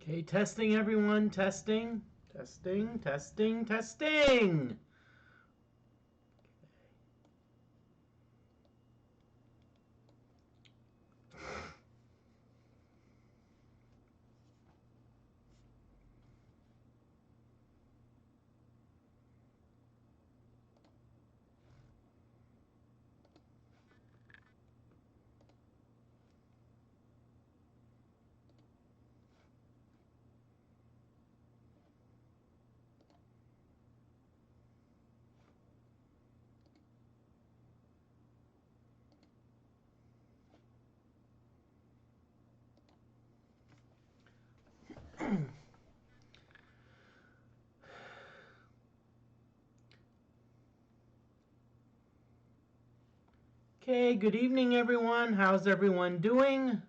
Okay, testing everyone, testing, testing, testing, testing. Okay, good evening everyone. How's everyone doing?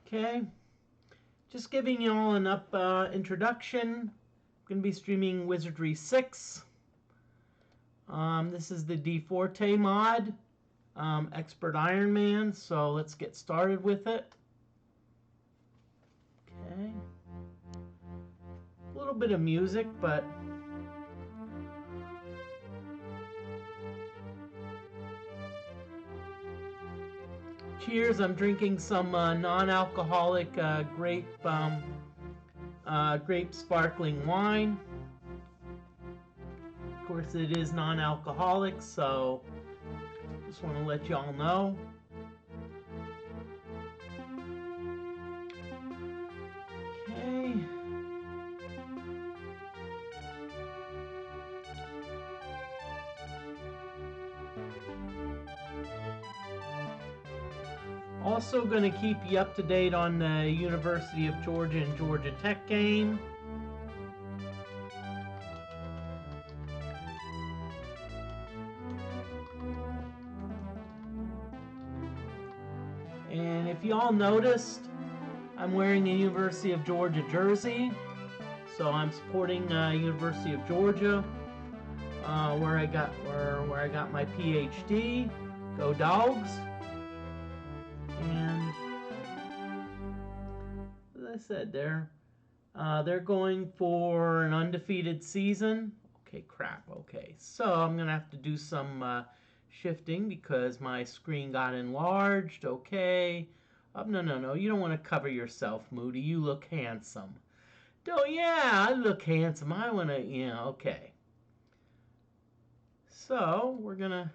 Okay, just giving you all an introduction. I'm going to be streaming Wizardry 6. This is the DFortae mod, Expert Iron Man, so let's get started with it. Okay. A little bit of music, but cheers. I'm drinking some non-alcoholic grape sparkling wine. Of course, it is non-alcoholic, so just want to let y'all know. Okay. Also going to keep you up to date on the University of Georgia and Georgia Tech game. And if you all noticed, I'm wearing a University of Georgia jersey, so I'm supporting University of Georgia, where I got my PhD. Go Dogs! And as I said, they're going for an undefeated season. Okay, crap. Okay, so I'm gonna have to do some shifting because my screen got enlarged. Okay. No. You don't want to cover yourself, Moody. You look handsome. Oh, yeah, I look handsome. I want to, yeah, okay. So, we're going to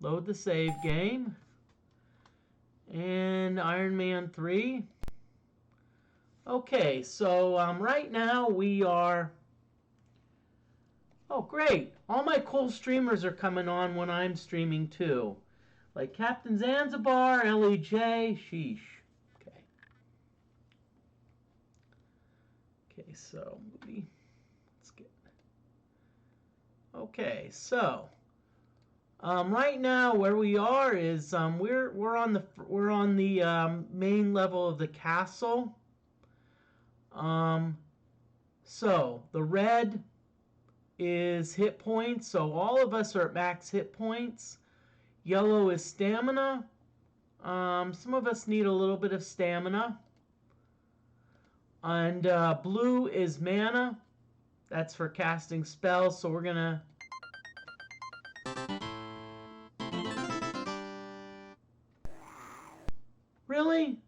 load the save game. And Iron Man 3. Okay, so right now we are... Oh, great. All my cool streamers are coming on when I'm streaming, too. Like Captain Zanzibar, LEJ, sheesh. Okay, so let's get. Okay, so right now where we are is we're on the main level of the castle. So the red is hit points, so all of us are at max hit points. Yellow is stamina. Some of us need a little bit of stamina. And blue is mana. That's for casting spells, so we're gonna... Really?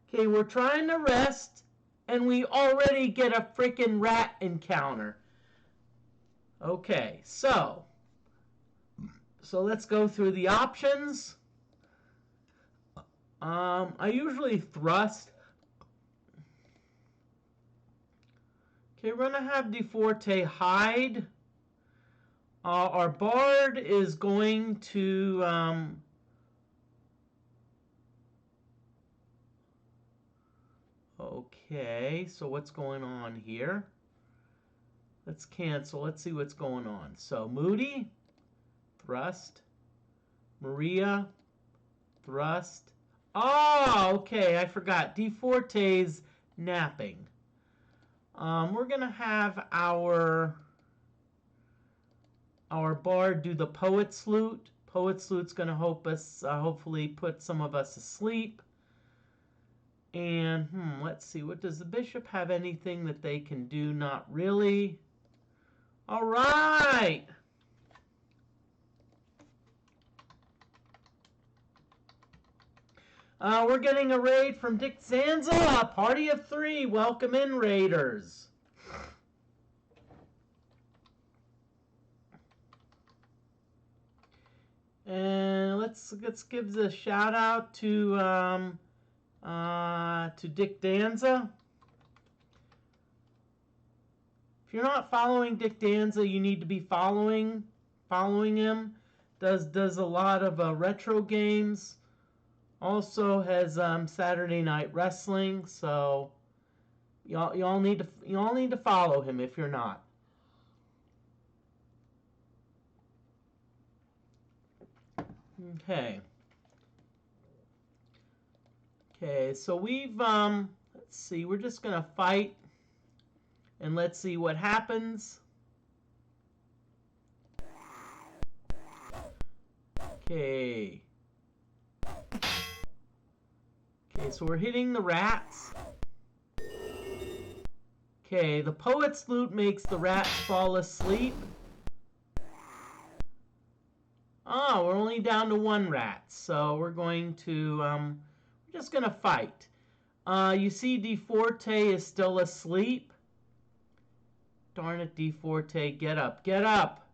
Okay, we're trying to rest, and we already get a freaking rat encounter. Okay, so let's go through the options. I usually thrust. Okay, we're gonna have DFortae hide. Our bard is going to okay, so what's going on here? Let's cancel. Let's see what's going on. So Moody, thrust. Maria, thrust. Oh, okay, I forgot. DFortae's napping. We're gonna have our bard do the poet's lute. Poet's lute's gonna help us, hopefully put some of us asleep. And let's see, what does the bishop have anything that they can do? Not really. All right. We're getting a raid from Dick Zanza. Party of 3. Welcome in, raiders. And let's give a shout out to Dick Danza. If you're not following Dick Danza, you need to be following him. Does a lot of retro games. Also has Saturday Night Wrestling. So y'all need to follow him if you're not. Okay. Okay, so we've let's see, we're just gonna fight and let's see what happens. Okay. Okay, so we're hitting the rats. Okay, the poet's lute makes the rats fall asleep. Oh, we're only down to 1 rat, so we're going to, we're just going to fight. You see DFortae is still asleep. Darn it, DFortae, get up, get up.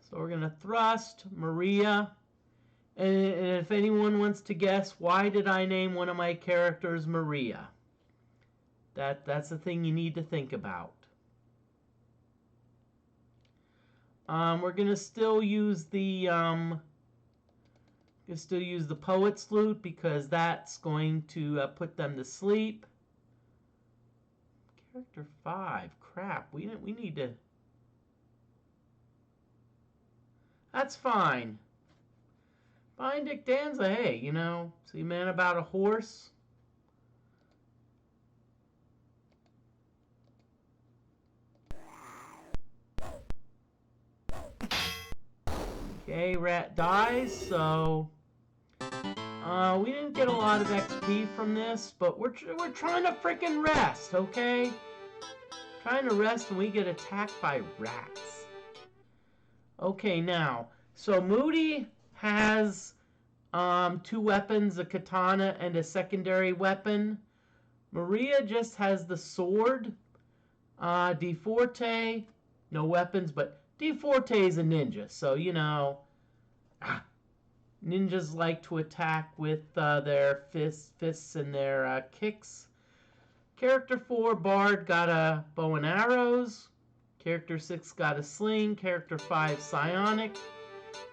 So we're going to thrust Maria. And if anyone wants to guess, why did I name one of my characters Maria? That's the thing you need to think about. We're gonna still use the poet's lute because that's going to put them to sleep. Character 5, crap. We need to. That's fine. Fine, Dick Danza. Hey, you know, see, man, about a horse. Okay, rat dies, so we didn't get a lot of XP from this, but we're trying to freaking rest, okay? Trying to rest and we get attacked by rats. Okay, now, so Moody has 2 weapons, a katana and a secondary weapon. Maria just has the sword. DFortae, no weapons, but DFortae is a ninja, so, you know, ninjas like to attack with their fists and their kicks. Character 4, Bard, got a bow and arrows. Character 6 got a sling. Character 5, Psionic,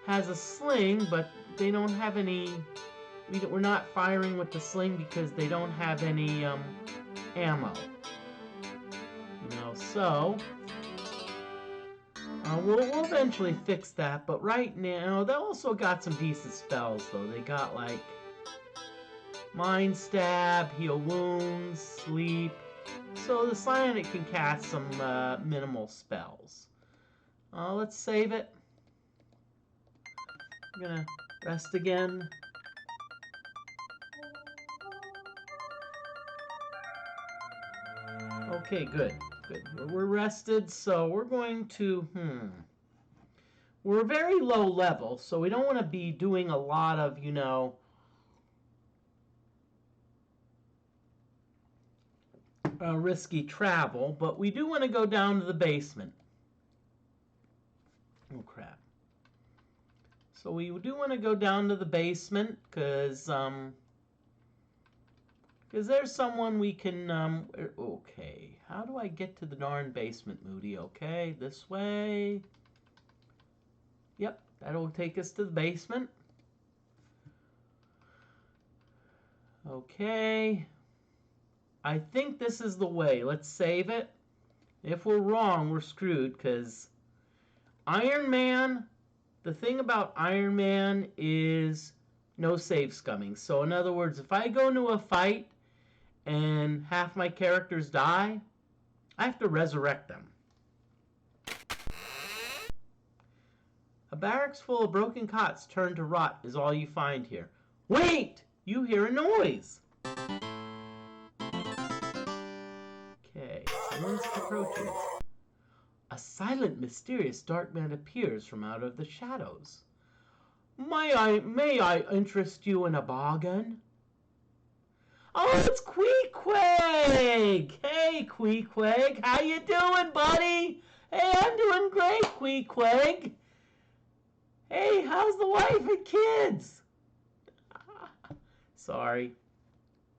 has a sling, but they don't have any. We're not firing with the sling because they don't have any ammo. You know, so we'll eventually fix that. But right now, they also got some decent spells, though. They got like Mind Stab, Heal Wounds, Sleep. So the Psionic can cast some minimal spells. Let's save it. I'm gonna rest again. Okay, good. We're rested, so we're going to, we're very low level, so we don't want to be doing a lot of, you know, risky travel, but we do want to go down to the basement. Oh, crap. So we do want to go down to the basement, because there's someone we can, okay, how do I get to the darn basement, Moody? Okay, this way. Yep, that'll take us to the basement. Okay. I think this is the way. Let's save it. If we're wrong, we're screwed, because Iron Man, the thing about Iron Man is no save scumming. So in other words, if I go into a fight and half my characters die, I have to resurrect them. A barracks full of broken cots turned to rot is all you find here. Wait! You hear a noise! Okay, someone's approaching. A silent, mysterious dark man appears from out of the shadows. May I interest you in a bargain? Oh, it's Queequeg! Hey, Queequeg, how you doing, buddy? Hey, I'm doing great, Queequeg. Hey, how's the wife and kids? Sorry.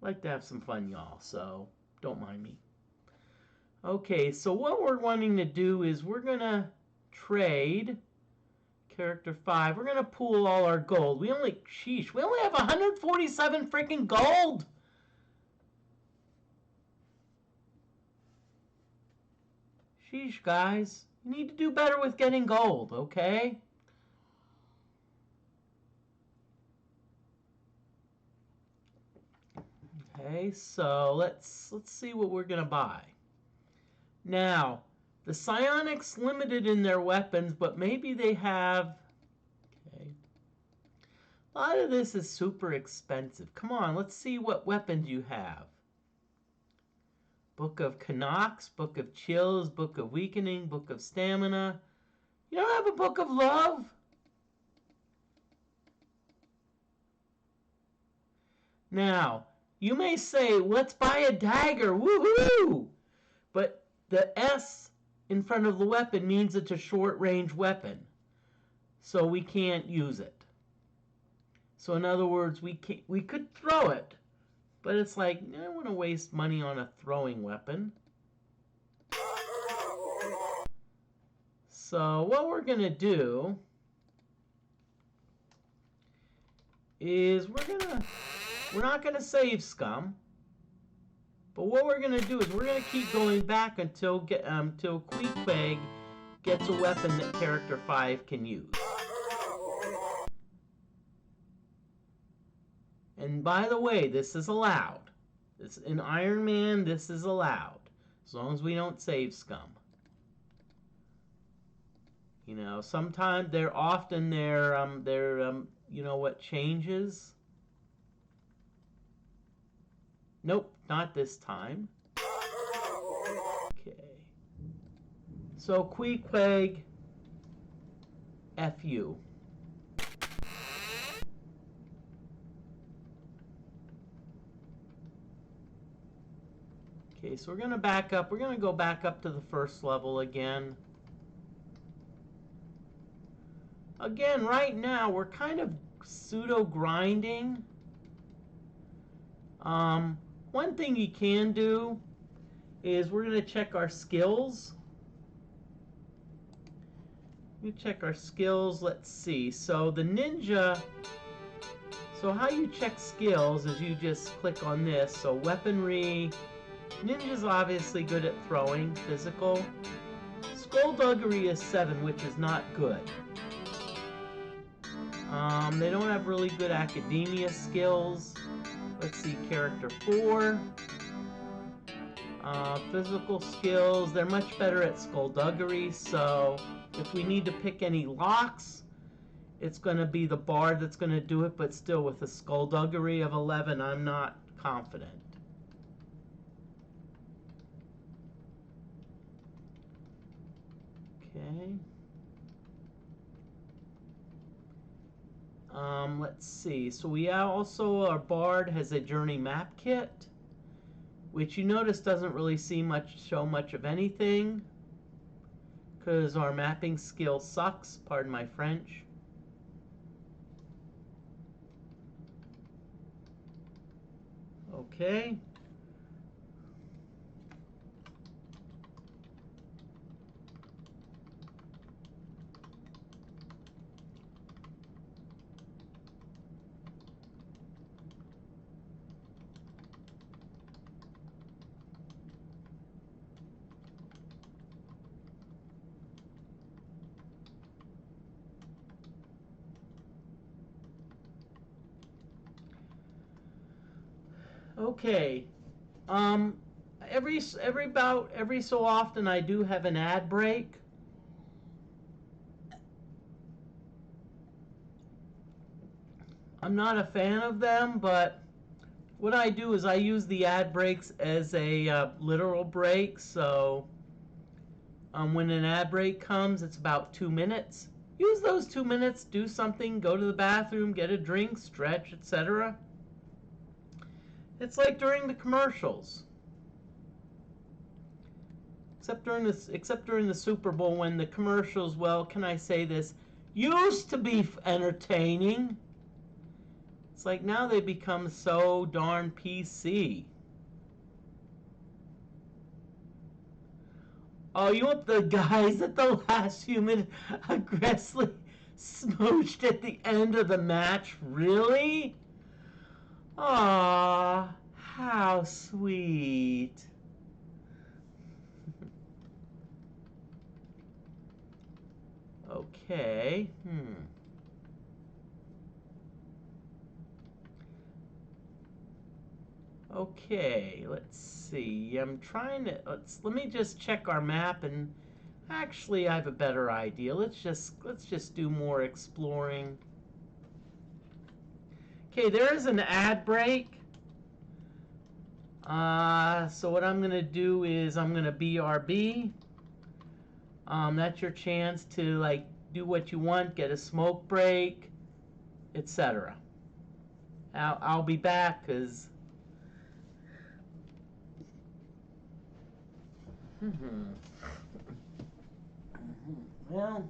Like to have some fun, y'all, so don't mind me. Okay, so what we're wanting to do is we're going to trade character 5. We're going to pool all our gold. We only have 147 freaking gold. Sheesh, guys. You need to do better with getting gold, okay? Okay, so let's see what we're gonna buy. Now, the psionics limited in their weapons, but maybe they have. Okay, a lot of this is super expensive. Come on, let's see what weapons you have. Book of Canucks, Book of Chills, Book of Weakening, Book of Stamina. You don't have a Book of Love? Now, you may say, let's buy a dagger, woohoo! But the S in front of the weapon means it's a short-range weapon, so we can't use it. So in other words, we could throw it, but it's like, I don't want to waste money on a throwing weapon. So what we're going to do is we're not going to save scum, but what we're going to do is we're going to keep going back until Queequeg gets a weapon that character 5 can use. And by the way, this is allowed. In Iron Man, this is allowed, as long as we don't save scum. You know, sometimes you know what changes? Nope, not this time. Okay. So Queequeg, F you. Okay, so we're going to back up. We're going to go back up to the first level again. Again, right now, we're kind of pseudo-grinding. One thing you can do is we're going to check our skills. You check our skills. Let's see. So the ninja... So how you check skills is you just click on this. So weaponry... Ninja's obviously good at throwing, physical. Skullduggery is 7, which is not good. They don't have really good academia skills. Let's see, character 4. Physical skills, they're much better at skullduggery, so if we need to pick any locks, it's going to be the bard that's going to do it, but still with a skullduggery of 11, I'm not confident. Okay. Let's see. So we also, our bard has a journey map kit, which you notice doesn't really show much of anything, because our mapping skill sucks, pardon my French. Okay. Okay. Um, every so often I do have an ad break. I'm not a fan of them, but what I do is I use the ad breaks as a literal break. So when an ad break comes, it's about 2 minutes. Use those 2 minutes, do something, go to the bathroom, get a drink, stretch, etc. It's like during the commercials. Except during the Super Bowl when the commercials, well, can I say this, used to be entertaining. It's like now they become so darn PC. Oh, you want the guys at the last minute aggressively smooched at the end of the match? Really? Aw, how sweet. Okay. Okay, let's see. I'm trying to let me just check our map, and actually I have a better idea. Let's just do more exploring. Okay, there is an ad break. So what I'm gonna do is I'm gonna BRB. That's your chance to like do what you want, get a smoke break, etc. I'll be back because. Well.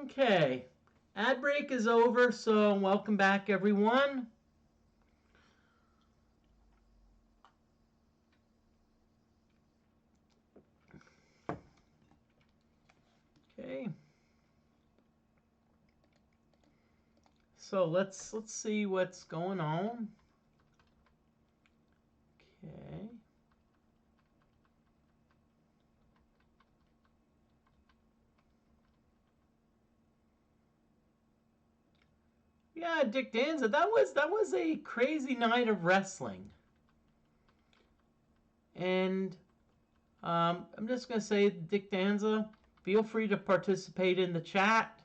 Okay, ad break is over, so welcome back everyone. Okay. So let's see what's going on. Okay. Yeah, Dick Danza, that was a crazy night of wrestling. And I'm just gonna say, Dick Danza, feel free to participate in the chat.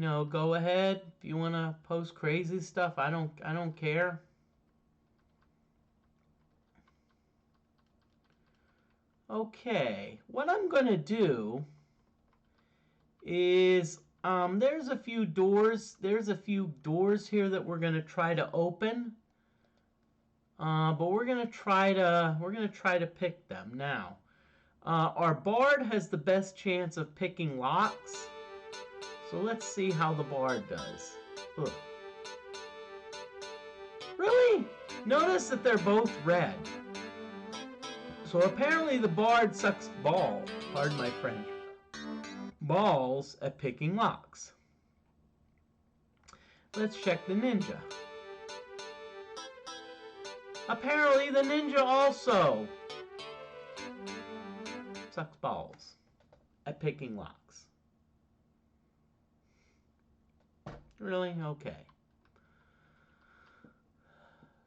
Go ahead if you want to post crazy stuff. I don't care. Okay, what I'm gonna do is there's a few doors. There's a few doors here that we're gonna try to open. But we're gonna try to pick them now. Our bard has the best chance of picking locks. So let's see how the bard does. Ugh. Really? Notice that they're both red. So apparently the bard sucks pardon my French, balls at picking locks. Let's check the ninja. Apparently the ninja also sucks balls at picking locks. Really? Okay.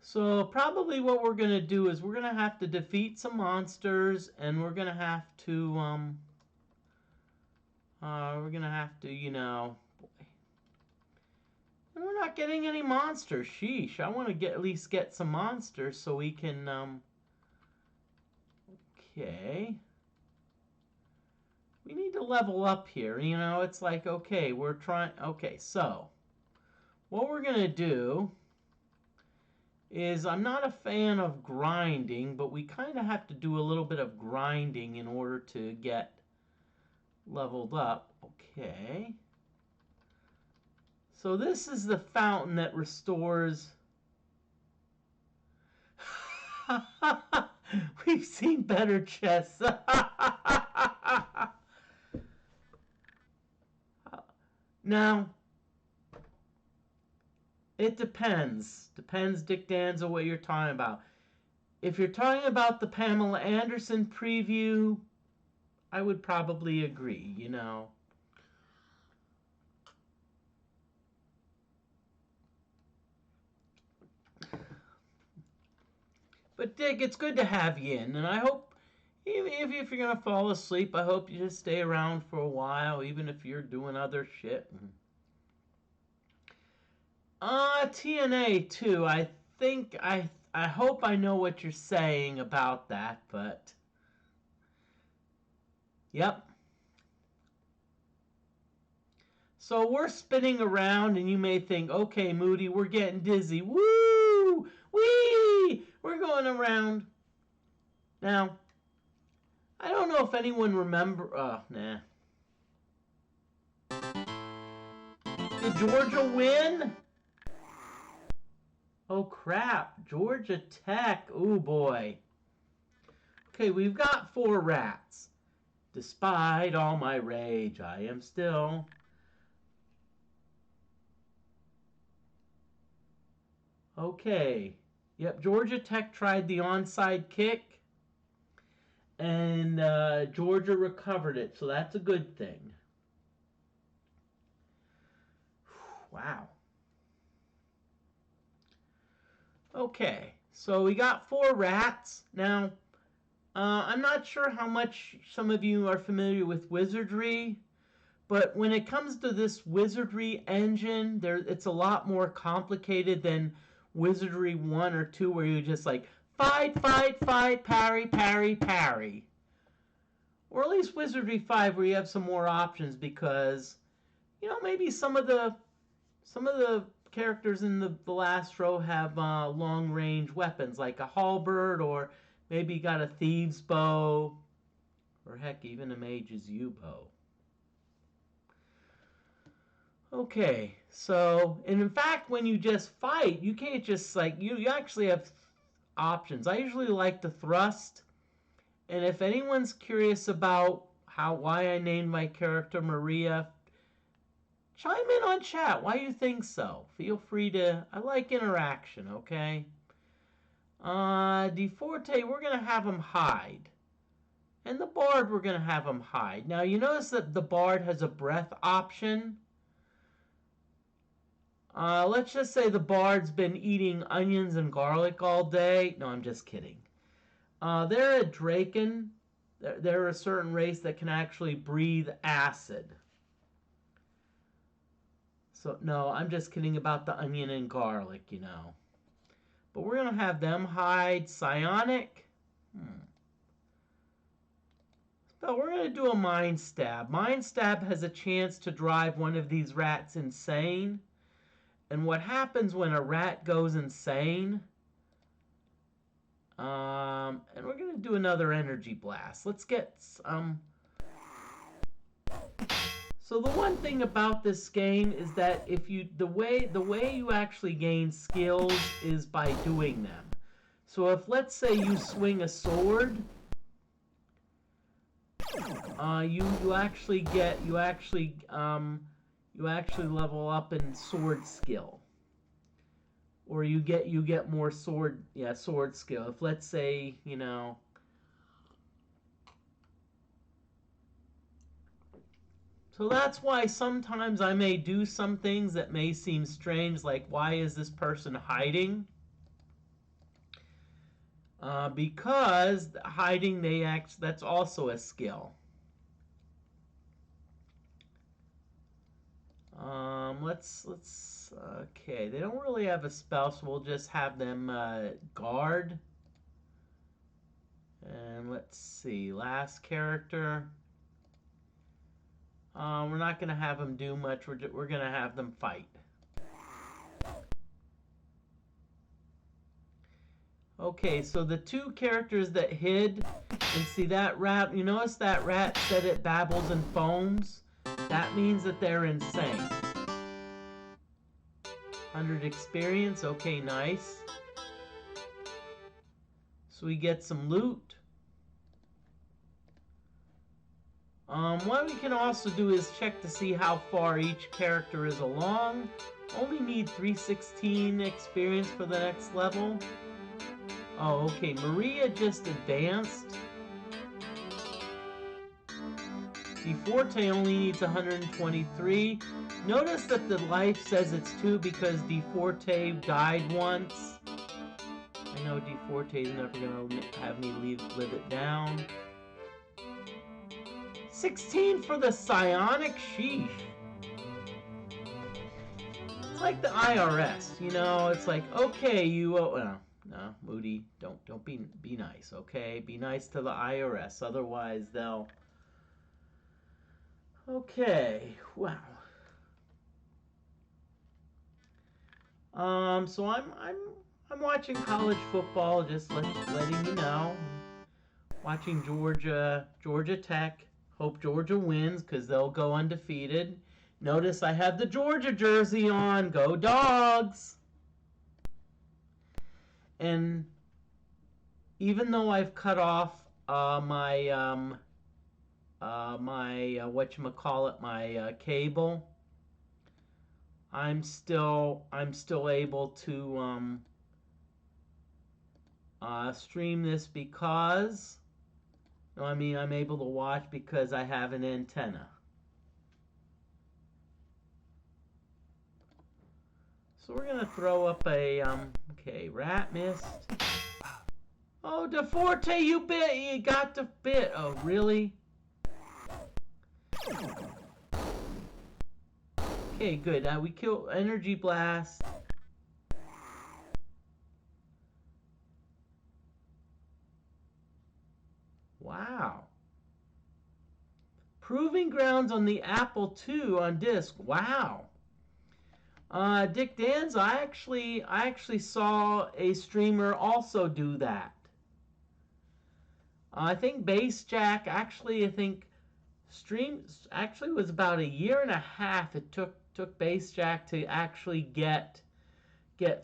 So probably what we're going to do is we're going to have to defeat some monsters, and we're going to have to, you know, boy. And we're not getting any monsters. Sheesh. I want to at least get some monsters so we can, okay. We need to level up here. You know, it's like, okay, we're trying, okay, so what we're going to do is, I'm not a fan of grinding, but we kind of have to do a little bit of grinding in order to get leveled up. Okay. So this is the fountain that restores... We've seen better chests. Now, it depends. Depends, Dick Danza, what you're talking about. If you're talking about the Pamela Anderson preview, I would probably agree, you know. But Dick, it's good to have you in, and I hope, even if you're going to fall asleep, I hope you just stay around for a while, even if you're doing other shit. TNA too. I think I hope I know what you're saying about that, but yep. So we're spinning around, and you may think, okay, Moody, we're getting dizzy. Woo! Wee! We're going around. Now, I don't know if anyone nah. Did Georgia win? Oh crap, Georgia Tech, oh boy. Okay, we've got 4 rats. Despite all my rage, I am still... Okay, yep, Georgia Tech tried the onside kick, and Georgia recovered it, so that's a good thing. Wow. Okay, so we got 4 rats. Now, I'm not sure how much some of you are familiar with Wizardry, but when it comes to this Wizardry engine, it's a lot more complicated than Wizardry 1 or 2, where you just like, fight, fight, fight, parry, parry, parry. Or at least Wizardry 5, where you have some more options, because, you know, maybe some of the characters in the last row have long-range weapons, like a halberd, or maybe got a thieves' bow, or heck, even a mage's U-bow. Okay, so, and in fact, when you just fight, you can't just, like, you actually have options. I usually like to thrust, and if anyone's curious about why I named my character Maria, chime in on chat. Why you think so? Feel free to... I like interaction, okay? DFortae, we're going to have him hide. And the bard, we're going to have him hide. Now, you notice that the bard has a breath option. Let's just say the bard's been eating onions and garlic all day. No, I'm just kidding. They're a Draken. They're a certain race that can actually breathe acid. So, no, I'm just kidding about the onion and garlic, you know. But we're going to have them hide. Psionic. So we're going to do a Mind Stab. Mind Stab has a chance to drive one of these rats insane. And what happens when a rat goes insane? And we're gonna do another energy blast. Let's get So the one thing about this game is that if you the way you actually gain skills is by doing them. So if, let's say, you swing a sword, you actually level up in sword skill, or you get more sword skill. If, let's say, so that's why sometimes I may do some things that may seem strange, like, why is this person hiding? Because hiding, that's also a skill. Okay, they don't really have a spell, so we'll just have them guard. And let's see, last character. We're not going to have them do much. We're going to have them fight. Okay, so the two characters that hid, and see that rat, you notice that rat said it babbles and foams? That means that they're insane. 100 experience, okay, nice. So we get some loot. What we can also do is check to see how far each character is along. Only need 316 experience for the next level. Oh, okay, Maria just advanced. DFortae only needs 123. Notice that the life says it's 2 because DFortae died once. I know DFortae is never going to have me live it down. 16 for the psionic, sheesh. It's like the IRS, it's like, okay, no, Moody, don't be nice, okay? Be nice to the IRS, otherwise they'll. Okay, wow. So I'm watching college football, just letting you know. Watching Georgia Tech. Hope Georgia wins because they'll go undefeated. Notice I have the Georgia jersey on. Go Dogs! And even though I've cut off my cable, I'm still able to stream this because I'm able to watch because I have an antenna. So we're gonna throw up a okay, rat missed. Oh, DFortae, you got the bit. Oh, really? Okay, good. We kill energy blast. Wow. Proving grounds on the Apple II on disc. Wow. Dick Danza, I actually saw a streamer also do that. I think Bass Jack streams was about a year and a half it took Bass Jack to actually get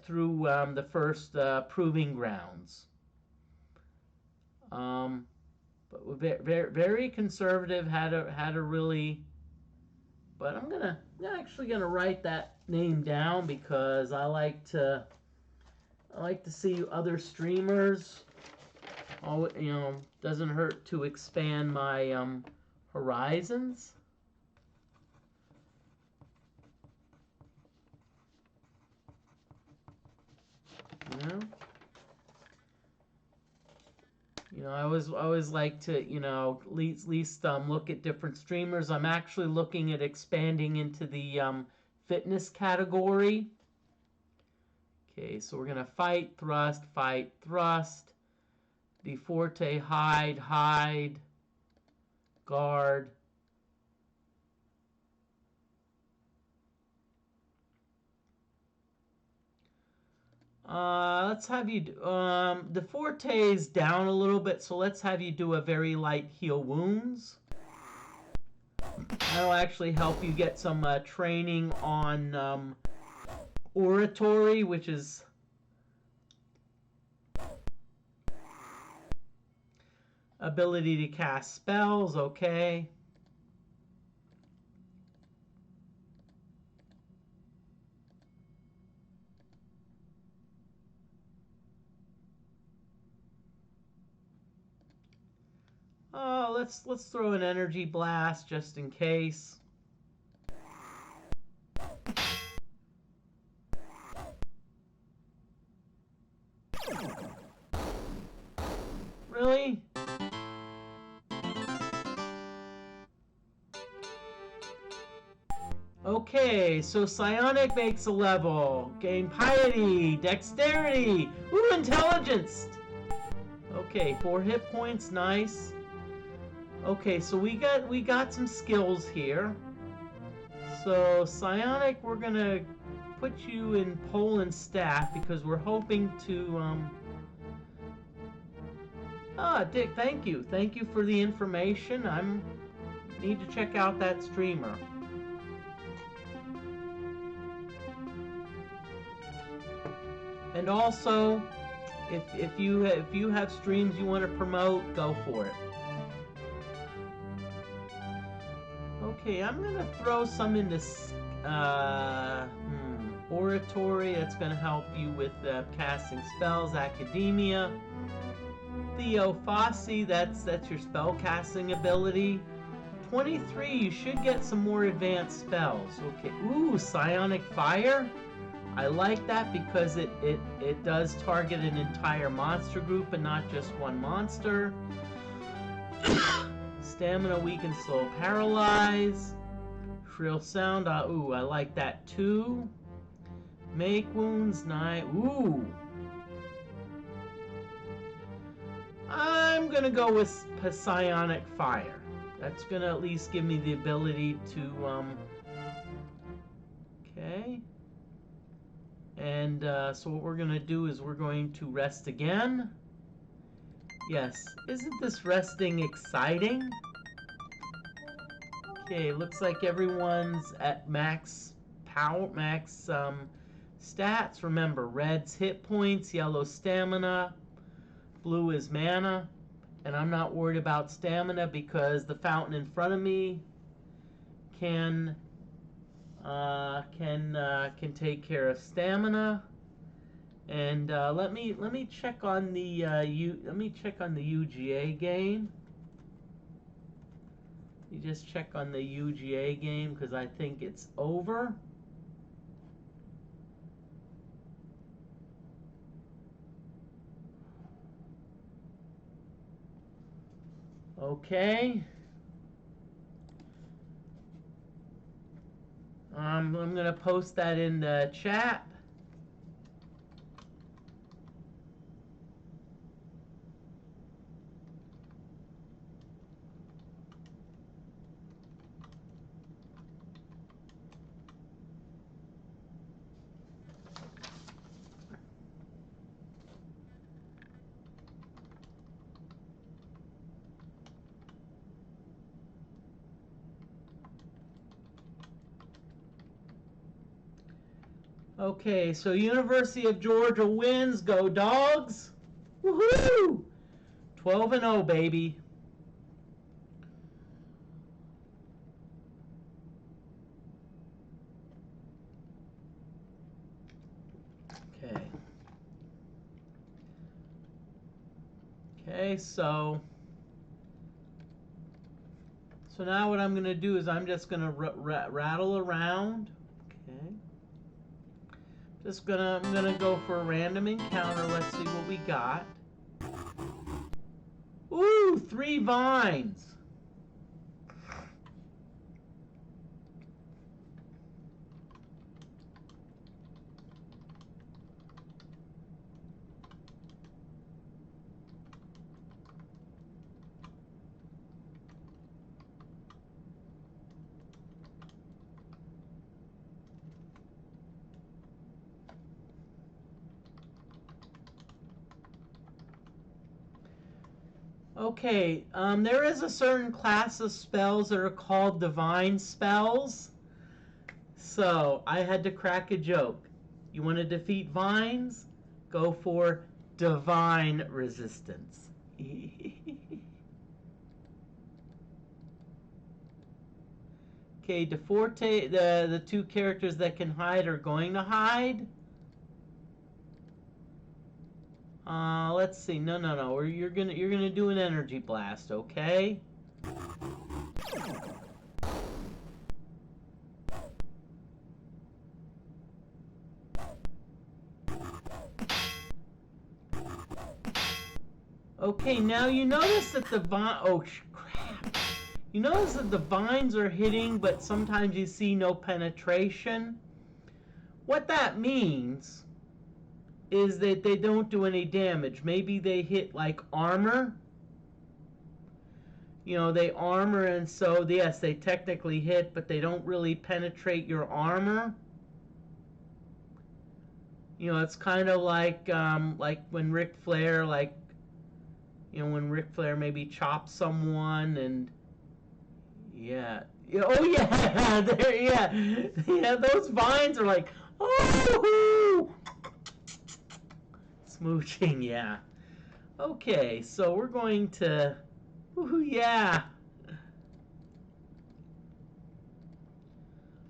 through the first proving grounds. But very conservative, had a really. But I'm actually gonna write that name down because I like to see other streamers. Oh, doesn't hurt to expand my horizons. I always like to, at least look at different streamers. I'm actually looking at expanding into the fitness category. Okay, so we're gonna fight, thrust, DFortae, hide, guard. Let's have you do, DeFortae is down a little bit, so let's have you do a very light heal wounds. That'll actually help you get some training on oratory, which is ability to cast spells, okay. Oh, let's throw an energy blast just in case. Really? Okay, so psionic makes a level. Gain piety, dexterity, ooh, intelligence. Okay, 4 hit points, nice. Okay, so we got some skills here. So psionic, we're gonna put you in pole and staff because we're hoping to Dick, thank you for the information. Need to check out that streamer. And also, if you have streams you want to promote, go for it. Okay, I'm gonna throw some in this oratory. That's gonna help you with casting spells. Academia. DFortae, that's your spell casting ability. 23, you should get some more advanced spells. Okay, ooh, psionic fire. I like that because it does target an entire monster group and not just one monster. Stamina weaken, slow, paralyze. Shrill sound, ooh, I like that too. Make wounds, ooh. I'm gonna go with psionic fire. That's gonna at least give me the ability to, okay. And so what we're gonna do is we're going to rest again. Yes, isn't this resting exciting? Okay, looks like everyone's at max power, max stats. Remember, red's hit points, yellow stamina, blue is mana. And I'm not worried about stamina because the fountain in front of me can take care of stamina. And let me check on the UGA game. You just check on the UGA game because I think it's over. Okay. I'm gonna post that in the chat. Okay, so University of Georgia wins. Go Dogs! Woohoo! 12-0, baby. Okay. Okay, so now what I'm going to do is I'm just going to rattle around. Okay. I'm gonna go for a random encounter. Let's see what we got. Ooh, 3 vines. Okay, there is a certain class of spells that are called divine spells. So I had to crack a joke. You want to defeat vines? Go for divine resistance. Okay, DeForte, the two characters that can hide are going to hide. Let's see. No. You're gonna do an energy blast, okay? Okay, now you notice that the vine. Oh crap! You notice that the vines are hitting, but sometimes you see no penetration. What that means is that they don't do any damage. Maybe they hit like armor. You know, they armor, and so yes, they technically hit, but they don't really penetrate your armor. You know, it's kind of like when Ric Flair, when Ric Flair maybe chops someone, and yeah, oh yeah, there, yeah, those vines are like, oh, smooching, yeah. Okay, so we're going to, yeah.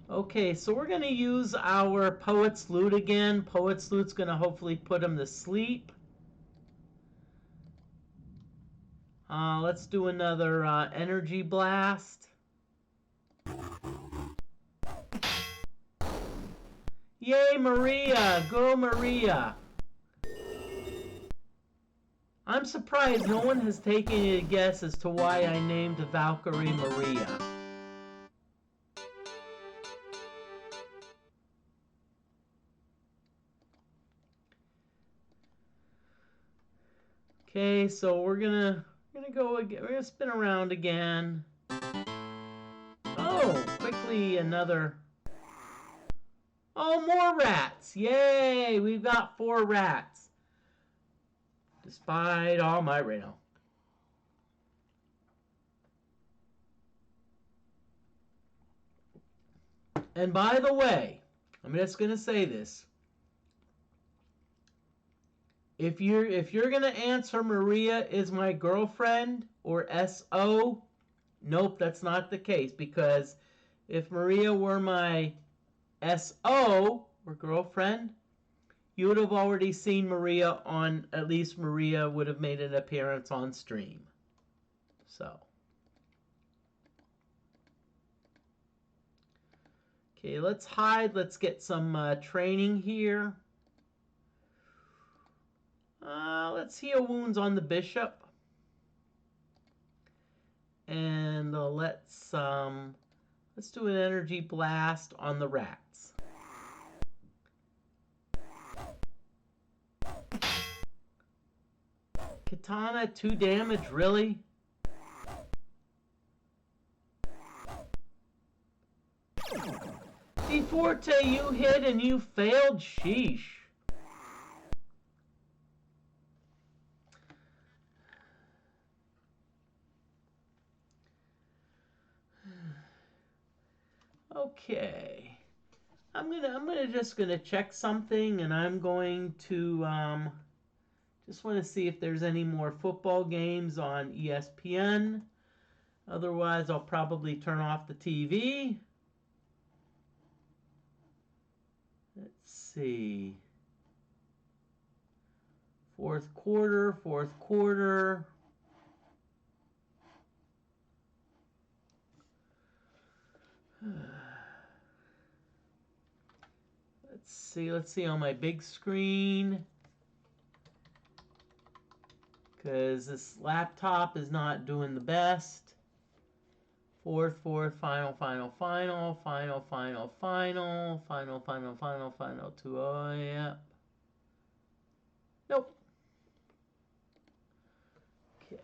Okay, so we're going to use our Poet's Lute again. Poet's Lute's going to hopefully put him to sleep. Let's do another energy blast. Yay, Maria! Go, Maria! I'm surprised no one has taken a guess as to why I named Valkyrie Maria. Okay, so we're gonna go again. We're gonna spin around again. Oh, quickly another. Oh, more rats! Yay! We've got 4 rats. Despite all my radar. And by the way, I'm just gonna say this. If you're gonna answer Maria is my girlfriend or SO, nope, that's not the case, because if Maria were my SO or girlfriend, you would have already seen Maria on, at least Maria would have made an appearance on stream. So. Okay, let's hide. Let's get some training here. Let's heal wounds on the bishop. And let's do an energy blast on the rats. Katana, 2 damage, really? DFortae, you hit and you failed? Sheesh. Okay. I'm just gonna check something, and I'm going to just want to see if there's any more football games on ESPN. Otherwise, I'll probably turn off the TV. Let's see. Fourth quarter. Let's see on my big screen. Because this laptop is not doing the best. Fourth, final, 2, oh, yeah. Nope. Okay.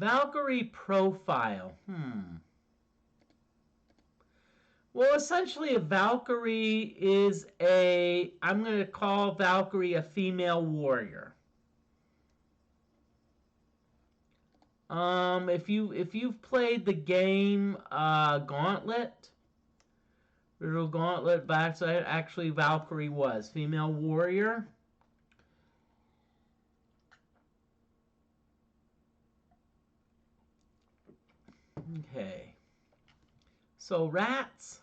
Valkyrie profile. Well, essentially, a Valkyrie is I'm going to call Valkyrie a female warrior. If you've played the game Gauntlet, Riddle Gauntlet, backside, actually Valkyrie was female warrior. Okay. So rats,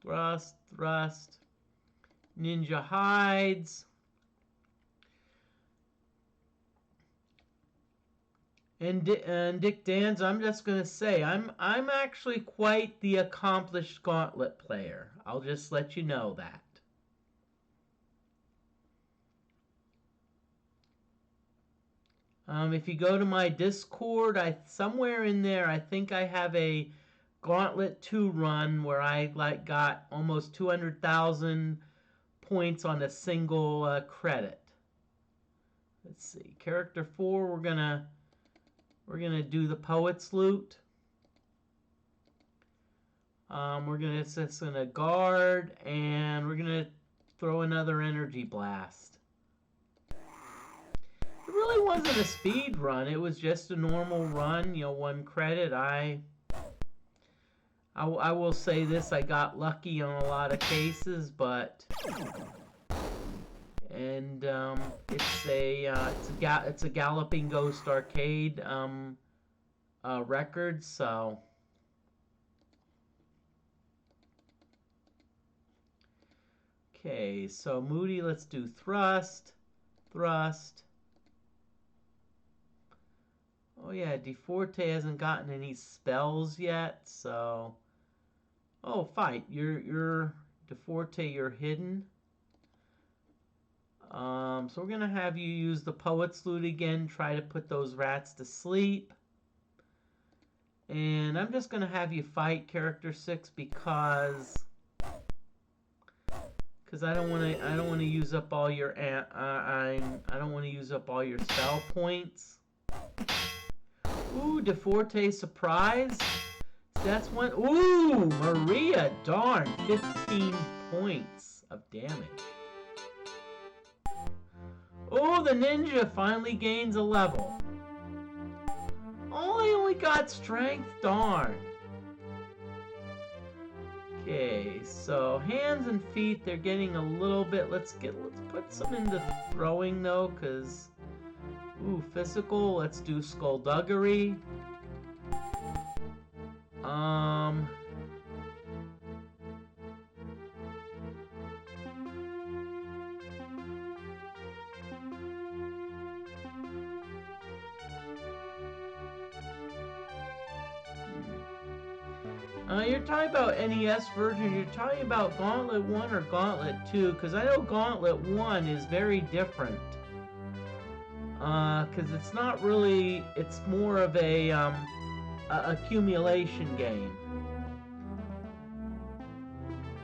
thrust, ninja hides, and Dick Dans. I'm just gonna say I'm actually quite the accomplished Gauntlet player. I'll just let you know that. If you go to my Discord, somewhere in there, I think I have a Gauntlet 2 run where I got almost 200,000 points on a single credit. Let's see, character 4. We're gonna do the Poet's Loot. We're just gonna guard, and we're gonna throw another energy blast. It really wasn't a speed run. It was just a normal run. 1 credit. I will say this: I got lucky on a lot of cases, but it's a Galloping Ghost arcade record, so. Okay, so Moody, let's do thrust. Oh yeah, DFortae hasn't gotten any spells yet, so. Oh, fight. You're DFortae, you're hidden. So we're gonna have you use the Poet's Loot again, try to put those rats to sleep. And I'm just gonna have you fight character 6 because I don't want to use up all your I don't want to use up all your spell points. Ooh, DFortae surprise. That's one. Ooh, Maria, darn, 15 points of damage. Oh, the ninja finally gains a level. Oh, he only got strength, darn. Okay, so hands and feet, they're getting a little bit. Let's put some into throwing though, cause physical. Let's do skullduggery. You're talking about NES version. You're talking about Gauntlet 1 or Gauntlet 2? Because I know Gauntlet 1 is very different. Because it's not really. It's more of a accumulation game.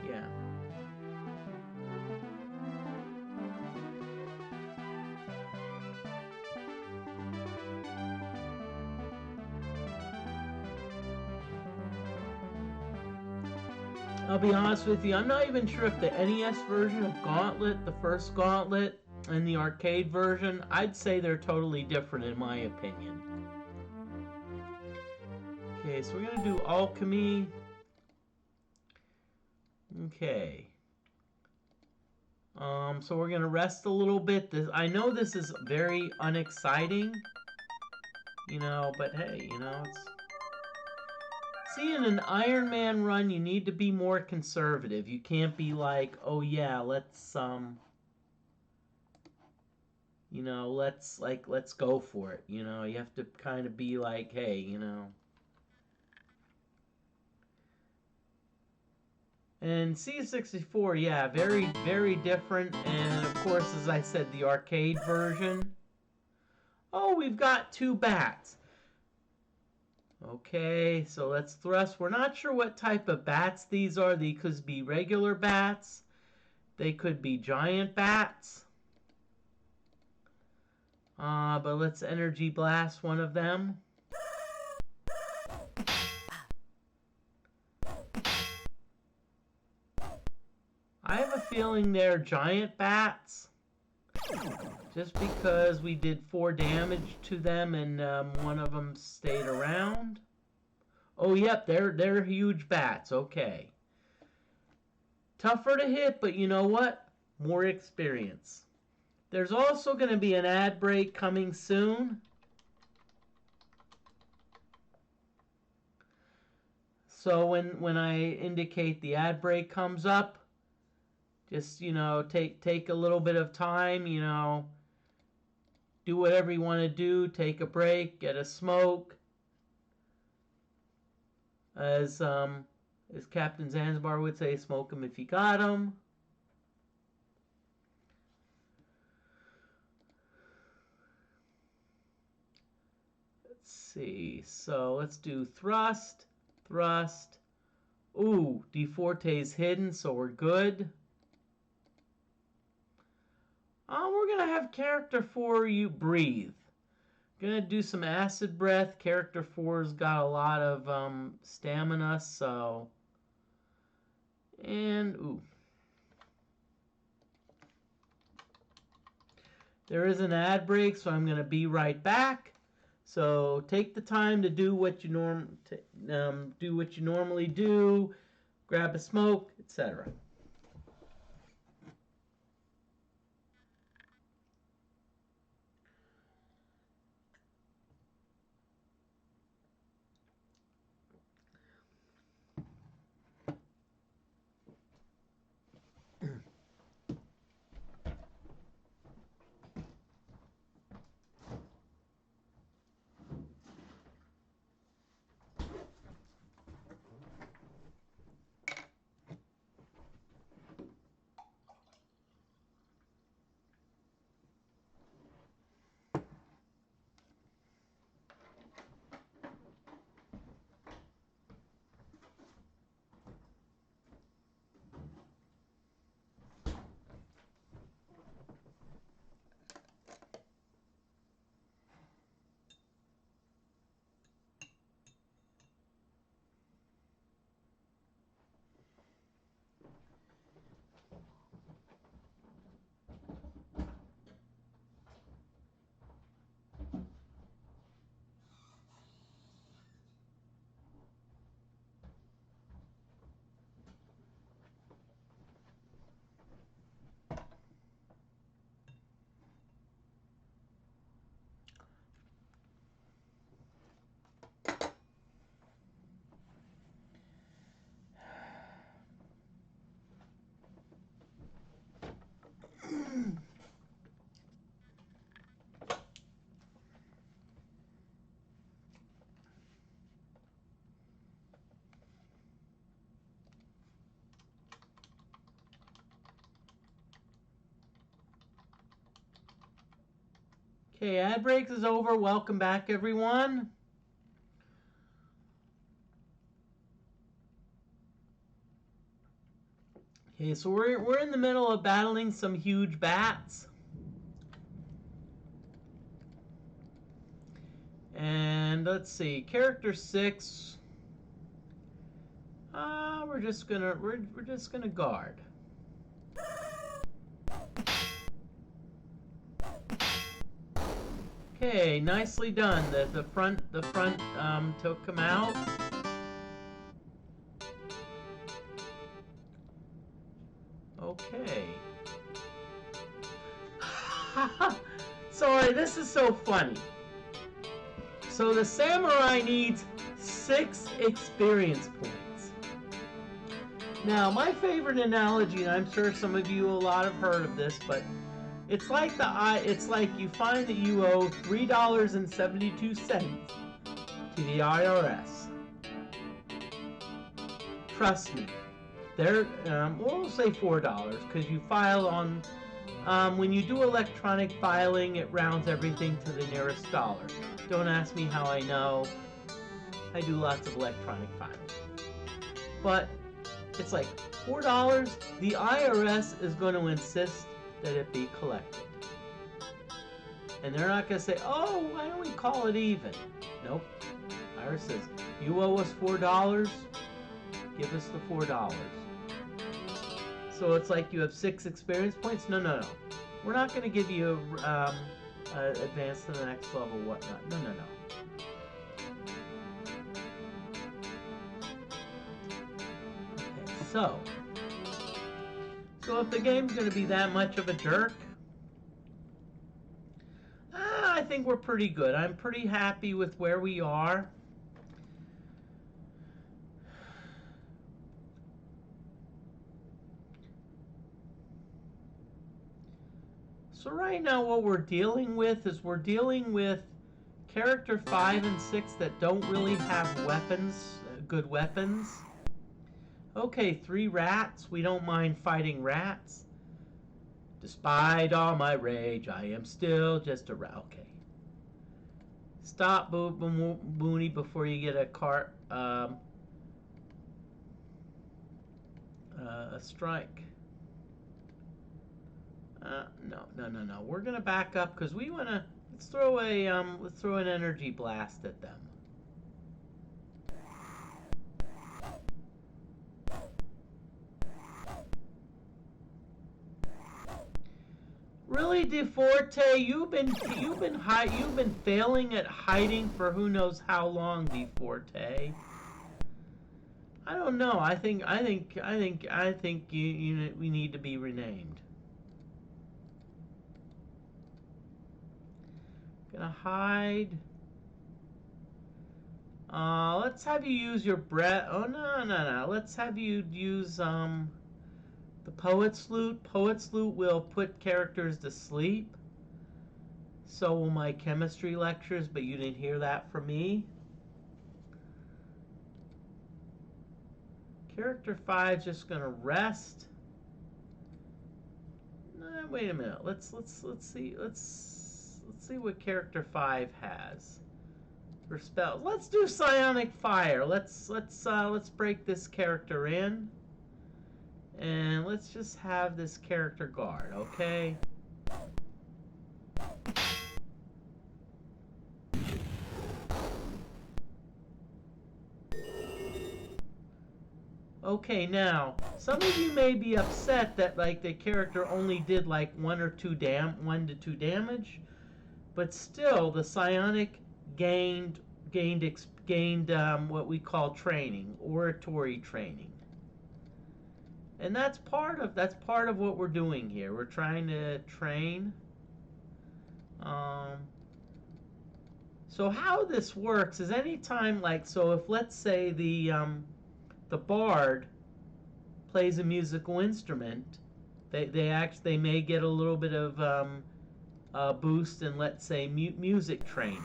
Yeah. I'll be honest with you, I'm not even sure if the NES version of Gauntlet, the first Gauntlet, and the arcade version, I'd say they're totally different in my opinion. Okay, so we're going to do alchemy. Okay. So we're going to rest a little bit. I know this is very unexciting, but hey, it's... See, in an Iron Man run, you need to be more conservative. You can't be like, oh yeah, let's go for it. You have to kind of be like, hey, And C64, yeah, very, very different. And of course, as I said, the arcade version. Oh, we've got 2 bats. Okay, so let's thrust. We're not sure what type of bats these are. They could be regular bats. They could be giant bats. But let's energy blast one of them. I have a feeling they're giant bats. Just because we did 4 damage to them and one of them stayed around. Oh, yep, they're huge bats. Okay. Tougher to hit, but you know what? More experience. There's also going to be an ad break coming soon. So when I indicate the ad break comes up, just, you know, take a little bit of time, you know, do whatever you want to do, take a break, get a smoke. As Captain Zanzibar would say, smoke 'em if you got 'em. Let's see. So let's do thrust, thrust. Ooh, DFortae's hidden, so we're good. We're gonna have character 4 you breathe. Gonna do some acid breath. Character 4's got a lot of stamina, so. And ooh. There is an ad break, so I'm gonna be right back. So take the time to do what you normally do, grab a smoke, etc. Okay, ad break is over. Welcome back, everyone. Okay, so we're in the middle of battling some huge bats. And let's see, character 6. We're just gonna guard. Okay, nicely done. The front took him out. Okay. Sorry, this is so funny. So the samurai needs 6 experience points. Now, my favorite analogy, and I'm sure some of you a lot have heard of this, but it's like you find that you owe $3.72 to the IRS. Trust me. We'll say $4 because you file on. When you do electronic filing, it rounds everything to the nearest dollar. Don't ask me how I know. I do lots of electronic filing. But it's like $4. The IRS is going to insist that it be collected. And they're not going to say, oh, why don't we call it even? Nope. Iris says, you owe us $4. Give us the $4. So it's like you have 6 experience points? No, no, no. We're not going to give you advance to the next level, whatnot. No, no, no. Okay, so if the game's going to be that much of a jerk, I think we're pretty good. I'm pretty happy with where we are. So right now what we're dealing with is character 5 and 6 that don't really have weapons, good weapons. Okay, 3 rats. We don't mind fighting rats. Despite all my rage, I am still just a rat. Okay. Stop, Booney, before you get a strike. No. We're gonna back up because we wanna. Let's throw an energy blast at them. Really, DFortae, you've been failing at hiding for who knows how long, DFortae. I don't know. I think we need to be renamed. Gonna hide. Let's have you use your breath. Oh no. Let's have you use the Poet's Lute. Poet's Lute will put characters to sleep. So will my chemistry lectures, but you didn't hear that from me. Character 5's just gonna rest. Wait a minute. Let's see what character 5 has for spells. Let's do Psionic Fire. Let's break this character in. And let's just have this character guard, okay? Okay, now, some of you may be upset that like the character only did like 1 to 2 damage, but still the psionic gained what we call training, oratory training. And that's part of what we're doing here. We're trying to train. So how this works is anytime, like, so if let's say the bard plays a musical instrument, they may get a little bit of a boost in, let's say, music training.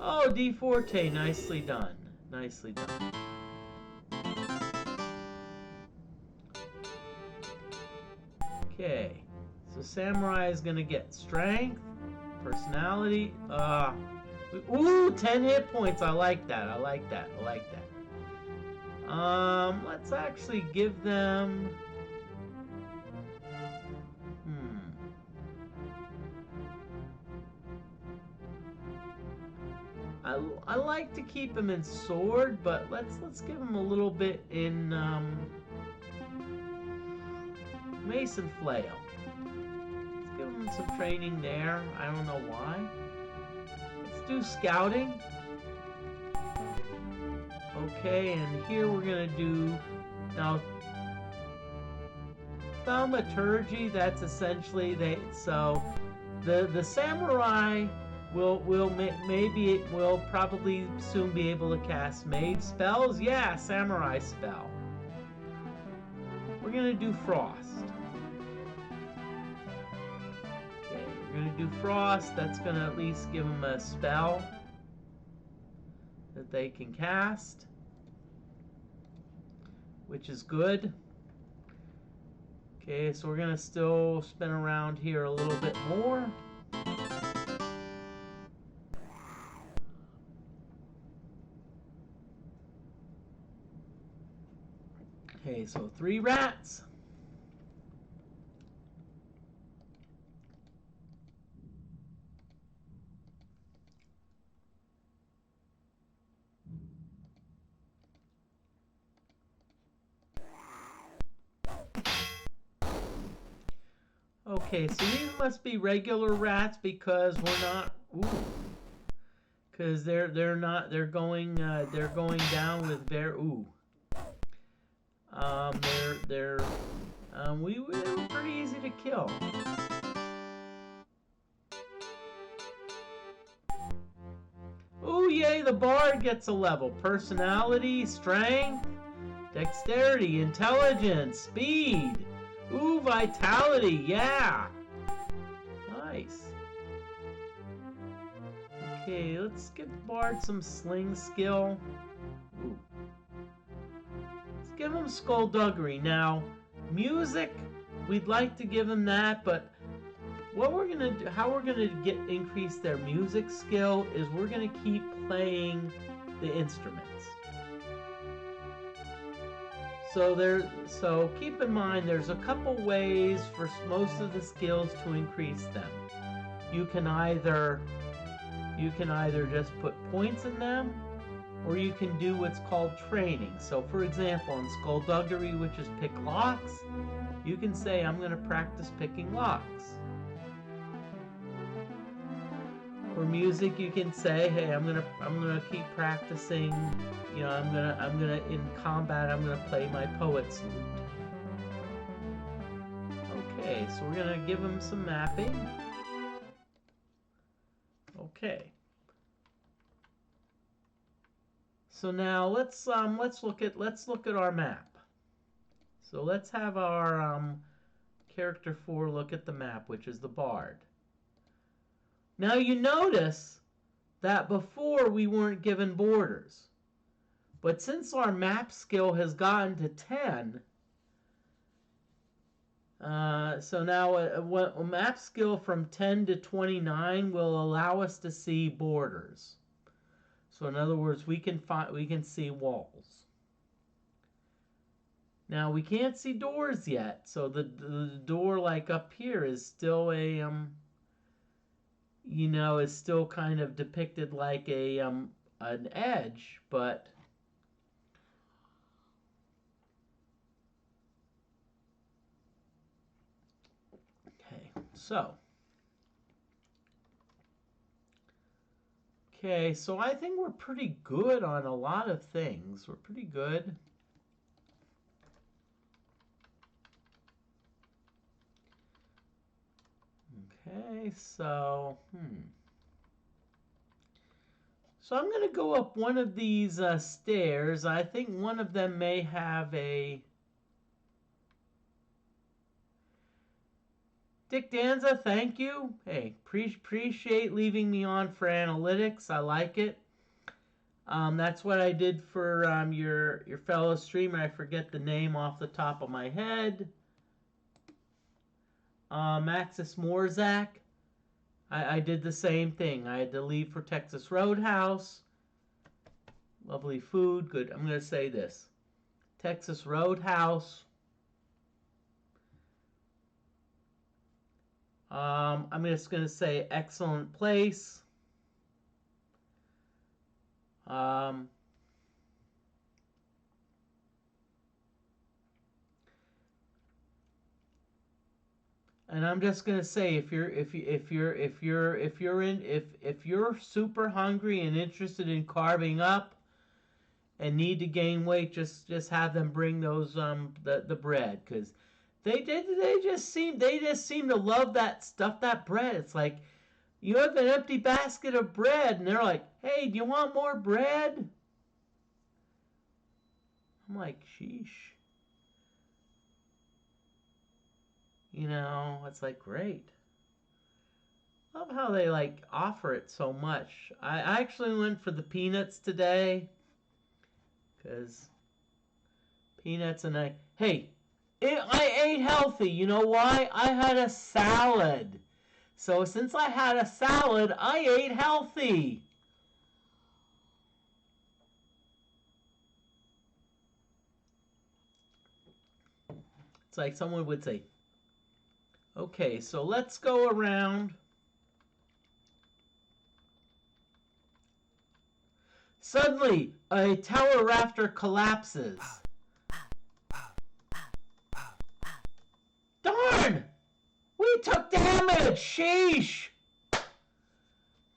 Oh, DFortae, nicely done. Nicely done. Okay, so Samurai is gonna get strength, personality. Ooh, 10 hit points. I like that. Let's actually give them. I like to keep him in sword, but let's give him a little bit in mace and flail. Let's give him some training there. I don't know why. Let's do scouting. Okay, and here we're gonna do now thaumaturgy. That's essentially the samurai will probably soon be able to cast mage spells. Yeah, samurai spell. We're gonna do frost. Okay, we're gonna do frost. That's gonna at least give them a spell that they can cast, which is good. Okay, so we're gonna still spin around here a little bit more. Okay, so 3 rats. Okay, so these must be regular rats because we're not. Ooh. Because they're not. They're going down with their. Ooh. We were pretty easy to kill. Ooh, yay, the bard gets a level. Personality, strength, dexterity, intelligence, speed. Ooh, vitality, yeah. Nice. Okay, let's give the bard some sling skill. Ooh. Let's give him skullduggery. Now, music, we'd like to give him that, but what we're gonna do, how we're gonna increase their music skill is we're gonna keep playing the instruments. So keep in mind there's a couple ways for most of the skills to increase them. You can either just put points in them, or you can do what's called training. So for example, in skullduggery, which is pick locks, you can say I'm going to practice picking locks. For music, you can say, hey, I'm gonna keep practicing. You know, I'm gonna in combat, I'm gonna play my poet's lute. Okay, so we're gonna give him some mapping. Okay. So now let's look at our map. So let's have our character 4 look at the map, which is the bard. Now you notice that before we weren't given borders. But since our map skill has gotten to 10, so now a map skill from 10 to 29 will allow us to see borders. So in other words, we can see walls. Now we can't see doors yet, so the door like up here is still a is still kind of depicted like a an edge, but okay, so I think we're pretty good on a lot of things. We're pretty good. Okay, so So I'm going to go up one of these stairs. I think one of them may have a... Dick Danza, thank you. Hey, appreciate leaving me on for analytics. I like it. That's what I did for your fellow streamer. I forget the name off the top of my head. Maxis Morzak. I did the same thing. I had to leave for Texas Roadhouse. Lovely food. Good. I'm going to say this. Texas Roadhouse. I'm just going to say excellent place. And I'm just gonna say, if you're super hungry and interested in carving up and need to gain weight, just have them bring those the bread, because they just seem to love that bread. It's like you have an empty basket of bread and they're like, hey, do you want more bread? I'm like, sheesh. It's like, great. Love how they like offer it so much. I actually went for the peanuts today, because peanuts, and I ate healthy. You know why? I had a salad. So since I had a salad, I ate healthy. It's like someone would say, okay, so let's go around. Suddenly, a tower rafter collapses. Darn! We took sheesh!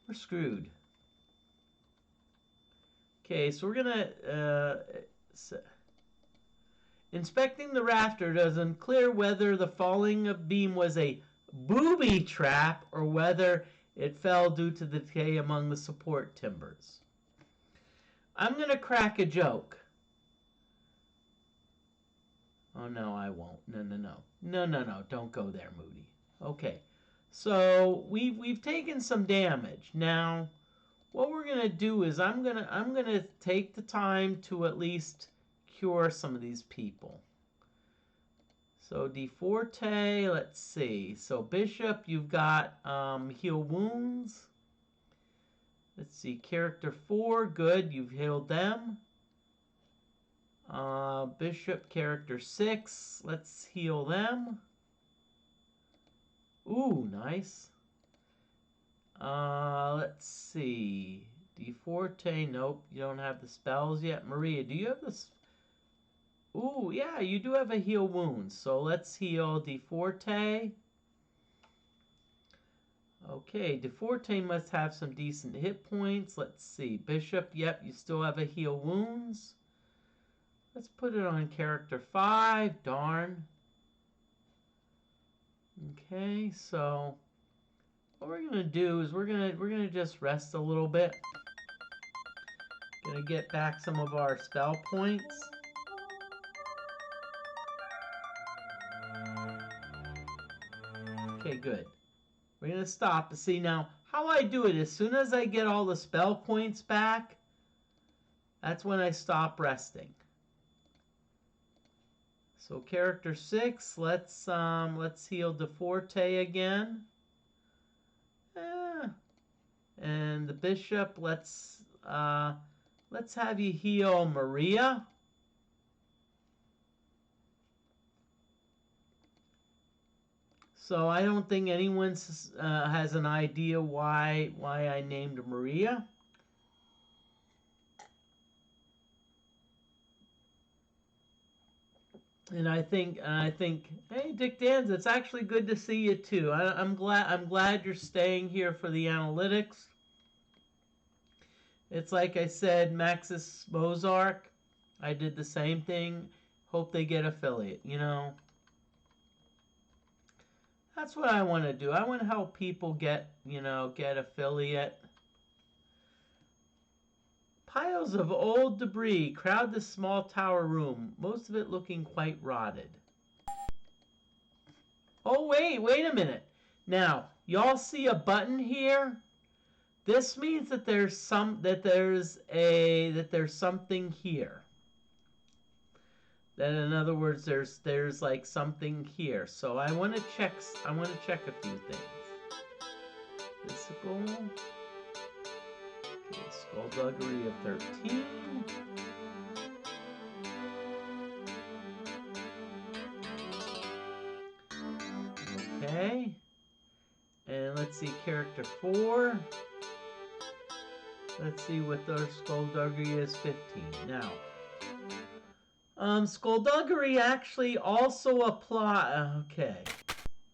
We're screwed. Okay, so we're gonna inspecting the rafter doesn't clear whether the falling beam was a booby trap or whether it fell due to the decay among the support timbers. I'm gonna crack a joke. Oh no, I won't. No. Don't go there, Moody. Okay, so we've taken some damage. Now, what we're gonna do is I'm gonna take the time to at least cure some of these people. So DFortae, let's see. So Bishop, you've got heal wounds. Let's see, character 4, good, you've healed them. Bishop, character 6, let's heal them. Ooh, nice. Let's see. DFortae, nope, you don't have the spells yet. Maria, do you have the... Ooh, yeah, you do have a heal wounds. So let's heal DFortae. Okay, DFortae must have some decent hit points. Let's see. Bishop, yep, you still have a heal wounds. Let's put it on character 5. Darn. Okay, so what we're gonna do is we're gonna just rest a little bit. Gonna get back some of our spell points. Okay, good. We're gonna stop. See, now how I do it, as soon as I get all the spell points back, that's when I stop resting. So character 6, let's heal DFortae again. And the Bishop, let's have you heal Maria. So I don't think anyone has an idea why I named Maria. And I think, hey, Dick Dans, it's actually good to see you too. I'm glad you're staying here for the analytics. It's like I said, Maxis Mozark, I did the same thing. Hope they get affiliate, you know. That's what I want to do. I want to help people get affiliate. Piles of old debris crowd this small tower room, most of it looking quite rotted. Oh, wait a minute. Now, y'all see a button here? This means that there's something here. That, in other words, there's like something here. So I want to check a few things. Physical. Okay, skullduggery of 13. Okay. And let's see, character 4. Let's see what their skullduggery is, 15. Now, skullduggery actually also apply. Okay.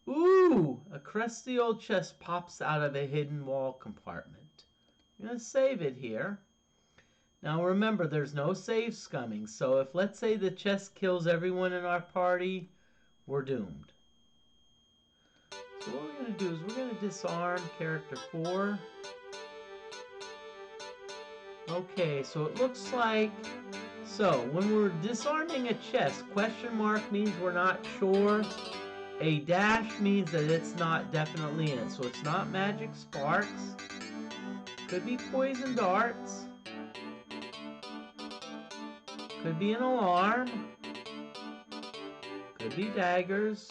Ooh, a crusty old chest pops out of a hidden wall compartment. I'm going to save it here. Now remember, there's no save scumming, so if, let's say, the chest kills everyone in our party, we're doomed. So what we're going to do is we're going to disarm character 4. Okay, so it looks like... So, when we're disarming a chest, question mark means we're not sure. A dash means that it's not definitely in it. So it's not magic sparks. Could be poison darts. Could be an alarm. Could be daggers.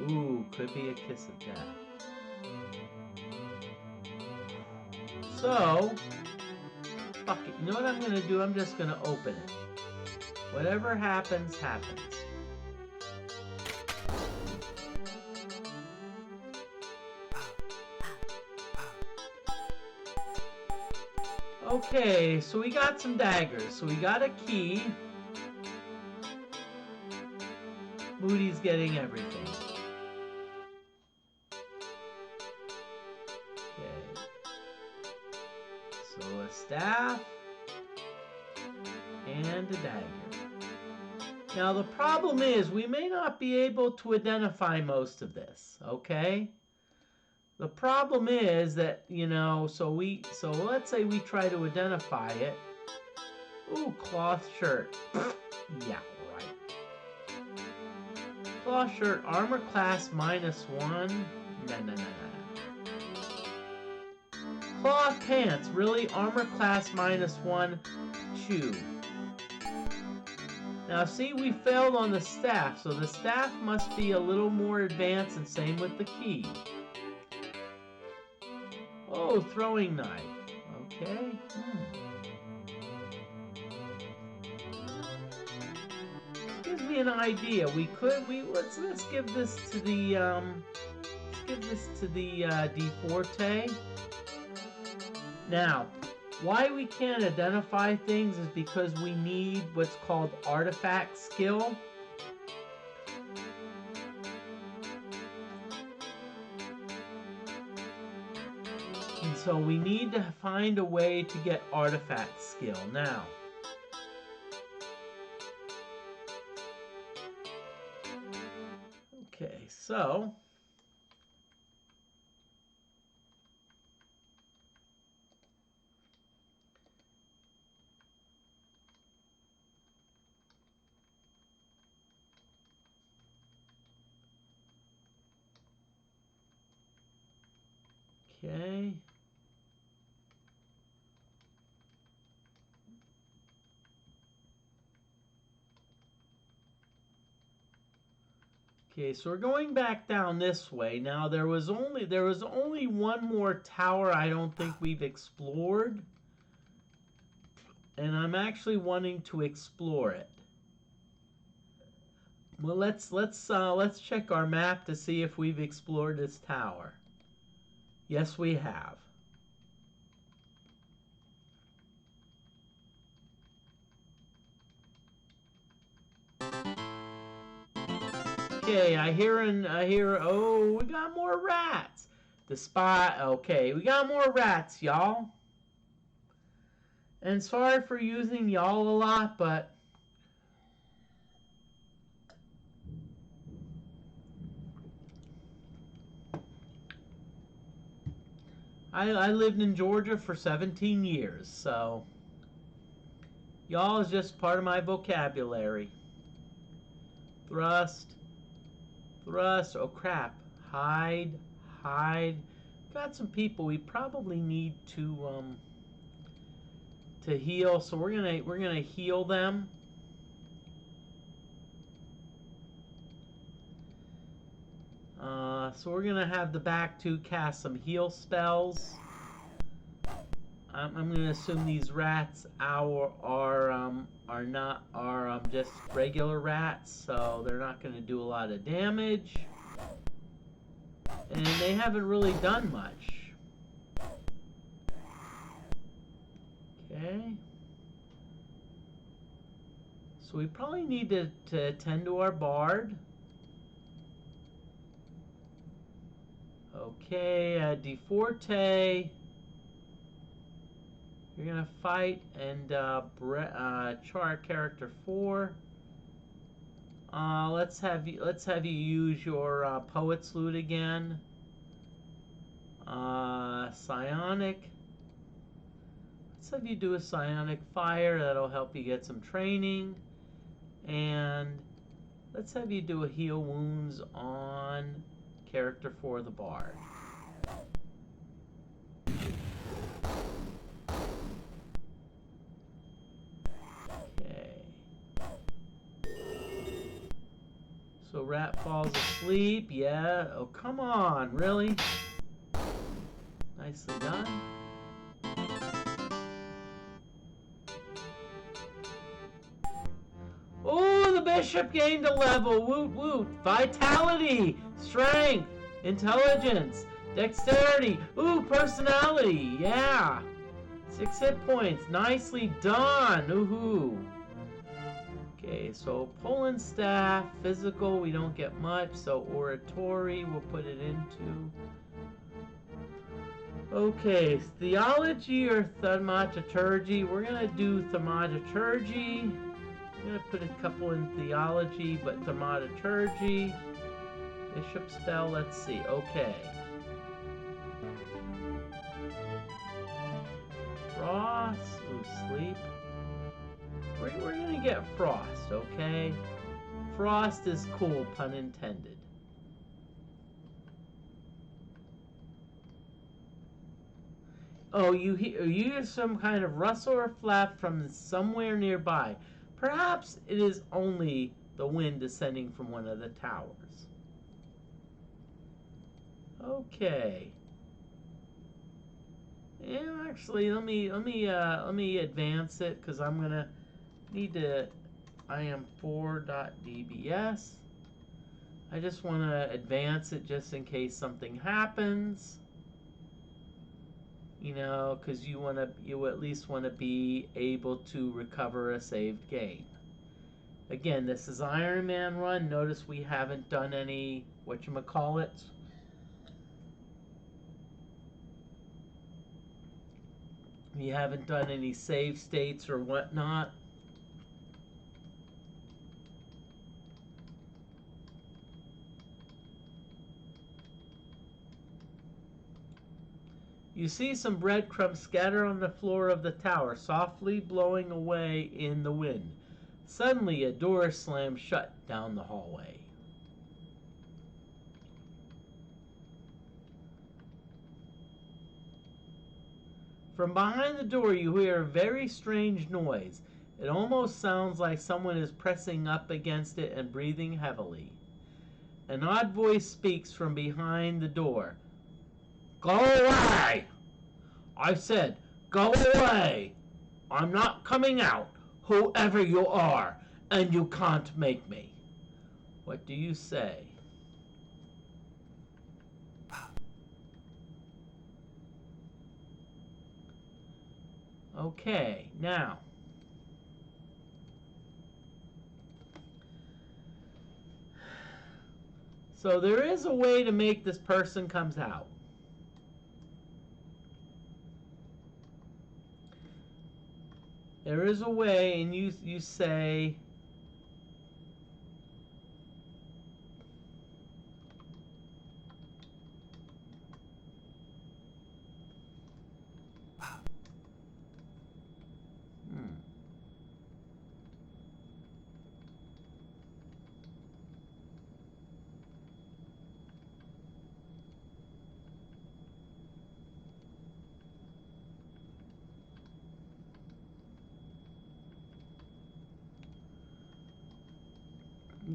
Ooh, could be a kiss of death. So, fuck it. You know what I'm going to do? I'm just going to open it. Whatever happens, happens. Okay, so we got some daggers. So we got a key. Moody's getting everything. staff, and a dagger. Now the problem is we may not be able to identify most of this, okay? The problem is that, you know, so let's say we try to identify it. Ooh, cloth shirt. Yeah, right. Cloth shirt, armor class -1. No. Cloth pants, really? Armor class -1. Chew. Now see, we failed on the staff, so the staff must be a little more advanced, and same with the key. Oh, throwing knife. Okay. This gives me an idea. Let's give this to the DFortae. Now, why we can't identify things is because we need what's called artifact skill. And so we need to find a way to get artifact skill. Now, okay, so okay. Okay, so we're going back down this way. Now there was only one more tower I don't think we've explored. And I'm actually wanting to explore it. Well, let's check our map to see if we've explored this tower. Yes, we have. Okay, I hear, oh, we got more rats. The spot, okay, we got more rats, y'all. And sorry for using y'all a lot, but I lived in Georgia for 17 years, so y'all is just part of my vocabulary. Thrust, oh crap, hide. Got some people we probably need to heal, so we're gonna heal them. So we're gonna have the back two cast some heal spells. I'm gonna assume these rats are just regular rats, so they're not gonna do a lot of damage, and they haven't really done much. Okay. So we probably need to attend to our bard. Okay, DFortae, you're gonna fight and chart character 4. Let's have you use your poet's loot again. Psionic. Let's have you do a psionic fire. That'll help you get some training. And let's have you do a heal wounds on character 4, the bard. Okay. So rat falls asleep. Yeah. Oh, come on. Really? Nicely done. Oh, the bishop gained a level. Woot woot. Vitality, strength, intelligence, dexterity. Ooh, personality. Yeah. 6 hit points. Nicely done. Ooh. Okay, so pulling staff, physical, we don't get much. So oratory, we'll put it into. Okay, theology or thaumaturgy. We're going to do thaumaturgy. I'm going to put a couple in theology, but thaumaturgy. Bishop spell, let's see. Okay. Frost. Ooh, sleep. We're going to get frost, okay? Frost is cool, pun intended. Oh, you hear some kind of rustle or flap from somewhere nearby. Perhaps it is only the wind descending from one of the towers. Okay. Yeah, actually, let me advance it because I'm gonna need to. I am 4.dbs. I just want to advance it just in case something happens. You know, because you at least want to be able to recover a saved game. Again, this is Iron Man run. Notice we haven't done any whatchamacallit. We haven't done any save states or whatnot. You see some breadcrumbs scattered on the floor of the tower, softly blowing away in the wind. Suddenly, a door slammed shut down the hallway. From behind the door, you hear a very strange noise. It almost sounds like someone is pressing up against it and breathing heavily. An odd voice speaks from behind the door. Go away! I said, go away! I'm not coming out, whoever you are, and you can't make me. What do you say? Okay, now. So there is a way to make this person comes out. There is a way, and you say,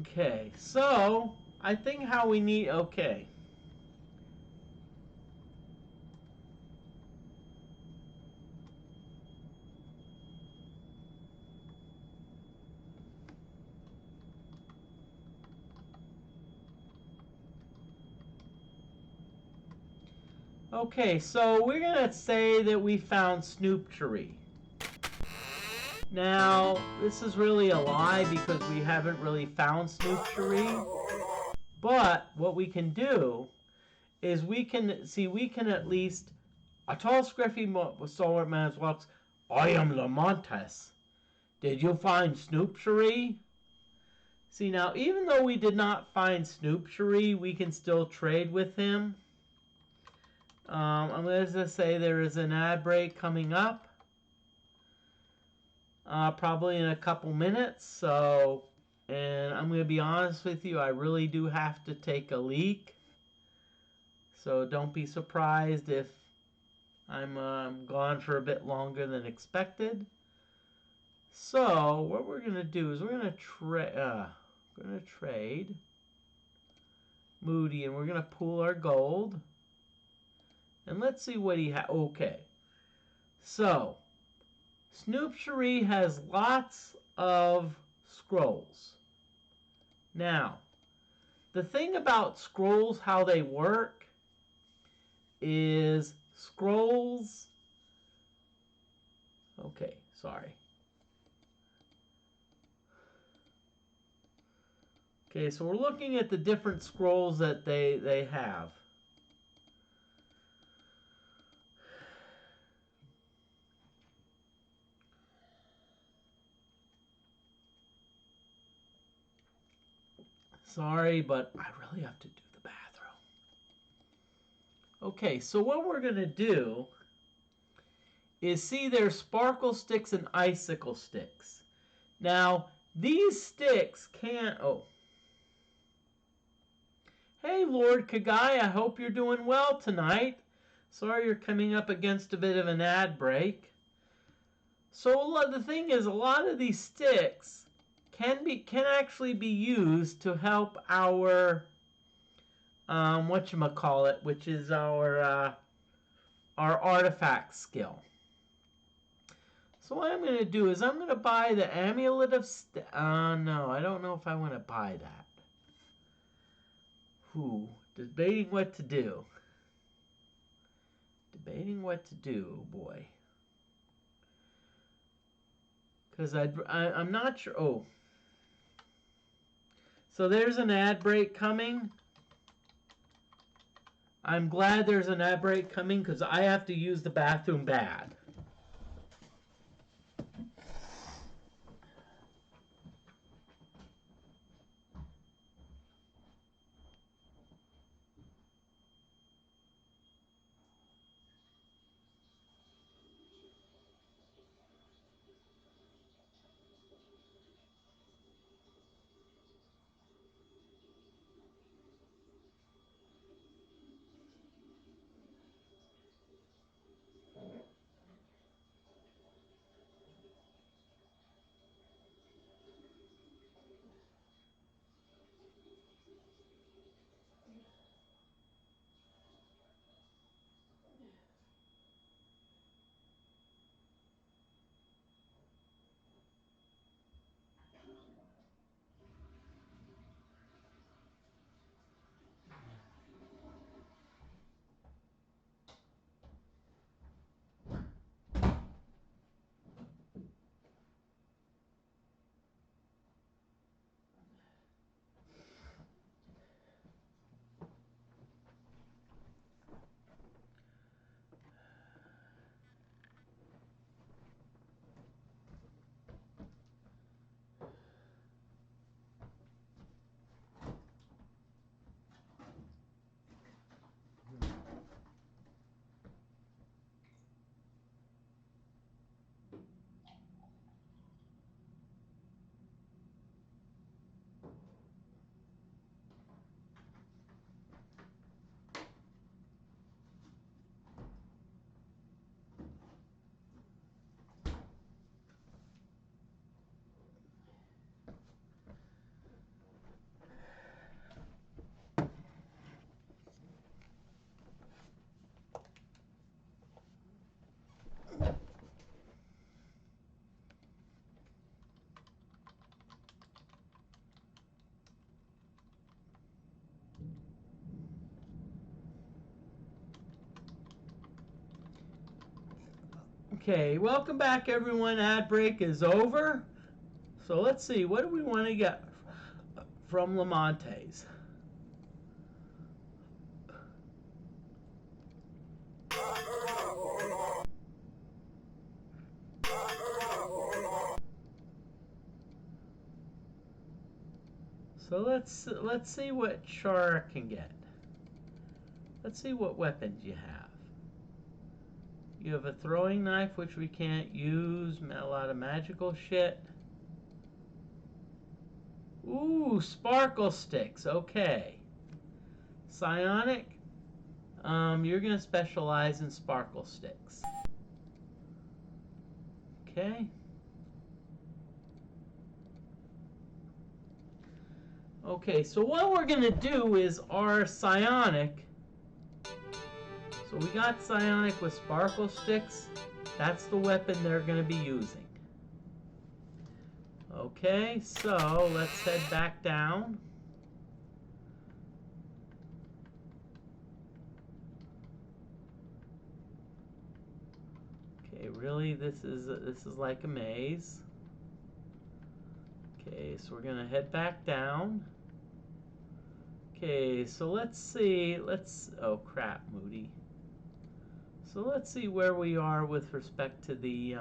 okay, so I think how we need, okay. Okay, so we're going to say that we found Snoopchery. Now, this is really a lie because we haven't really found Snoopchery. But what we can do is we can at least a tall, scruffy, stalwart man walks. I am Lamontes. Did you find Snoopchery? See, now, even though we did not find Snoopchery, we can still trade with him. I'm going to say there is an ad break coming up. Probably in a couple minutes. So, and I'm going to be honest with you, I really do have to take a leak. So don't be surprised if I'm gone for a bit longer than expected. So what we're going to do is we're going to trade Moody, and we're going to pool our gold. And let's see what he has. Okay. So, Snoopchery has lots of scrolls. Now, the thing about scrolls, how they work, is scrolls... Okay, sorry. Okay, so we're looking at the different scrolls that they have. Sorry, but I really have to do the bathroom. Okay, so what we're going to do is see there's sparkle sticks and icicle sticks. Now, these sticks can't... Oh. Hey, Lord Kagai, I hope you're doing well tonight. Sorry you're coming up against a bit of an ad break. So the thing is, a lot of these sticks can actually be used to help our whatchamacallit, which is our artifact skill. So what I'm going to do is I'm going to buy the amulet of no, I don't know if I want to buy that. Debating what to do. Debating what to do, boy. Because I'm not sure. Oh. So there's an ad break coming. I'm glad there's an ad break coming because I have to use the bathroom bad. Okay, welcome back everyone. Ad break is over. So let's see, what do we want to get from Lamonte's? So let's see what Char can get. Let's see what weapons you have. You have a throwing knife, which we can't use. A lot of magical shit. Ooh, sparkle sticks. Okay. Psionic. You're gonna specialize in sparkle sticks. Okay. Okay, so what we're gonna do is our psionic. So we got psionic with sparkle sticks. That's the weapon they're gonna be using. Okay, so let's head back down. Okay, really, this is like a maze. Okay, so we're gonna head back down. Okay, so let's see. Oh crap, Moody. So let's see where we are with respect to the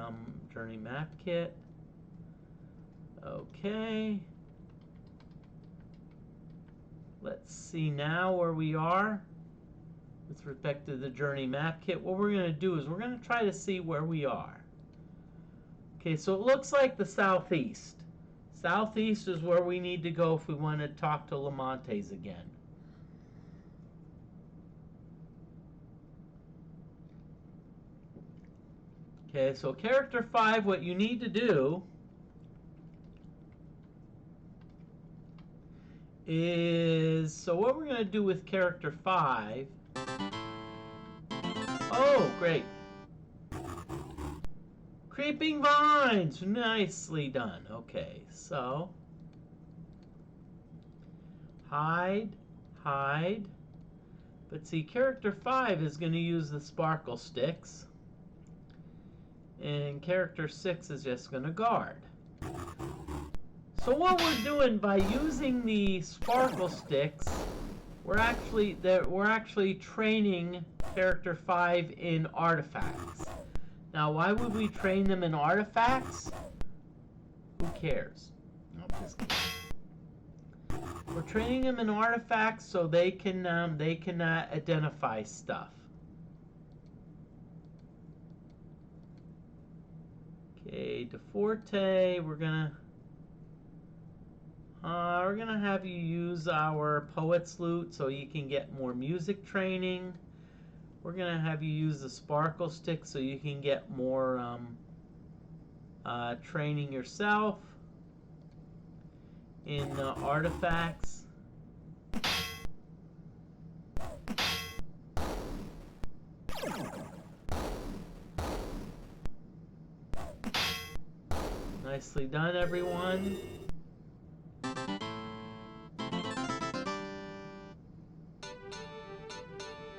journey map kit. Okay. Let's see now where we are with respect to the Journey Map Kit. What we're going to do is we're going to try to see where we are. Okay, so it looks like the southeast. Southeast is where we need to go if we want to talk to Lamontes again. Okay, so character 5, what you need to do is, so what we're going to do with character 5, oh, great. Creeping vines, nicely done. Okay, so hide, hide. But see, character 5 is going to use the sparkle sticks. And character 6 is just going to guard. So what we're doing by using the sparkle sticks, we're actually training character 5 in artifacts. Now, why would we train them in artifacts? Who cares? Nope, just kidding. We're training them in artifacts so they can identify stuff. Okay, DFortae, we're gonna have you use our Poet's Lute so you can get more music training. We're gonna have you use the sparkle stick so you can get more training yourself in artifacts. Nicely done, everyone.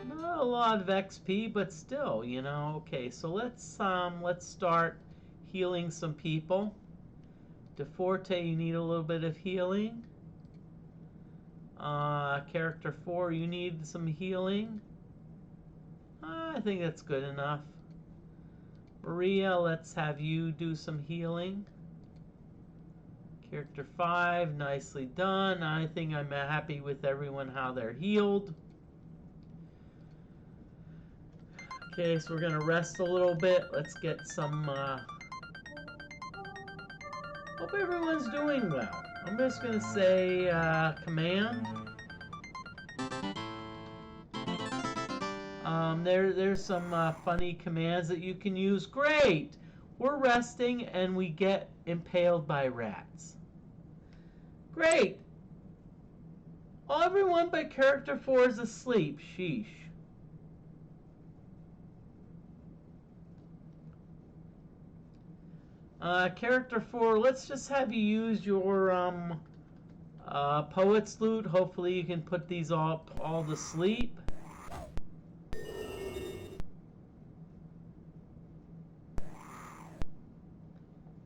Not a lot of XP, but still, you know. Okay, so let's start healing some people. DFortae, you need a little bit of healing. Character 4, you need some healing. I think that's good enough. Maria, let's have you do some healing. Character 5, nicely done. I think I'm happy with everyone how they're healed. Okay, so we're going to rest a little bit. Let's get some... hope everyone's doing well. I'm just going to say command. There's some funny commands that you can use. Great! We're resting and we get impaled by rats. Great! Everyone but character 4 is asleep. Sheesh. Character 4, let's just have you use your Poet's Lute. Hopefully you can put these all to sleep.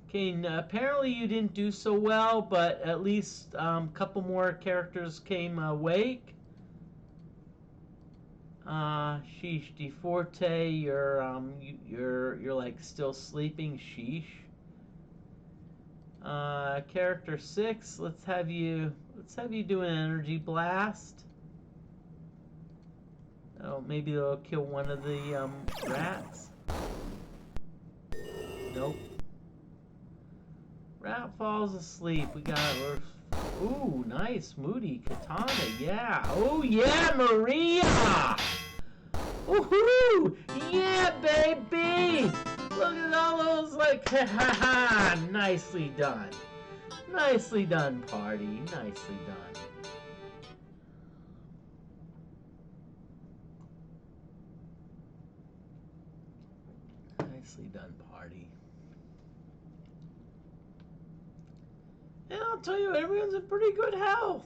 Okay, apparently you didn't do so well, but at least a couple more characters came awake. Sheesh, DFortae, you're like still sleeping. Sheesh. Character 6, let's have you do an energy blast. Oh, maybe they'll kill one of the rats. Nope. Rat falls asleep. We got ooh, nice, Moody Katana. Yeah. Oh yeah, Maria. Woohoo! Yeah, baby. Look at all those, like, ha ha ha! Nicely done. Nicely done, party. Nicely done. Nicely done, party. And I'll tell you, everyone's in pretty good health.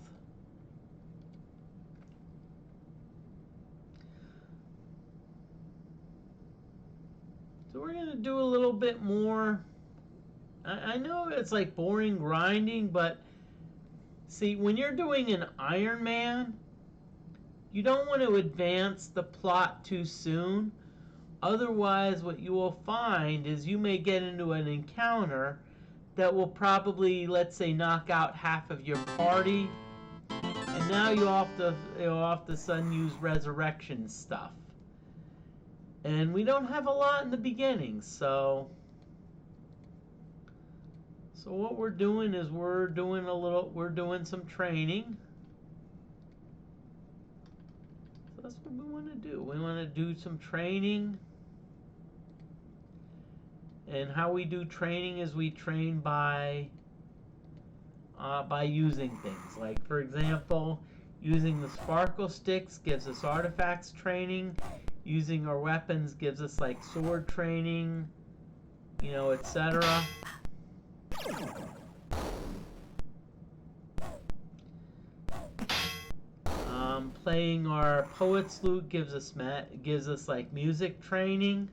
So we're going to do a little bit more. I know it's like boring grinding, but see, when you're doing an Iron Man, you don't want to advance the plot too soon. Otherwise, what you will find is you may get into an encounter that will probably, let's say, knock out half of your party. And now you all have to sudden use resurrection stuff. And we don't have a lot in the beginning, so what we're doing is we're doing some training. So that's what we want to do. We want to do some training. And how we do training is we train by using things. Like, for example, using the sparkle sticks gives us artifacts training. Using our weapons gives us like sword training, you know, etc. Playing our poet's lute gives us like music training.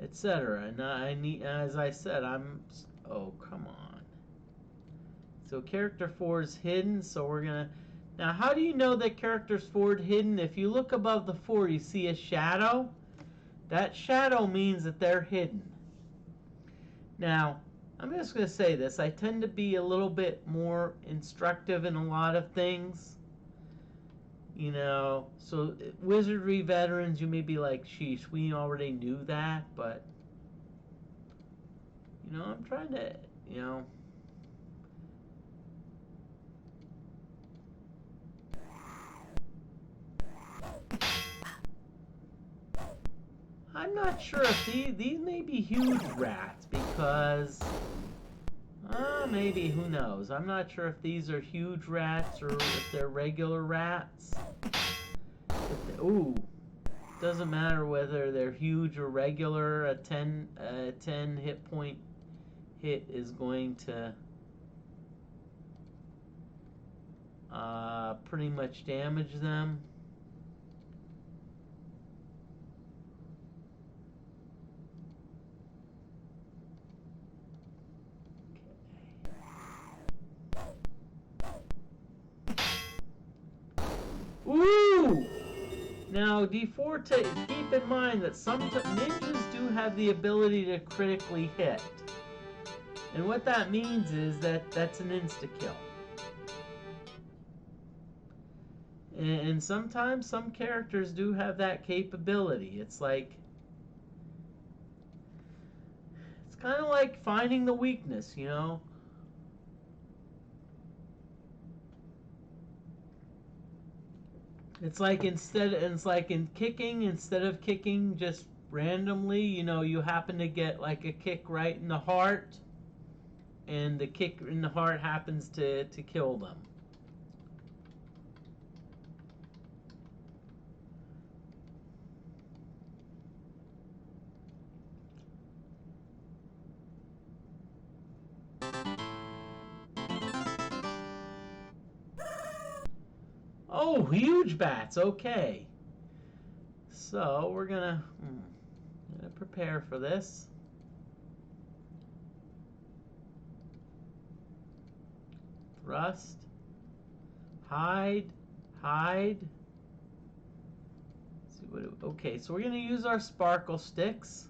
Etc. And I need, as I said, oh, come on. So character 4 is hidden, so we're gonna, now how do you know that character 4 is hidden? If you look above the 4, you see a shadow. That shadow means that they're hidden. Now, I'm just gonna say this, I tend to be a little bit more instructive in a lot of things. You know, so Wizardry veterans, you may be like, sheesh, we already knew that, but, you know, I'm trying to, you know, I'm not sure if these may be huge rats, because, maybe, who knows. I'm not sure if these are huge rats or if they're regular rats. Ooh, doesn't matter whether they're huge or regular. A 10 hit point hit is going to pretty much damage them. Ooh! Now, DFortae, keep in mind that some ninjas do have the ability to critically hit. And what that means is that that's an insta-kill. And sometimes some characters do have that capability. It's like, it's kind of like finding the weakness, you know? It's like in kicking, instead of kicking just randomly, you know, you happen to get like a kick right in the heart, and the kick in the heart happens to kill them. Oh, huge bats, okay. So we're gonna prepare for this. Thrust. Hide. Hide. Let's see what, okay, so we're gonna use our sparkle sticks.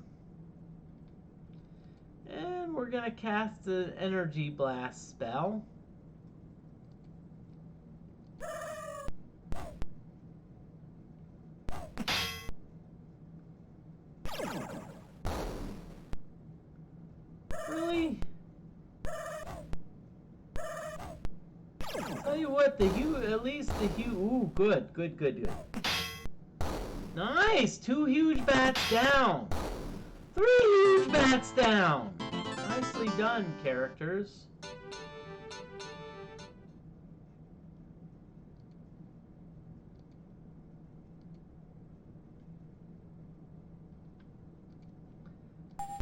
And we're gonna cast an energy blast spell. Really? Tell you what, at least the hue, ooh, good. Nice! 2 huge bats down. 3 huge bats down. Nicely done, characters.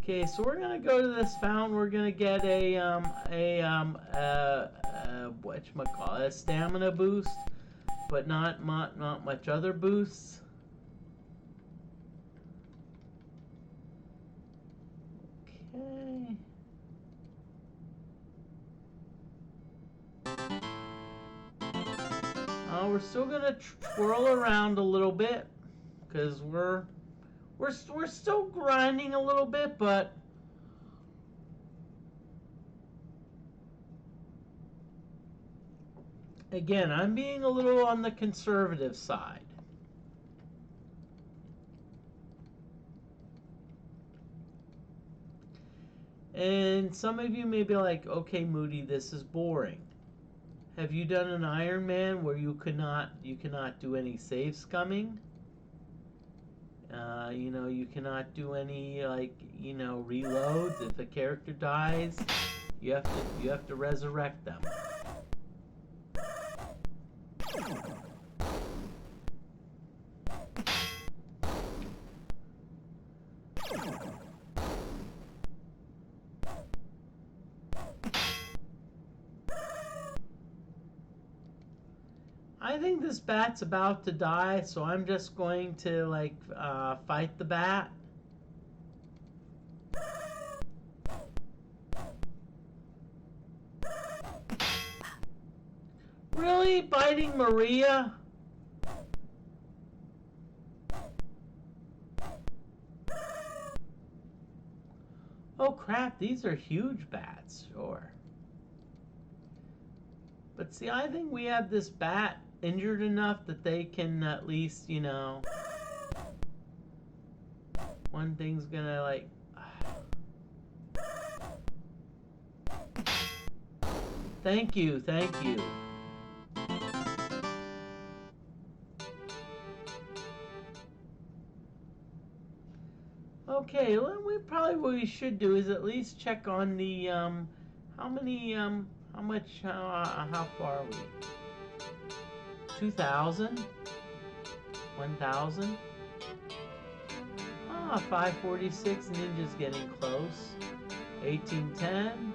Okay, so we're gonna go to this fountain. We're gonna get whatchamacallit, a stamina boost, but not much other boosts. Okay. We're still gonna twirl around a little bit, because we're We're still grinding a little bit, but again, I'm being a little on the conservative side. And some of you may be like, okay, Moody, this is boring. Have you done an Iron Man where you cannot do any save scumming? You cannot do any reloads. If a character dies, you have to resurrect them. I think this bat's about to die, so I'm just going to fight the bat. Really? Biting Maria? Oh crap, these are huge bats, sure. But see, I think we have this bat injured enough that they can at least, one thing's gonna Thank you, thank you. Okay, well, what we should do is at least check on the how far are we? 2,000? 1,000? 546, Ninja's getting close. 1810.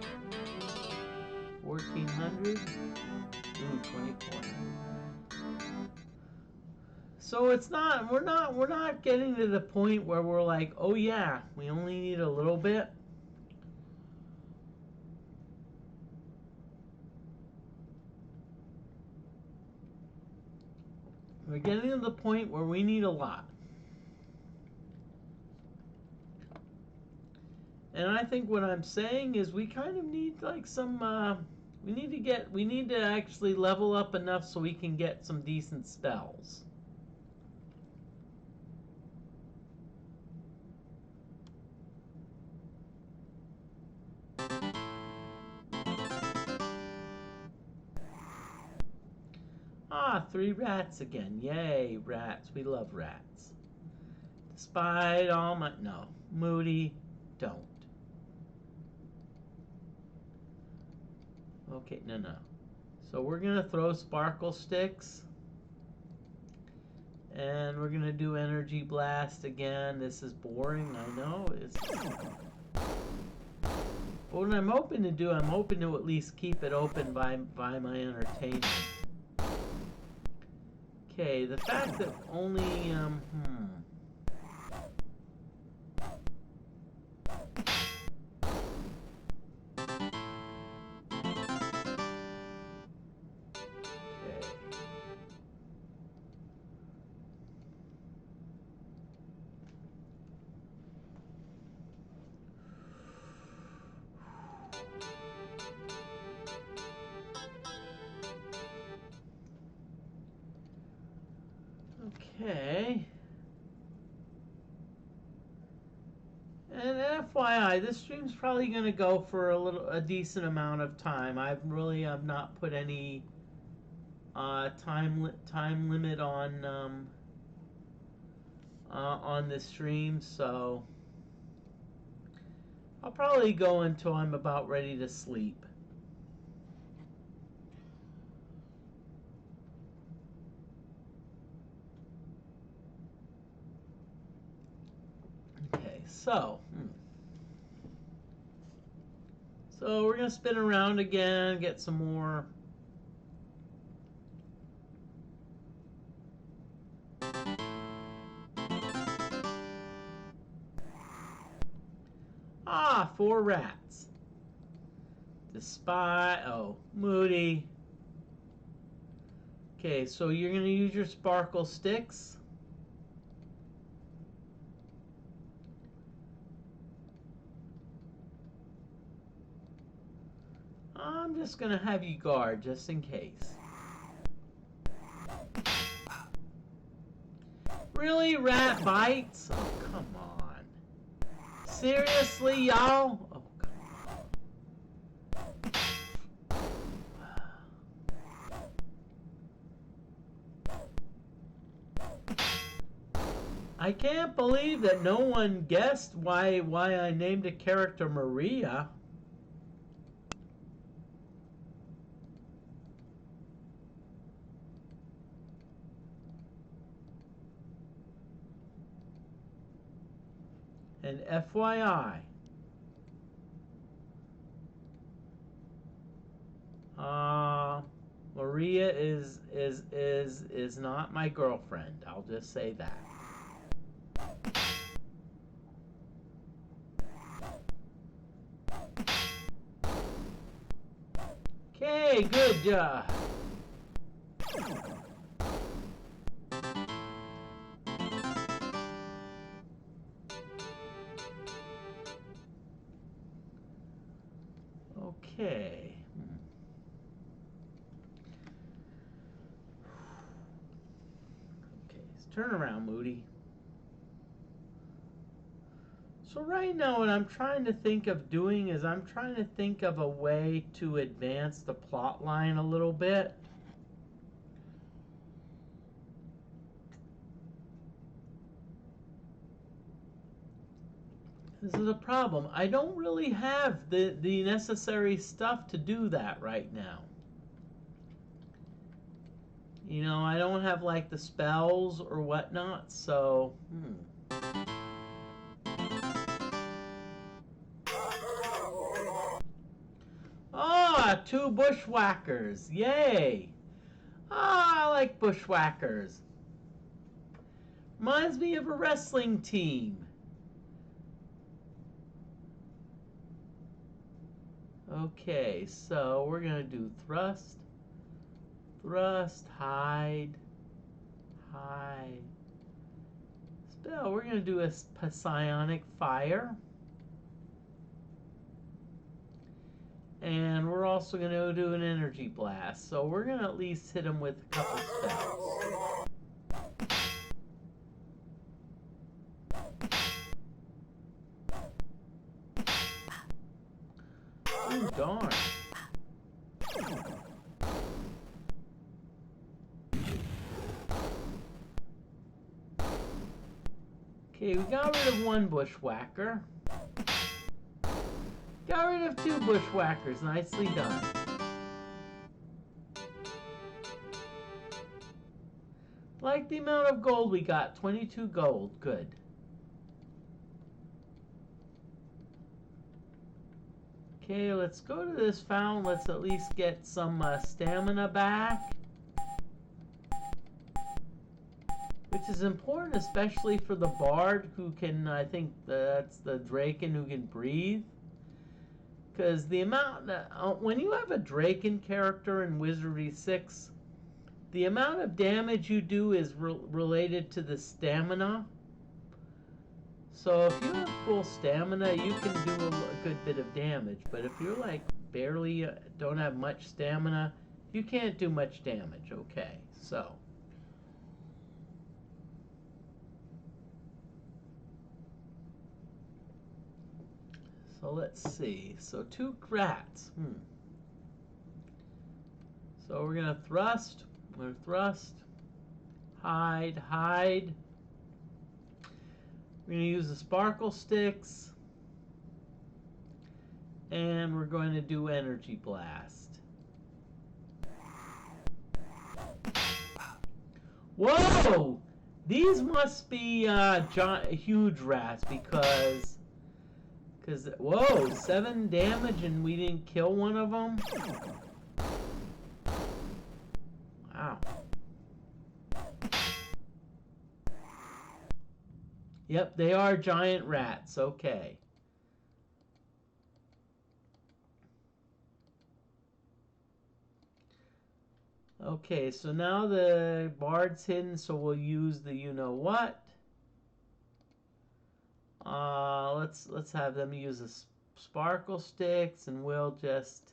1,400. Ooh, 24. So we're not getting to the point where we're like, oh yeah, we only need a little bit. We're getting to the point where we need a lot. And I think what I'm saying is we kind of need we need to actually level up enough so we can get some decent spells. Ah, 3 rats again. Yay, rats. We love rats. Despite all my... No. Moody, don't. Okay, no. So we're going to throw sparkle sticks. And we're going to do energy blast again. This is boring, I know. But what I'm hoping to do, I'm hoping to at least keep it open by my entertainment. Okay, the fact that only, Okay. And FYI, this stream's probably going to go for a decent amount of time. I've not put any time limit on this stream, so I'll probably go until I'm about ready to sleep. So we're going to spin around again, get some more. Ah, 4 rats. Moody. Okay, so you're going to use your sparkle sticks. I'm just going to have you guard just in case. Really, rat bites? Oh, come on. Seriously, y'all? Oh, come on. I can't believe that no one guessed why I named a character Maria. And FYI, Maria is not my girlfriend. I'll just say that. Okay, good job. Okay. Okay, turn around, Moody. So right now what I'm trying to think of doing is I'm trying to think of a way to advance the plot line a little bit. This is a problem. I don't really have the necessary stuff to do that right now. You know, I don't have like the spells or whatnot, so Ah, 2 bushwhackers. Yay. Ah, I like bushwhackers. Reminds me of a wrestling team. Okay, so we're going to do thrust, thrust, hide, hide. Spell, we're going to do a psionic fire. And we're also going to do an energy blast. So we're going to at least hit him with a couple spells. Oh, darn. Okay, we got rid of 1 bushwhacker. Got rid of 2 bushwhackers. Nicely done. Like the amount of gold we got. 22 gold. Good. Okay, let's go to this fountain. Let's at least get some stamina back. Which is important, especially for the bard who can, I think that's the Draken who can breathe. Because the amount, when you have a Draken character in Wizardry 6, the amount of damage you do is related to the stamina. So if you have full stamina, you can do a good bit of damage. But if you're like barely don't have much stamina, you can't do much damage. Okay, so. So let's see. So 2 rats. So we're going to thrust. We're going to thrust. Hide, hide. We're going to use the sparkle sticks. And we're going to do energy blast. Whoa! These must be huge rats because whoa, 7 damage and we didn't kill one of them? Wow. Yep, they are giant rats. Okay. Okay, so now the bard's hidden, so we'll use the you-know-what. Let's have them use the sparkle sticks, and we'll just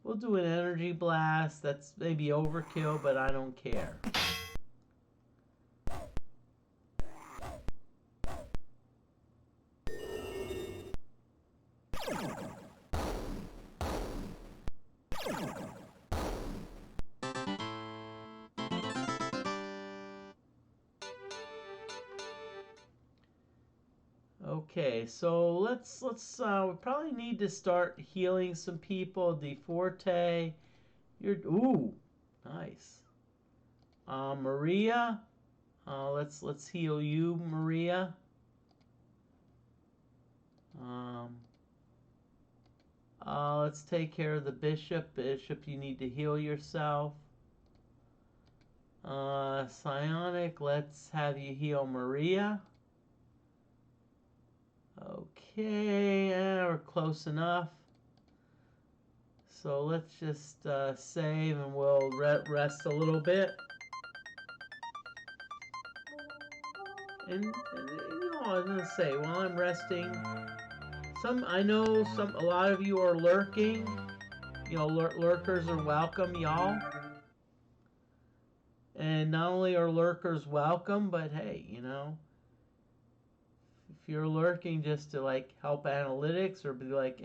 We'll do an energy blast. That's maybe overkill, but I don't care. Okay, so let's we probably need to start healing some people. DFortae, you're ooh, nice. Maria, let's heal you, Maria. Let's take care of the bishop. Bishop, you need to heal yourself. Psionic, let's have you heal Maria. Okay, we're close enough. So let's just save and we'll rest a little bit. And you know, I was gonna say, while I'm resting, I know a lot of you are lurking. You know, lurkers are welcome, y'all. And not only are lurkers welcome, but hey, you know, if you're lurking just to like help analytics or be like,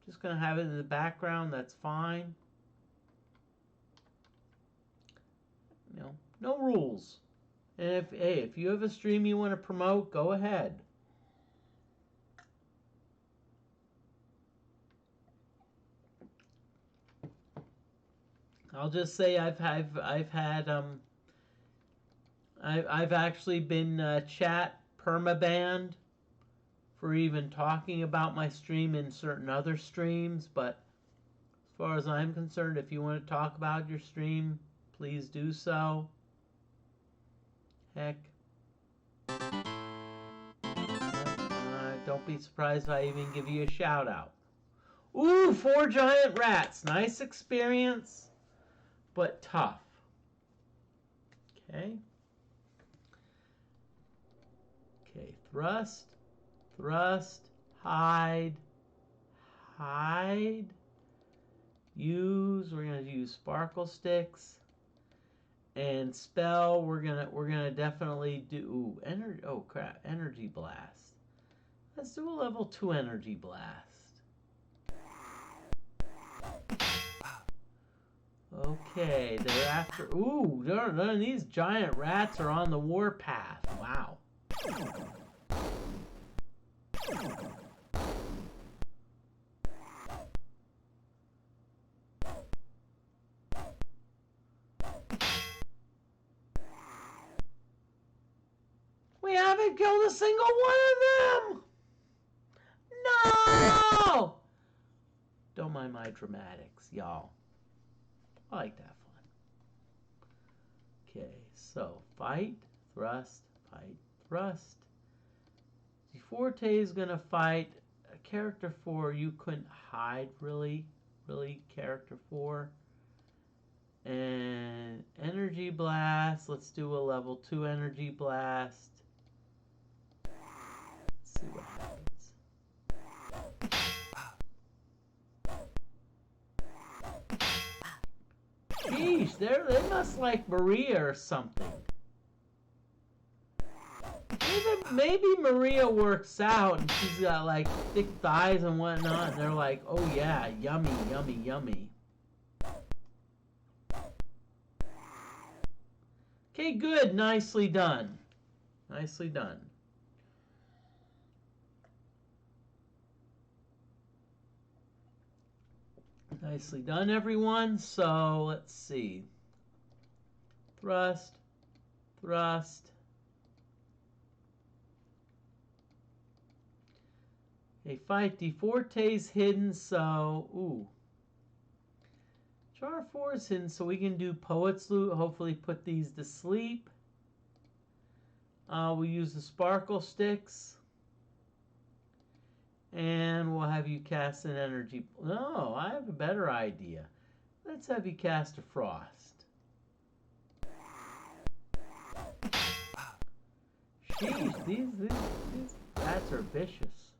just gonna have it in the background, that's fine. You know, no rules. And if you have a stream you want to promote, go ahead. I'll just say I've actually been chat permabanned for even talking about my stream in certain other streams, but as far as I'm concerned, if you want to talk about your stream, please do so. Heck. Don't be surprised if I even give you a shout out. Ooh, 4 giant rats. Nice experience, but tough. Okay. Okay, thrust, hide, use, we're going to use sparkle sticks, and spell, we're gonna definitely do, energy blast. Let's do a level 2 energy blast. Okay, they're after, ooh, none of these giant rats are on the warpath. Wow. We haven't killed a single one of them! No! Don't mind my dramatics, y'all. I like that fun. Okay, so fight, thrust, fight, thrust. DFortae is gonna fight a character 4 you couldn't hide really character 4. And energy blast, let's do a level 2 energy blast. Let's see what happens. Sheesh, they must like Maria or something. Maybe Maria works out and she's got like thick thighs and whatnot, and they're like, oh yeah, yummy, yummy, yummy. Okay, good, nicely done. Nicely done. Nicely done, everyone. So let's see. Thrust, thrust. Okay, fight. DFortae's hidden, so ooh. Char 4 is hidden, so we can do Poet's Loot. Hopefully, put these to sleep. We'll use the sparkle sticks. And we'll have you cast an energy. No, I have a better idea. Let's have you cast a frost. Sheesh, these rats are vicious.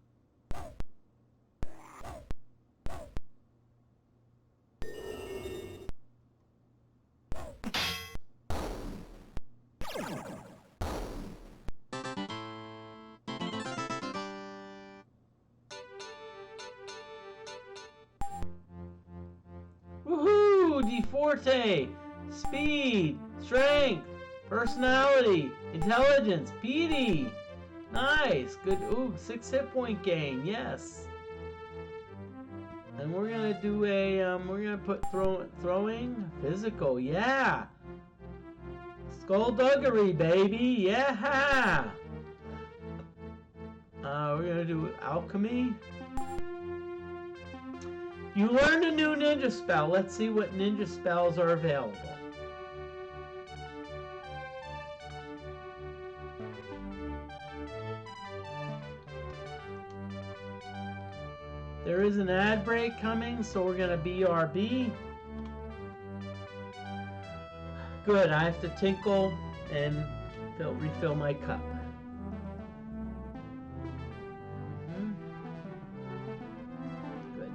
DFortae, speed, strength, personality, intelligence, PD. Nice, good. Ooh, 6 hit point gain. Yes. And we're gonna do a we're gonna put throwing physical. Yeah. Skullduggery, baby. Yeah. We're gonna do alchemy. You learned a new ninja spell. Let's see what ninja spells are available. There is an ad break coming, so we're gonna BRB. Good, I have to tinkle and refill my cup. Good.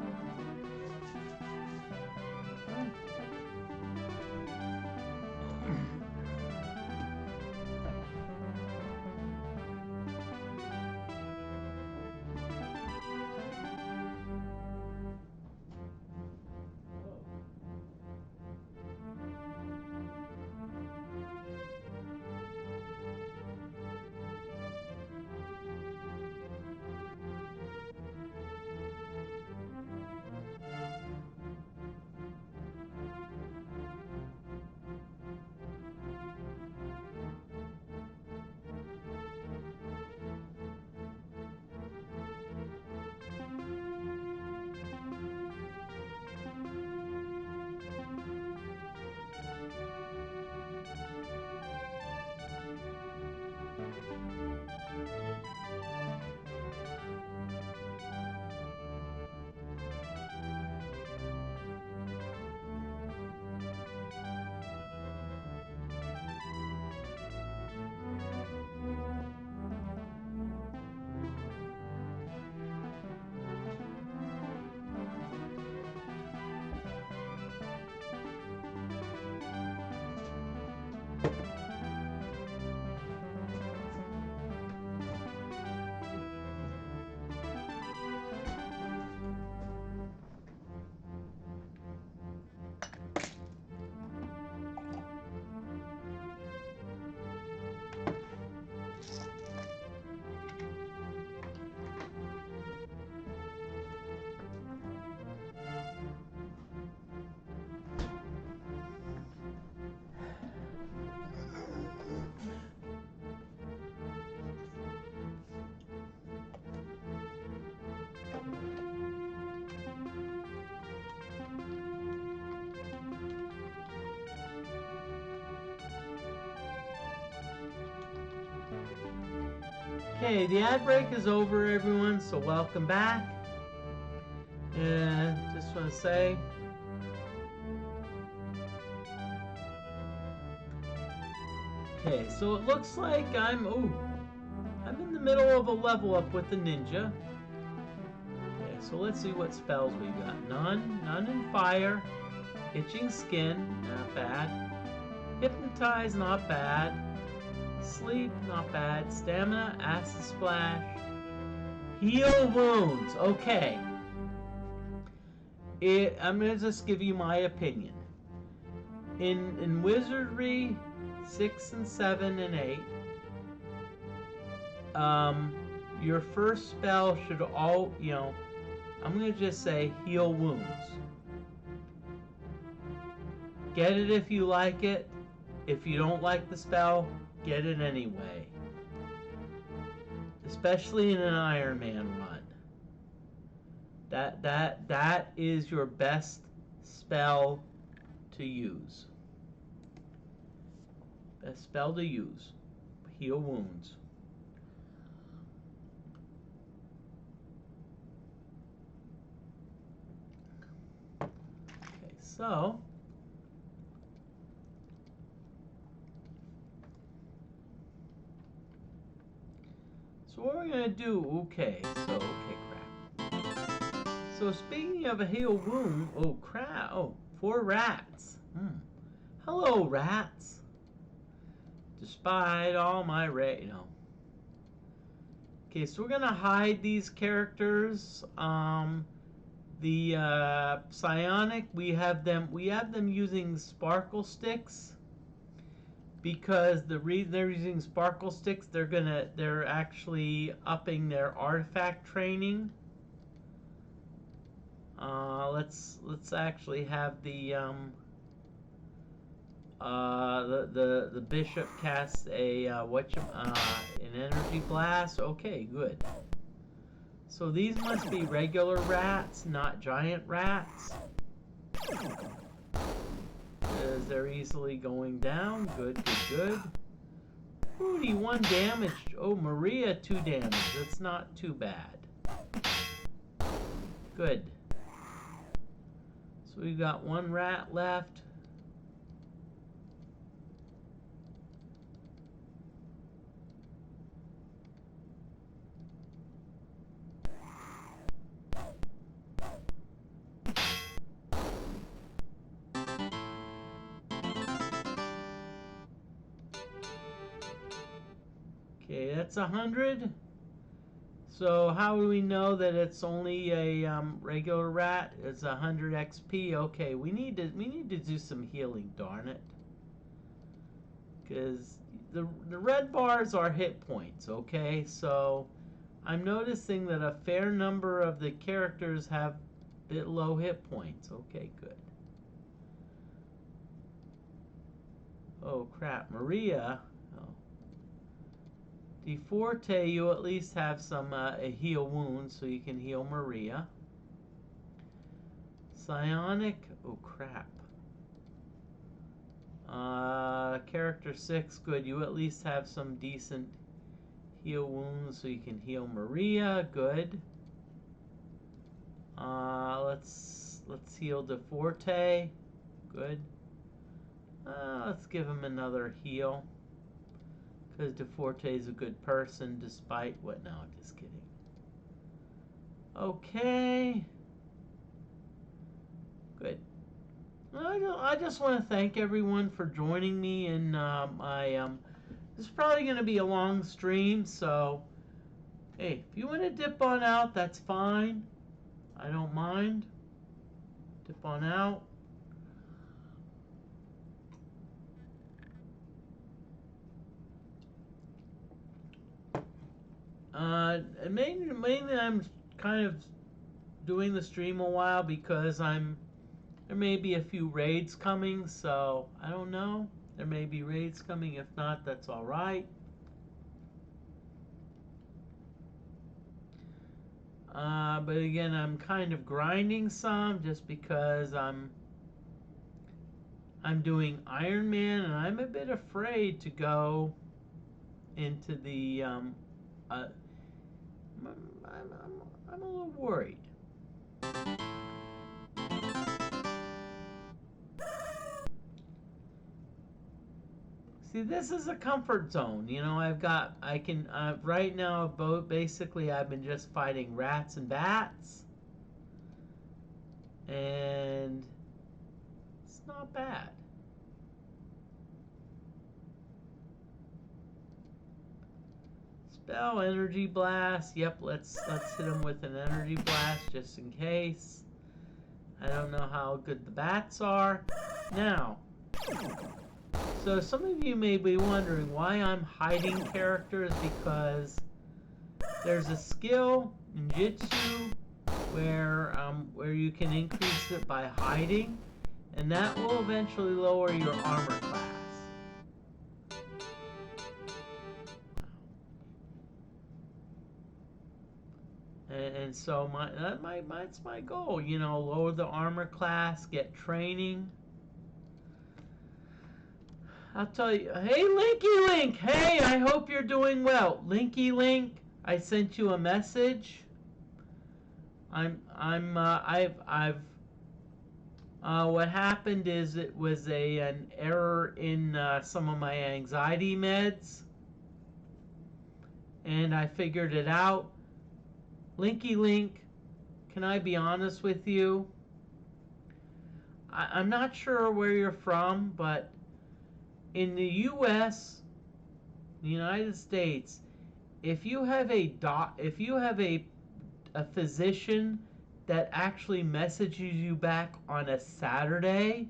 Okay, the ad break is over, everyone, so welcome back. And just want to say, okay, so it looks like I'm in the middle of a level up with the ninja. Okay, so let's see what spells we got. None in fire. Itching skin, not bad. Hypnotize, not bad. Sleep, not bad. Stamina, acid splash. Heal wounds. Okay. I'm gonna just give you my opinion. In Wizardry 6 and 7 and 8, your first spell should I'm gonna just say heal wounds. Get it if you like it. If you don't like the spell, get it anyway. Especially in an Iron Man run. That is your best spell to use. Best spell to use. Heal wounds. Okay, so what we're gonna do, okay, crap. So speaking of a heal wound, 4 rats. Hello, rats. Despite all my Okay, so we're gonna hide these characters. The psionic, we have them using sparkle sticks, because the reason they're using sparkle sticks, they're actually upping their artifact training. Let's actually have the bishop cast a an energy blast. Okay, good. So these must be regular rats, not giant rats, because they're easily going down. Good, good, good. Rudy, 1 damage. Oh, Maria, 2 damage. That's not too bad. Good. So we've got 1 rat left. Okay, that's 100. So how do we know that it's only a regular rat? It's 100 XP. Okay, we need to do some healing. Darn it, because the red bars are hit points. Okay, so I'm noticing that a fair number of the characters have a bit low hit points. Okay, good. Oh crap, Maria. DFortae, you at least have some heal wounds, so you can heal Maria. Psionic, oh crap. Character 6, good. You at least have some decent heal wounds, so you can heal Maria. Good. Let's heal DFortae. Good. Let's give him another heal, because DFortae is a good person, despite what? No, just kidding. Okay. Good. I just want to thank everyone for joining me in this is probably going to be a long stream, so hey, if you want to dip on out, that's fine. I don't mind. Dip on out. Mainly I'm kind of doing the stream a while because there may be a few raids coming, so I don't know. There may be raids coming. If not, that's all right. But again, I'm kind of grinding some just because I'm doing Iron Man, and I'm a bit afraid to go into the I'm a little worried. See, this is a comfort zone. You know, right now, basically I've been just fighting rats and bats, and it's not bad. Spell energy blast. Yep, let's hit him with an energy blast just in case. I don't know how good the bats are. Now, so some of you may be wondering why I'm hiding characters, because there's a skill in Jitsu where you can increase it by hiding, and that will eventually lower your armor class. And so that's my goal, you know, lower the armor class, get training. I'll tell you, hey Linky Link, hey, I hope you're doing well. Linky Link, I sent you a message. What happened is it was an error in some of my anxiety meds, and I figured it out. Linky Link, can I be honest with you? I'm not sure where you're from, but in the U.S., the United States, if you have a physician that actually messages you back on a Saturday.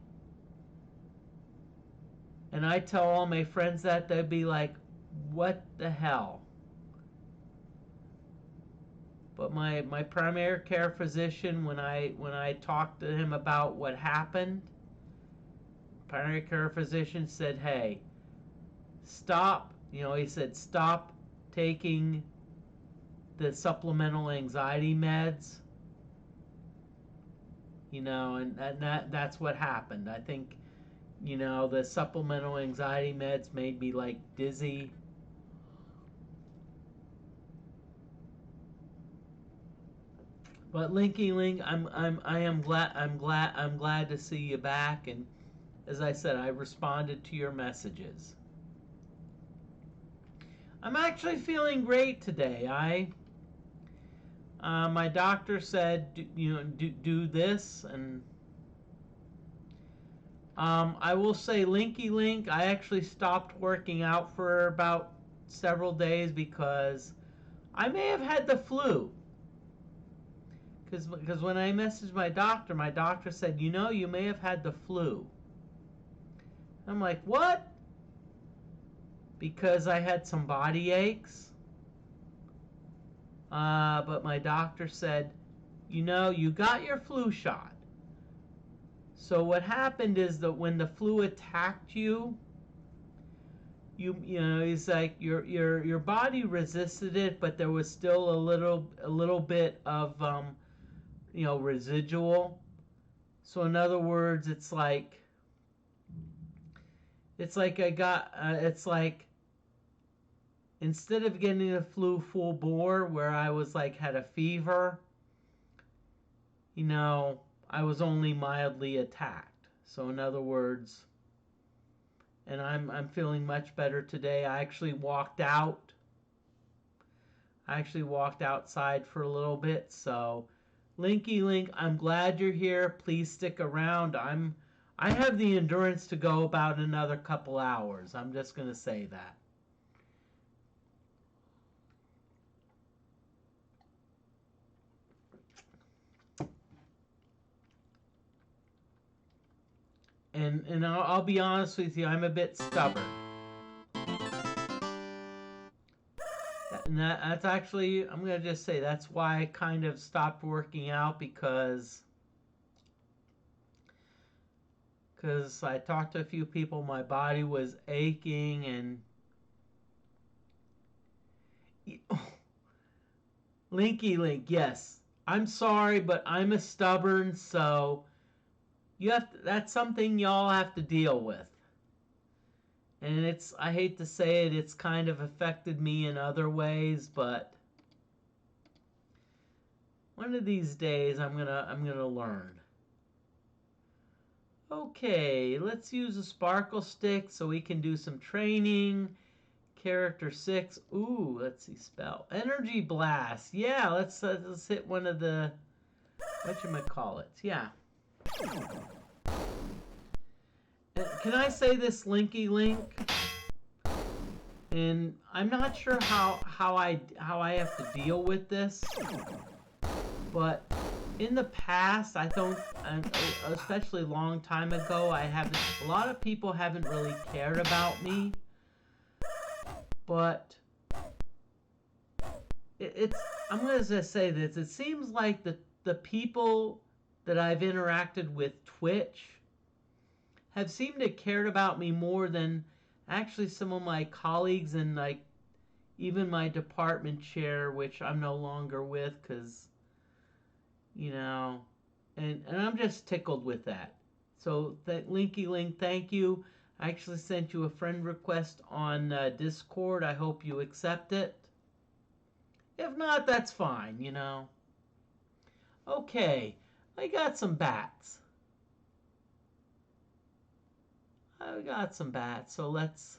And I tell all my friends that, they'd be like, what the hell? But my primary care physician, when I talked to him about what happened, primary care physician said, hey, stop, he said, stop taking the supplemental anxiety meds, and that's what happened. I think, the supplemental anxiety meds made me like dizzy. But Linky Link, I'm glad to see you back, and as I said, I responded to your messages. I'm actually feeling great today. My doctor said, do this, and I will say, Linky Link, I actually stopped working out for about several days because I may have had the flu. Because when I messaged my doctor said, you may have had the flu. I'm like, what? Because I had some body aches. But my doctor said, you got your flu shot. So what happened is that when the flu attacked you, it's like your body resisted it, but there was still a little bit of residual. So in other words, it's like instead of getting the flu full bore where I was like had a fever, I was only mildly attacked. So in other words, and I'm feeling much better today. I actually walked outside for a little bit. So Linky Link, I'm glad you're here. Please stick around. I have the endurance to go about another couple hours. I'm just going to say that. And I'll be honest with you, I'm a bit stubborn. And that's actually, I'm going to just say, that's why I kind of stopped working out, because I talked to a few people, my body was aching, and Linky Link, yes, I'm sorry, but I'm a stubborn, so that's something y'all have to deal with. And I hate to say it, it's kind of affected me in other ways, but one of these days I'm gonna learn. Okay, let's use a sparkle stick so we can do some training. Character 6. Ooh, let's see, spell. Energy Blast. Yeah, let's hit one of the whatchamacallits. Yeah. Can I say this, Linky Link? And I'm not sure how I have to deal with this, but in the past, I don't, especially a long time ago, a lot of people haven't really cared about me, but I'm going to say this, it seems like the people that I've interacted with Twitch have seemed to cared about me more than actually some of my colleagues and like even my department chair, which I'm no longer with, because and I'm just tickled with that. So Linky Link, thank you. I actually sent you a friend request on Discord. I hope you accept it. If not, that's fine, Okay, I got some bats. So let's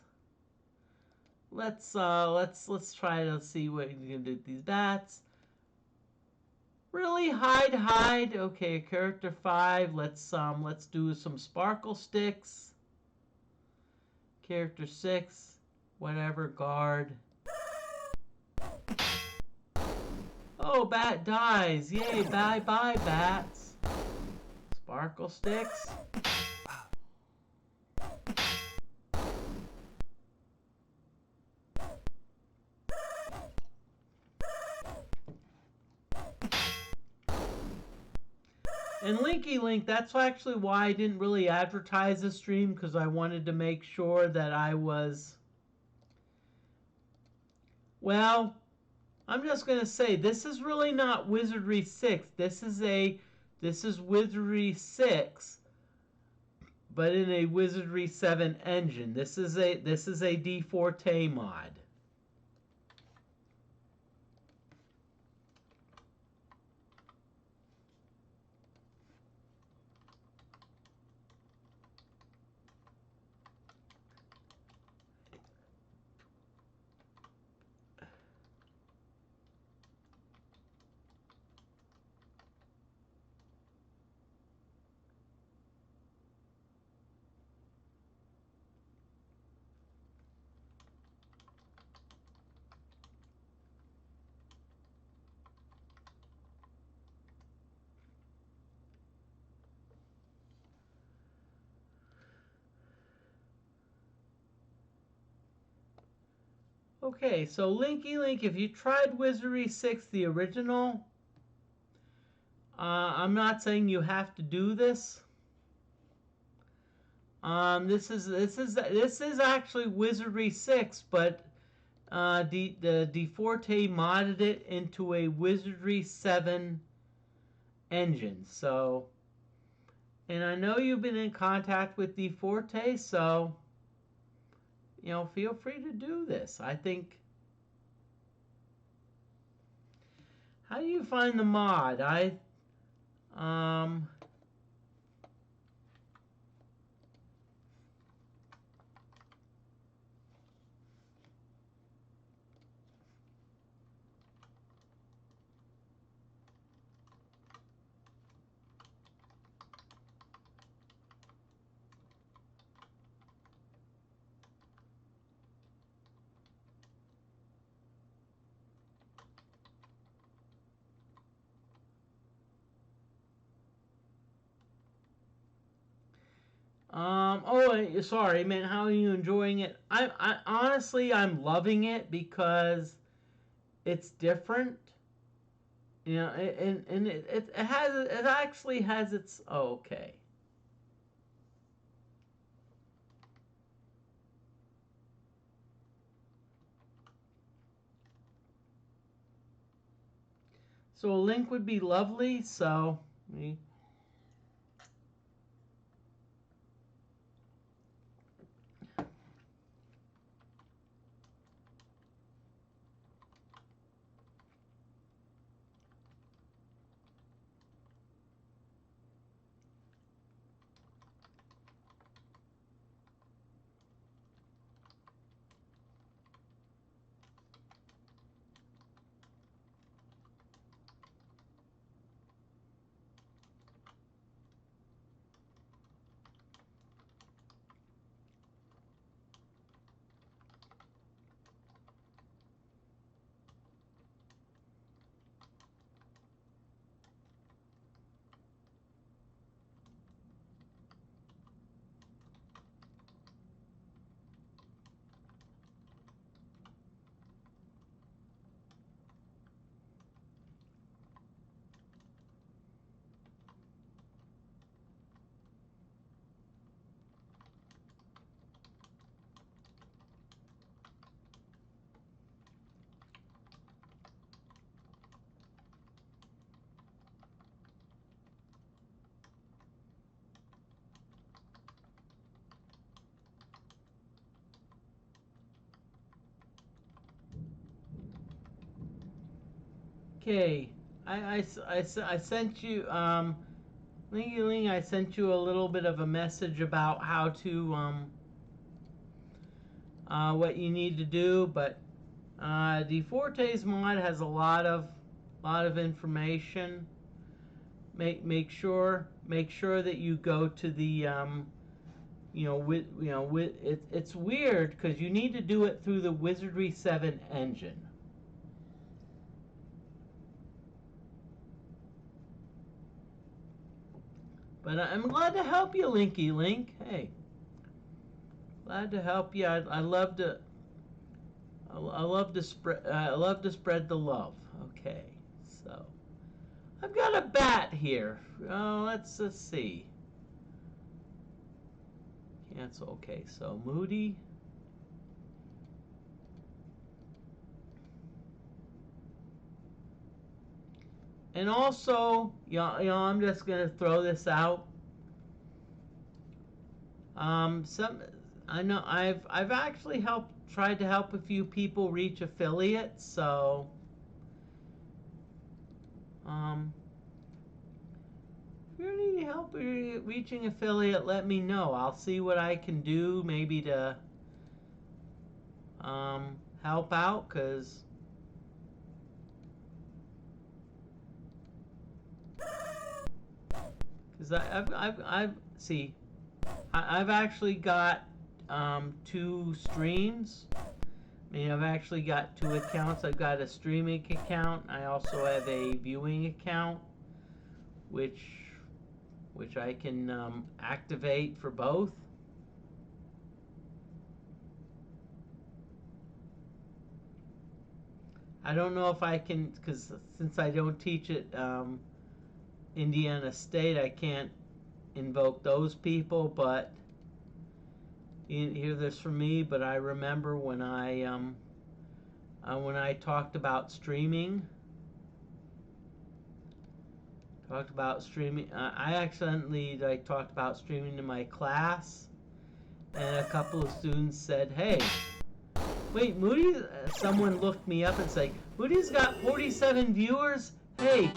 try to see what we can do with these bats. Really, hide. Okay, character 5. Let's do some sparkle sticks. Character 6, whatever, guard. Oh, bat dies. Yay, bye-bye, bats. Sparkle sticks. And Linky Link, that's actually why I didn't really advertise the stream, because I wanted to make sure that I was... Well, I'm just going to say, this is really not Wizardry 6. This is Wizardry 6, but in a Wizardry 7 engine. This is a DFortae mod. Okay, so Linky Link, if you tried Wizardry 6, the original, I'm not saying you have to do this. This is actually Wizardry 6, but the DFortae modded it into a Wizardry 7 engine. So, and I know you've been in contact with DFortae, so feel free to do this. I think. How do you find the mod? Oh, sorry, man. How are you enjoying it? I honestly, I'm loving it because it's different. And it actually has its. Oh, okay. So a link would be lovely. So. Okay, I sent you Lingy Ling. I sent you a little bit of a message about how to what you need to do, but DFortae's mod has a lot of information. Make sure that you go to the it's weird because you need to do it through the Wizardry 7 engine. But I'm glad to help you, Linky Link. Hey, glad to help you. I love to. I love to spread. I love to spread the love. Okay, so I've got a bat here. Oh, let's see. Cancel. Okay, so Moody. And also, I'm just gonna throw this out. I know I've actually tried to help a few people reach affiliates. So, if you need help reaching affiliate, let me know. I'll see what I can do, maybe to help out, because I've actually got 2 streams. I mean, I've actually got 2 accounts. I've got a streaming account. I also have a viewing account, which I can activate for both. I don't know if I can, because since I don't teach at Indiana State, I can't invoke those people, but you didn't hear this from me, but I remember when I talked about streaming. I accidentally talked about streaming to my class, and a couple of students said, "Hey, wait, Moody." Someone looked me up and said, "Moody's got 47 viewers. Hey,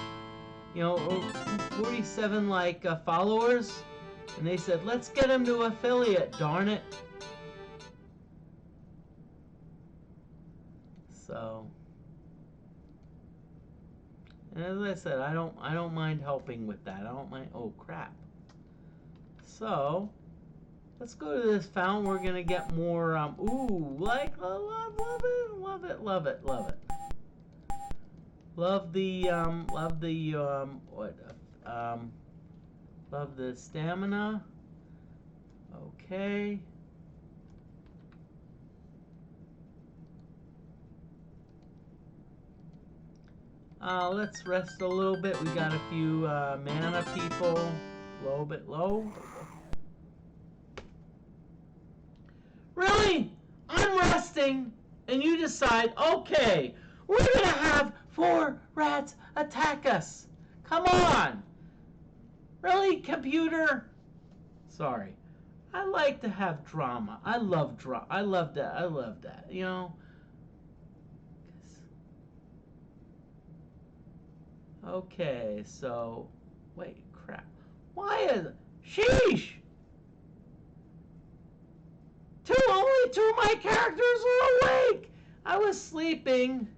47 followers." And they said, "Let's get him to affiliate, darn it." So, and as I said, I don't mind helping with that. I don't mind. Oh crap. So, let's go to this fountain. We're gonna get more. Ooh, love it. Love the stamina. Okay. Let's rest a little bit. We got a few mana people. A little bit low. Really? I'm resting, and you decide, okay, we're gonna have 4 rats attack us. Come on. Really, computer? Sorry. I like to have drama. I love drama. I love that. Okay, so wait, crap. Why is sheesh? Only 2 of my characters are awake. I was sleeping.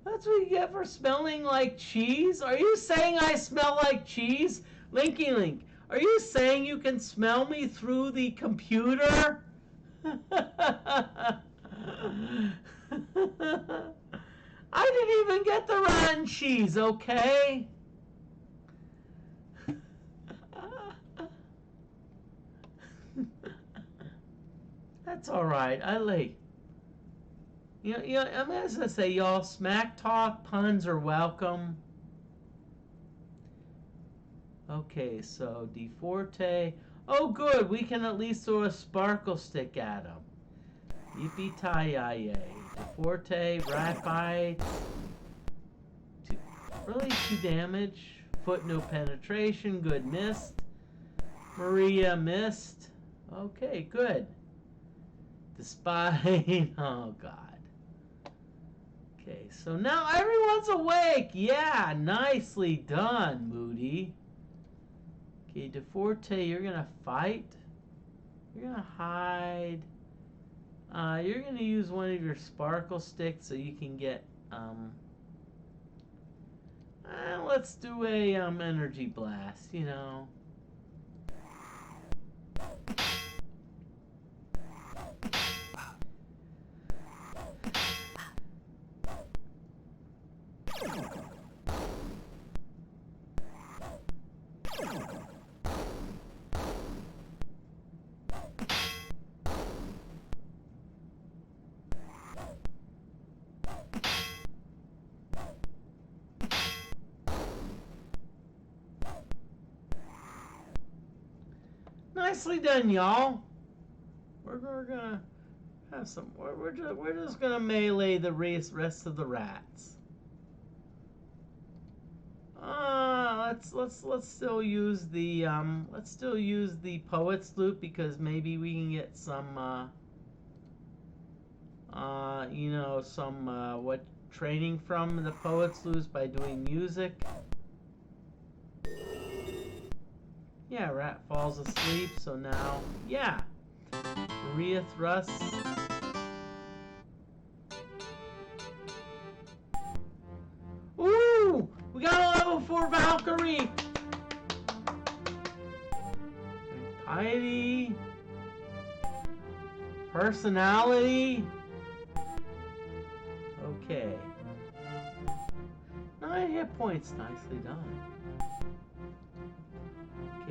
That's what you get for smelling like cheese? Are you saying I smell like cheese? Linky Link, are you saying you can smell me through the computer? I didn't even get the rotten cheese, okay? That's alright. I'm gonna say, y'all, smack talk, puns are welcome. Okay, so DFortae. Oh, good. We can at least throw a sparkle stick at him. Yippee-ki-yay. DFortae, Rapite. Really 2 damage. Foot no penetration. Good, missed. Maria missed. Okay, good. Despite. Oh, God. Okay, so now everyone's awake. Yeah, nicely done, Moody. Okay, DFortae, you're gonna fight. You're gonna hide. You're gonna use one of your sparkle sticks so you can get let's do a energy blast, Nicely done, y'all. We're gonna have some. We're just gonna melee the rest of the rats. Let's still use the poet's loot because maybe we can get some you know, some what training from the poet's loot by doing music. Yeah, rat falls asleep, so now, yeah. Maria thrusts. Ooh! We got a level 4 Valkyrie! Piety. Personality. Okay. 9 hit points, nicely done.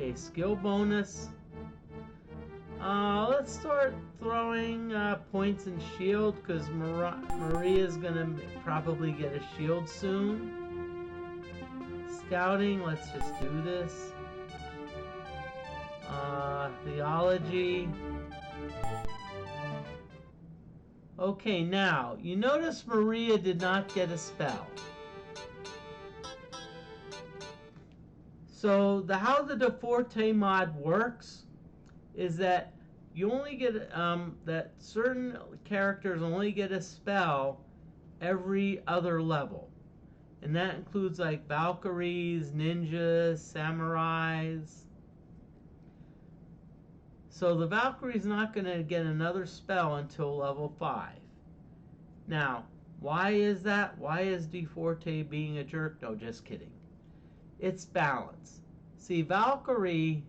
Okay, skill bonus. Let's start throwing points and shield because Maria's gonna probably get a shield soon. Scouting, let's just do this. Theology. Okay, now, you notice Maria did not get a spell. So, how the DFortae mod works is that you only get, that certain characters only get a spell every other level. And that includes like Valkyries, ninjas, samurais. So the Valkyrie's not going to get another spell until level 5. Now, why is that? Why is DFortae being a jerk? No, just kidding. It's balance. See, Valkyrie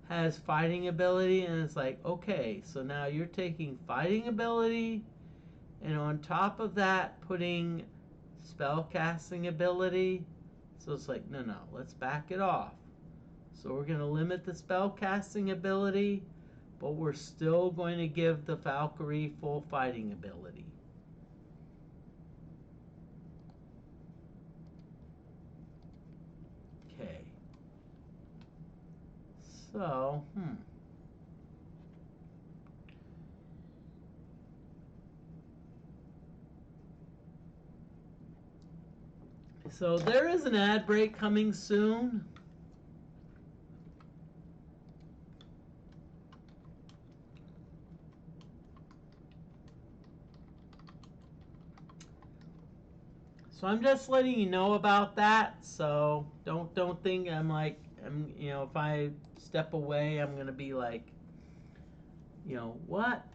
has fighting ability, and it's like, okay, so now you're taking fighting ability, and on top of that, putting spell casting ability. So it's like, no, let's back it off. So we're going to limit the spell casting ability, but we're still going to give the Valkyrie full fighting ability. Okay. So, So there is an ad break coming soon. So I'm just letting you know about that. So don't think you know, if I step away, I'm gonna be like, you know, what?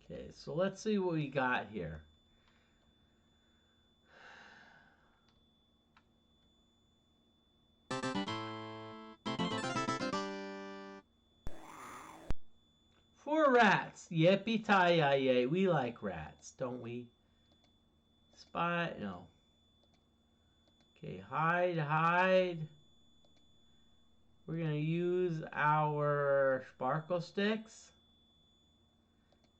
Okay, so let's see what we got here. Four rats. Yippee-ki-yay. We like rats, don't we? Spy, no. Okay, hide. We're going to use our sparkle sticks.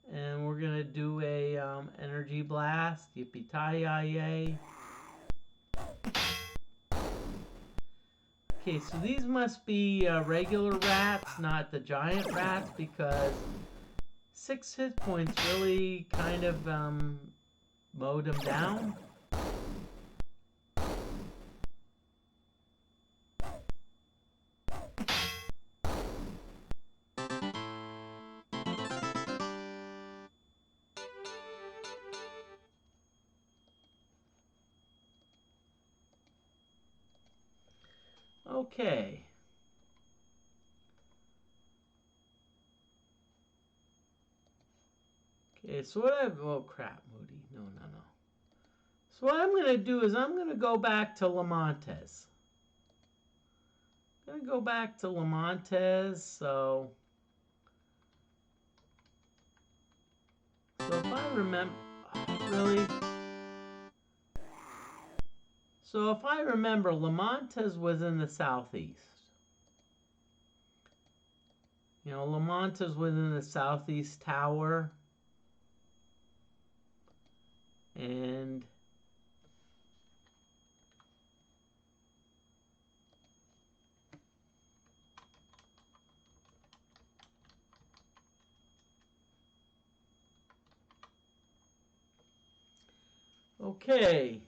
And we're going to do a energy blast. Yippee-ki-yay. Okay, so these must be regular rats, not the giant rats, because 6 hit points really kind of mowed them down. Okay. Okay, so oh crap, Moody. No, no, no. So what I'm going to do is I'm going to go back to Lamontes. I'm going to go back to Lamontes, so if I remember, really? So if I remember, Lamontes was in the southeast. You know, Lamontes was in the southeast tower. And okay.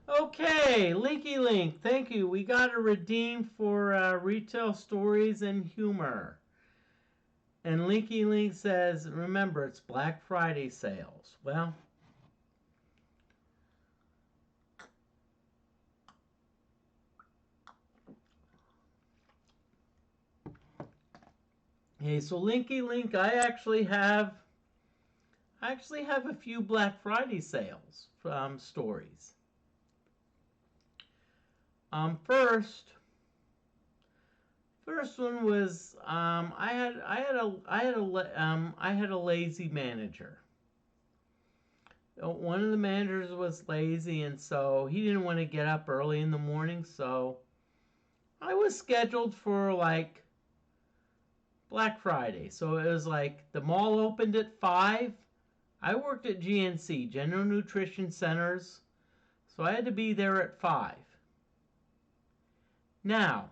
Okay, Linky Link, thank you. We got a redeem for retail stories and humor. And Linky Link says, remember, it's Black Friday sales. Well, hey, so Linky Link, I actually have a few Black Friday sales stories. First one was I had a lazy manager. One of the managers was lazy, and so he didn't want to get up early in the morning. So I was scheduled for like Black Friday. So it was like the mall opened at 5. I worked at GNC, General Nutrition Centers, so I had to be there at 5. Now,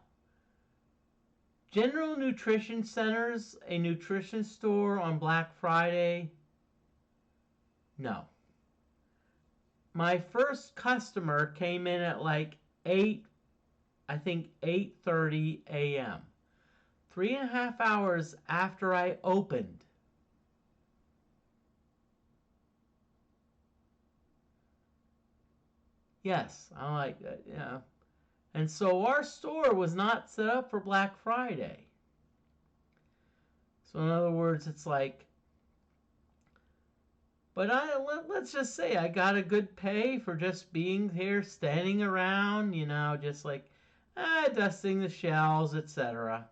General Nutrition Centers, a nutrition store on Black Friday? No. My first customer came in at like 8, I think 8:30 a.m. 3.5 hours after I opened. Yes, I'm like, yeah. And so our store was not set up for Black Friday. So in other words, it's like, but let's just say I got a good pay for just being here, standing around, you know, just like dusting the shelves, etc.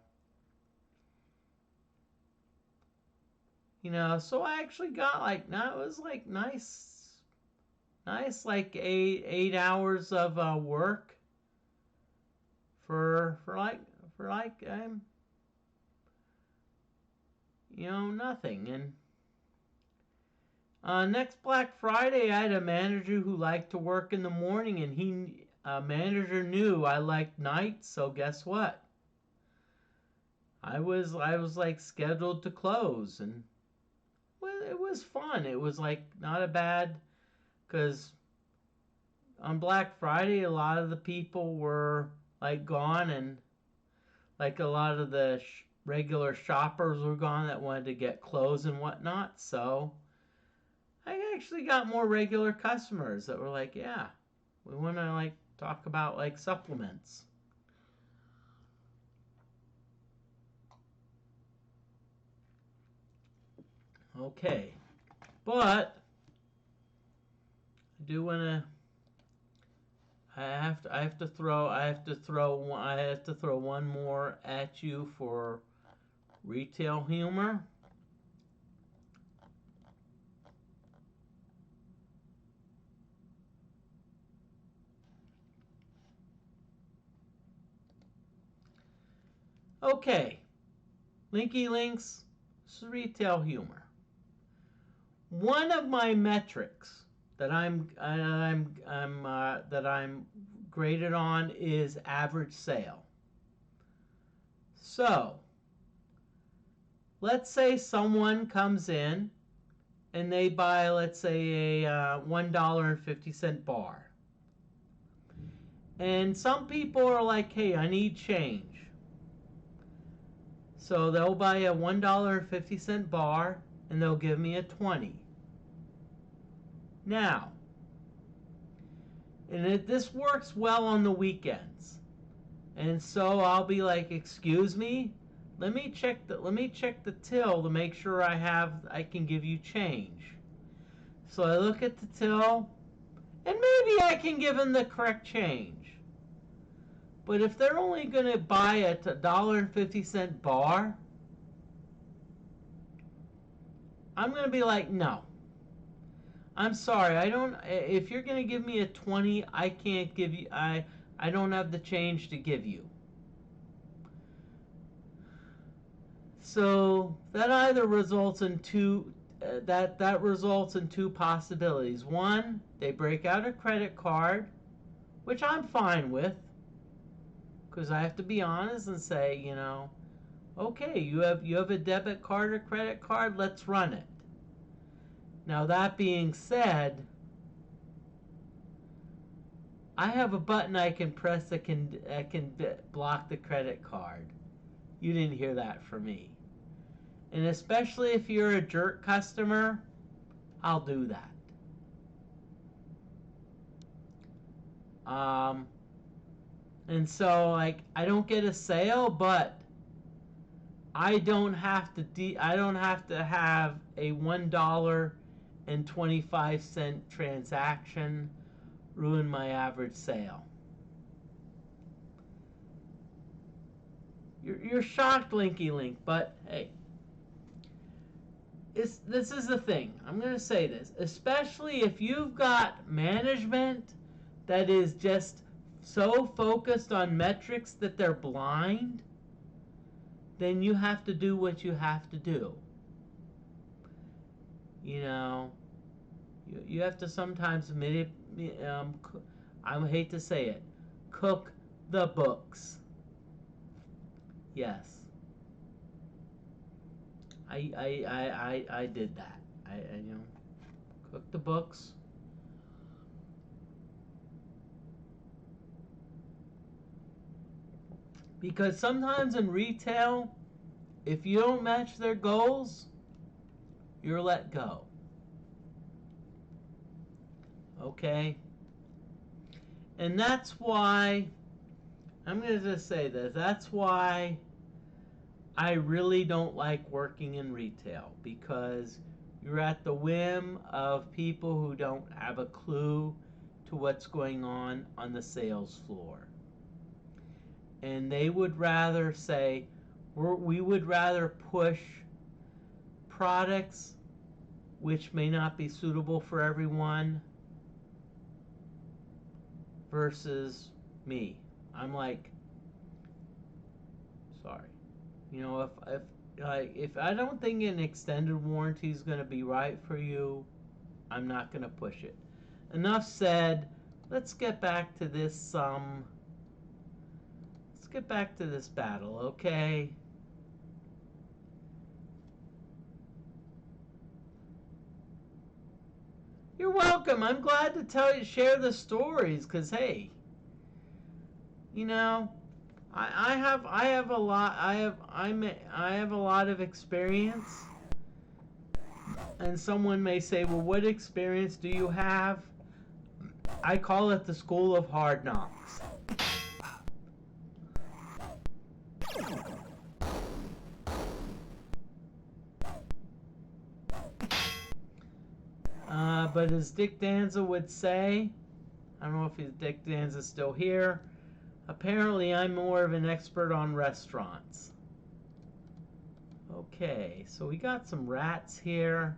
So I actually got like, now it was like nice like 8 hours of work for nothing. And next Black Friday, I had a manager who liked to work in the morning, and manager knew I liked nights. So guess what? I was like scheduled to close, and well, it was fun. It was like not a bad, because on Black Friday, a lot of the people were like gone, and like a lot of the regular shoppers were gone that wanted to get clothes and whatnot. So I actually got more regular customers that were like, yeah, we want to like talk about like supplements. Okay, but I do want to. I have to throw one more at you for retail humor. Okay, Linky Links, retail humor. One of my metrics that I'm graded on is average sale. So, let's say someone comes in and they buy, let's say, a $1.50 bar. And some people are like, hey, I need change. So they'll buy a $1.50 bar and they'll give me a 20. Now, this works well on the weekends. And so I'll be like, excuse me, let me check the till to make sure I can give you change. So I look at the till, and maybe I can give them the correct change. But if they're only going to buy a $1.50 bar, I'm going to be like, no. I'm sorry, if you're going to give me a 20, I can't give you, I don't have the change to give you. So that either results in that results in two possibilities. One, they break out a credit card, which I'm fine with, because I have to be honest and say, okay, you have a debit card or credit card, let's run it. Now that being said, I have a button I can press that can block the credit card. You didn't hear that from me. And especially if you're a jerk customer, I'll do that. And so like I don't get a sale, but I don't have to have a $1.25 transaction ruin my average sale. You're shocked, Linky Link, but hey, this is the thing. I'm going to say this, especially if you've got management that is just so focused on metrics that they're blind, then you have to do what you have to do. You have to sometimes I hate to say it, cook the books. Yes. I did that. I cook the books. Because sometimes in retail, if you don't match their goals, you're let go. Okay? And that's why, I'm going to just say this, that's why I really don't like working in retail, because you're at the whim of people who don't have a clue to what's going on the sales floor. And they would rather say, we would rather push products which may not be suitable for everyone versus me. I'm like, sorry, you know, if I don't think an extended warranty is going to be right for you, I'm not going to push it. Enough said. Let's get back to this battle, okay? You're welcome. I'm glad to share the stories, because hey, you know, I have a lot of experience. And someone may say, well, what experience do you have? I call it the School of Hard Knocks. But as Dick Danza would say, I don't know if Dick Danza's still here, apparently I'm more of an expert on restaurants. Okay, so we got some rats here.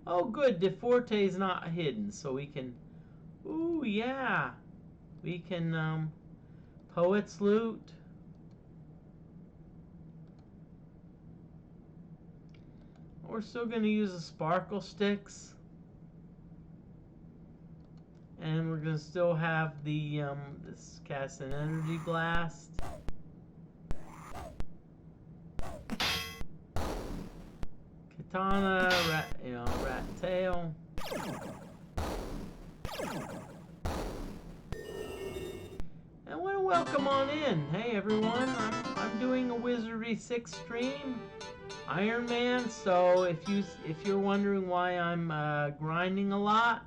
Oh good, DFortae is not hidden, so we can, ooh yeah, we can Poet's Loot. We're still going to use the Sparkle Sticks. And we're going to still have the, this cast an Energy Blast. Katana, rat tail. And I want to welcome on in. Hey everyone, I'm doing a Wizardry 6 stream. Iron Man, so if you're wondering why I'm grinding a lot,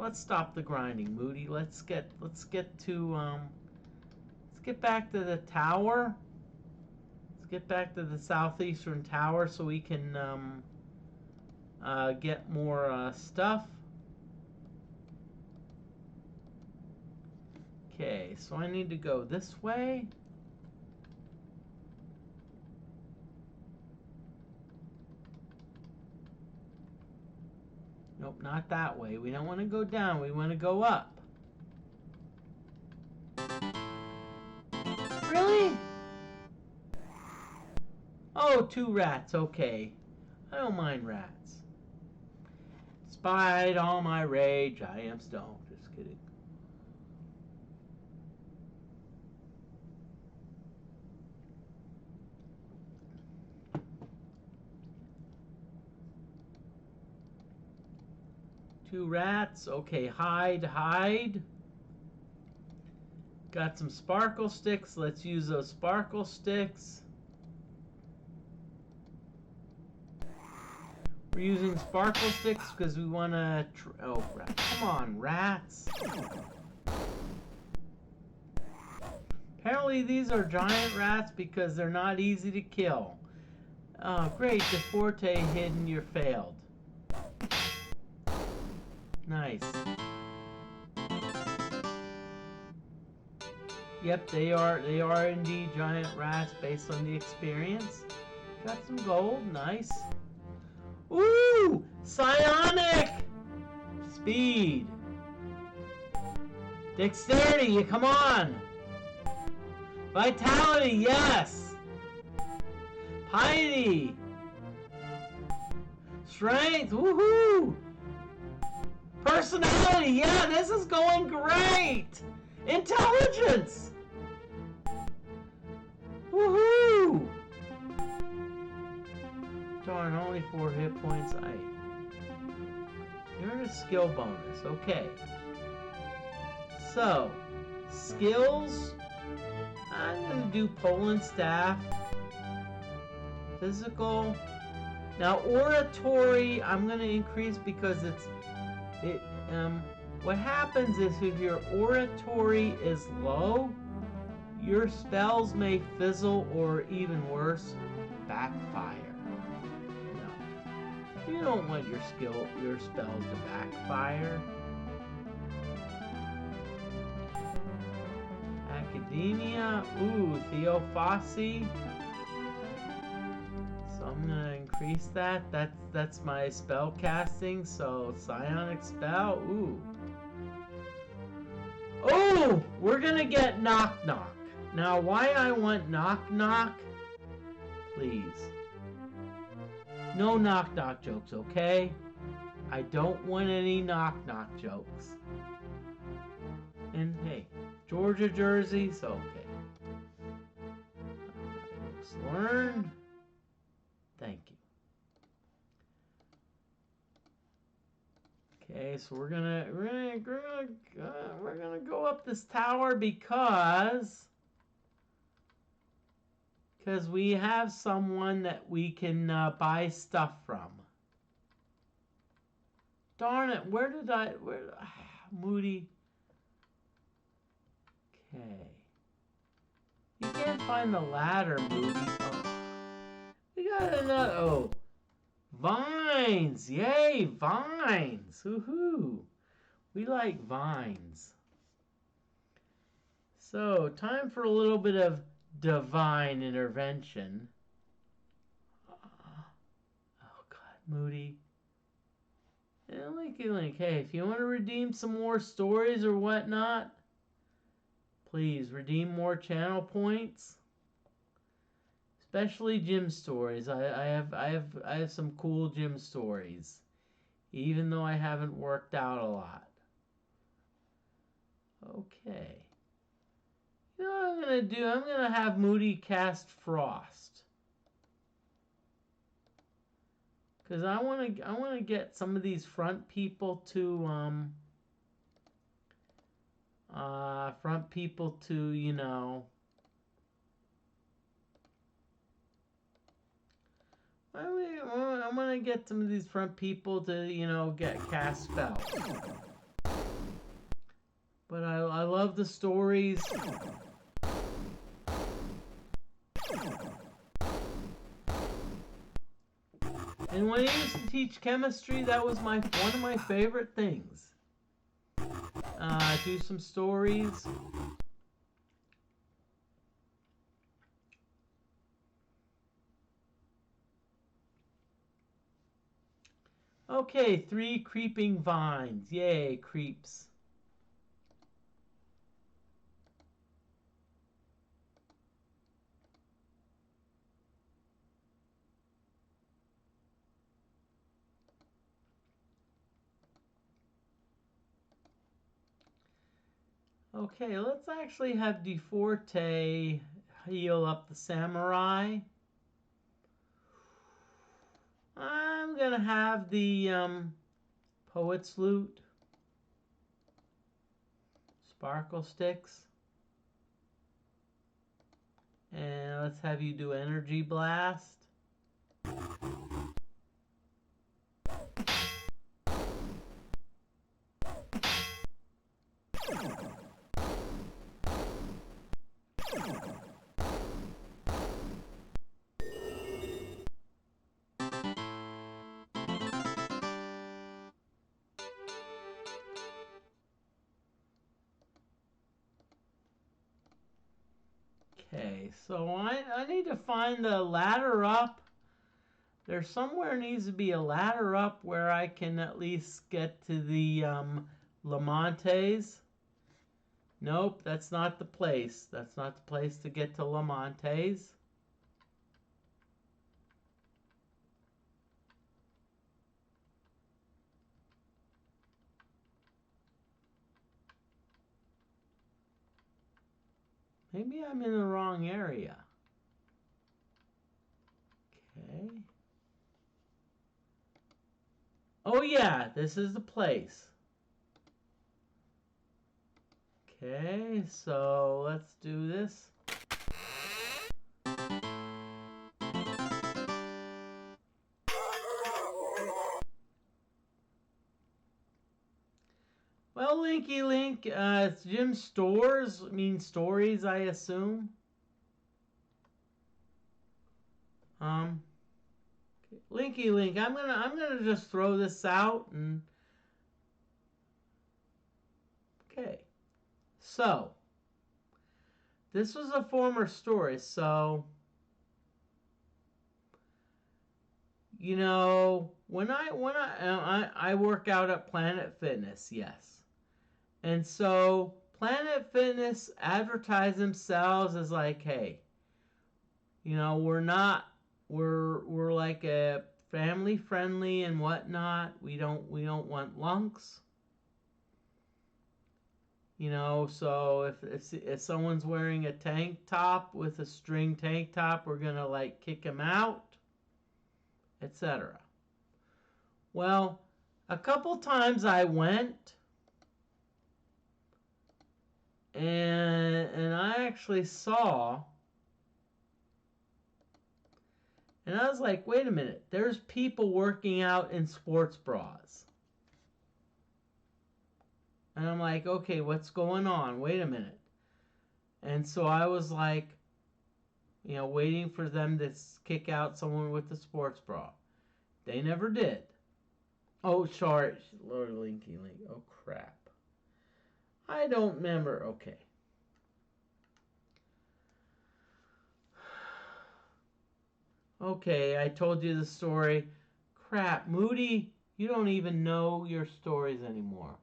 let's stop the grinding, Moody. Let's get back to the tower. Let's get back to the southeastern tower so we can get more stuff. Okay, so I need to go this way. Nope, not that way. We don't want to go down. We want to go up. Really? Oh, 2 rats. Okay. I don't mind rats. Despite all my rage, I am stoned. Just kidding. Two rats. Okay, hide. Got some sparkle sticks. Let's use those sparkle sticks. We're using sparkle sticks because we want to... oh, come on, rats. Apparently these are giant rats because they're not easy to kill. Oh, great. DFortae hidden, you're failed. Nice. Yep, they are indeed giant rats based on the experience. Got some gold, nice. Ooh! Psionic! Speed. Dexterity, come on! Vitality, yes! Piety! Strength, woohoo! Personality, yeah, this is going great! Intelligence! Woohoo! Darn, only 4 hit points. You're a skill bonus, okay. So, skills. I'm gonna do Poland Staff. Physical. Now, oratory, I'm gonna increase because what happens is if your oratory is low, your spells may fizzle or even worse, backfire. No, you don't want your spells to backfire. Academia, ooh, Theophosy. increase that. That's my spell casting. So psionic spell. Ooh. Oh, we're gonna get knock knock. Now, why I want knock knock? Please. No knock knock jokes, okay? I don't want any knock knock jokes. And hey, Georgia jerseys, okay. Let's learn. Thank you. Okay, so we're gonna go up this tower because we have someone that we can buy stuff from. Darn it! Moody? Okay. You can't find the ladder, Moody. Oh. We got another. Oh. Vines! Yay, vines! Woohoo! We like vines. So, time for a little bit of divine intervention. Oh, God, Moody. And Link, hey, if you want to redeem some more stories or whatnot, please redeem more channel points. Especially gym stories. I have some cool gym stories, even though I haven't worked out a lot. Okay. You know what I'm gonna do? I'm gonna have Moody cast Frost, because I wanna get some of these front people to you know. I'm gonna get some of these front people to, you know, get cast spells. But I love the stories. And when I used to teach chemistry, that was one of my favorite things. Do some stories. Okay, 3 creeping vines. Yay, creeps. Okay, let's actually have DFortae heal up the samurai. I'm gonna have the poet's lute, sparkle sticks, and let's have you do energy blast. Okay, so I need to find the ladder up. There somewhere needs to be a ladder up where I can at least get to the Lamontes. Nope, that's not the place. That's not the place to get to Lamontes. Maybe I'm in the wrong area. Okay. Oh yeah, this is the place. Okay, so let's do this. Well, Linky Link, it's Jim Stores, means stories, I assume. Linky Link, I'm gonna just throw this out and okay. So this was a former story, so you know, when I work out at Planet Fitness, yes. And so Planet Fitness advertise themselves as like, hey, you know, we're like a family friendly and whatnot. We don't want lunks. You know, so if someone's wearing a tank top with a string tank top, we're gonna like kick him out, etc. Well, a couple times I went and I actually saw, and I was like, wait a minute, there's people working out in sports bras. And I'm like, okay, what's going on? Wait a minute. And so I was like, you know, waiting for them to kick out someone with a sports bra. They never did. Oh, sorry. Lord Linky Link. Oh, crap. I don't remember. Okay. Okay, I told you the story. Crap, Moody, you don't even know your stories anymore.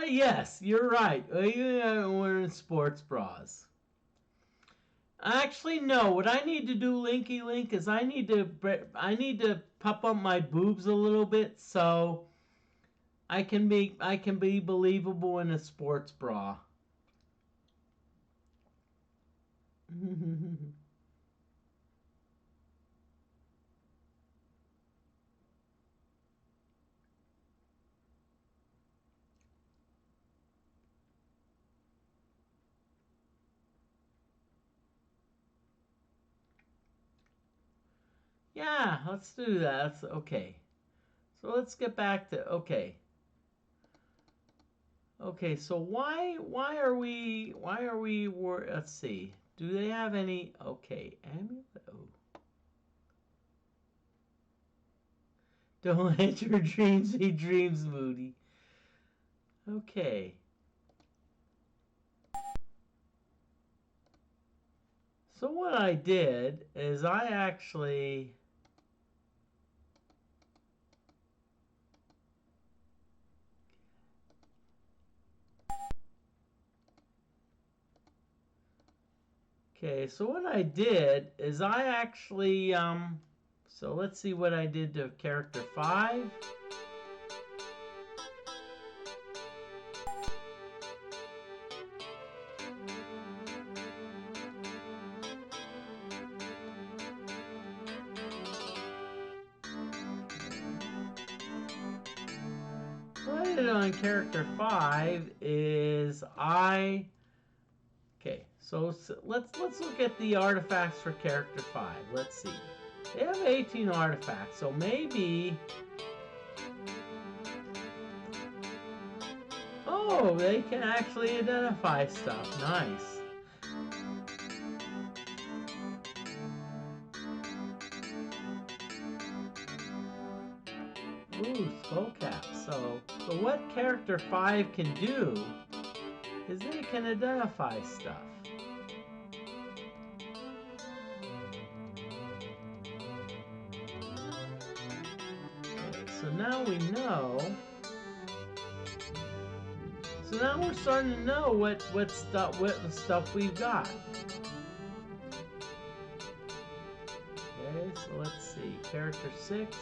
Yes, you're right. You're wearing sports bras. Actually, no. What I need to do, Linky Link, is I need to puff up my boobs a little bit so I can be believable in a sports bra. Yeah, let's do that. That's okay. So let's get back to okay. Okay, so why are we let's see. Do they have any okay, amulet? Oh. Don't let your dreams be dreams, Moody. Okay. So what I did is I actually okay, so what I did is I actually so let's see what I did to character 5. What I did on character 5 is okay, so let's look at the artifacts for character 5. Let's see. They have 18 artifacts, so maybe oh, they can actually identify stuff. Nice. Ooh, skullcap. So what character 5 can do is they can identify stuff. Okay, so now we know. So now we're starting to know what the stuff we've got. Okay, so let's see. Character 6.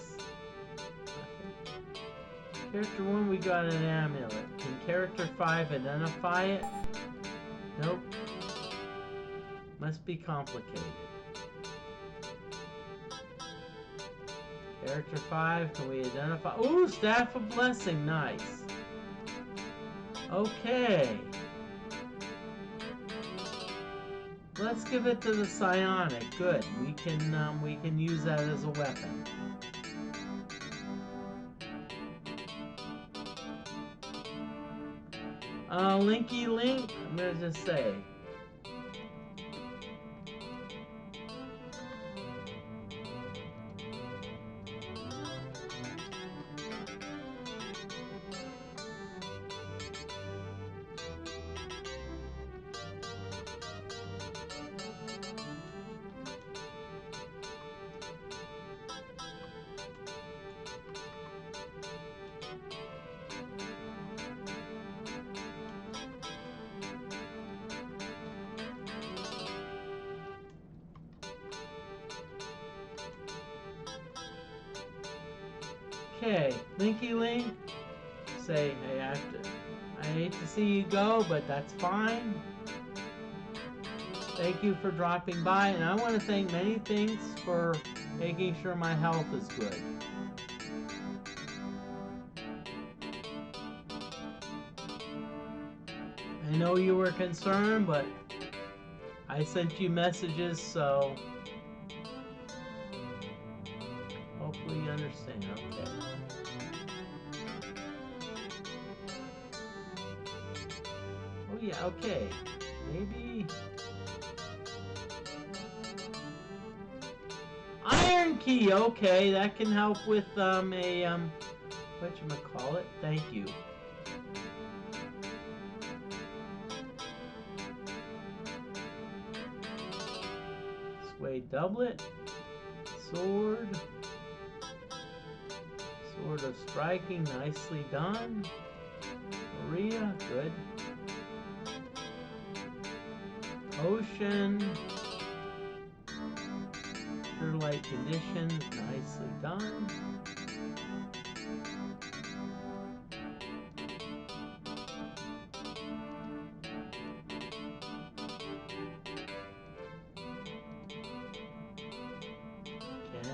Character 1, we got an amulet. Can character 5 identify it? Nope. Must be complicated. Character 5, can we identify? Ooh, Staff of Blessing, nice. Okay. Let's give it to the psionic. Good. We can use that as a weapon. Linky Link, I'm gonna just say. Okay, Linky Link, say, hey, I hate to see you go, but that's fine. Thank you for dropping by, and I want to thank many things for making sure my health is good. I know you were concerned, but I sent you messages, so hopefully you understand. Okay. Oh yeah, okay. Maybe Iron Key, okay, that can help with whatchamacallit? Thank you. Suede doublet, sword, sword of striking, nicely done. Maria, good. Potion, light conditions, nicely done.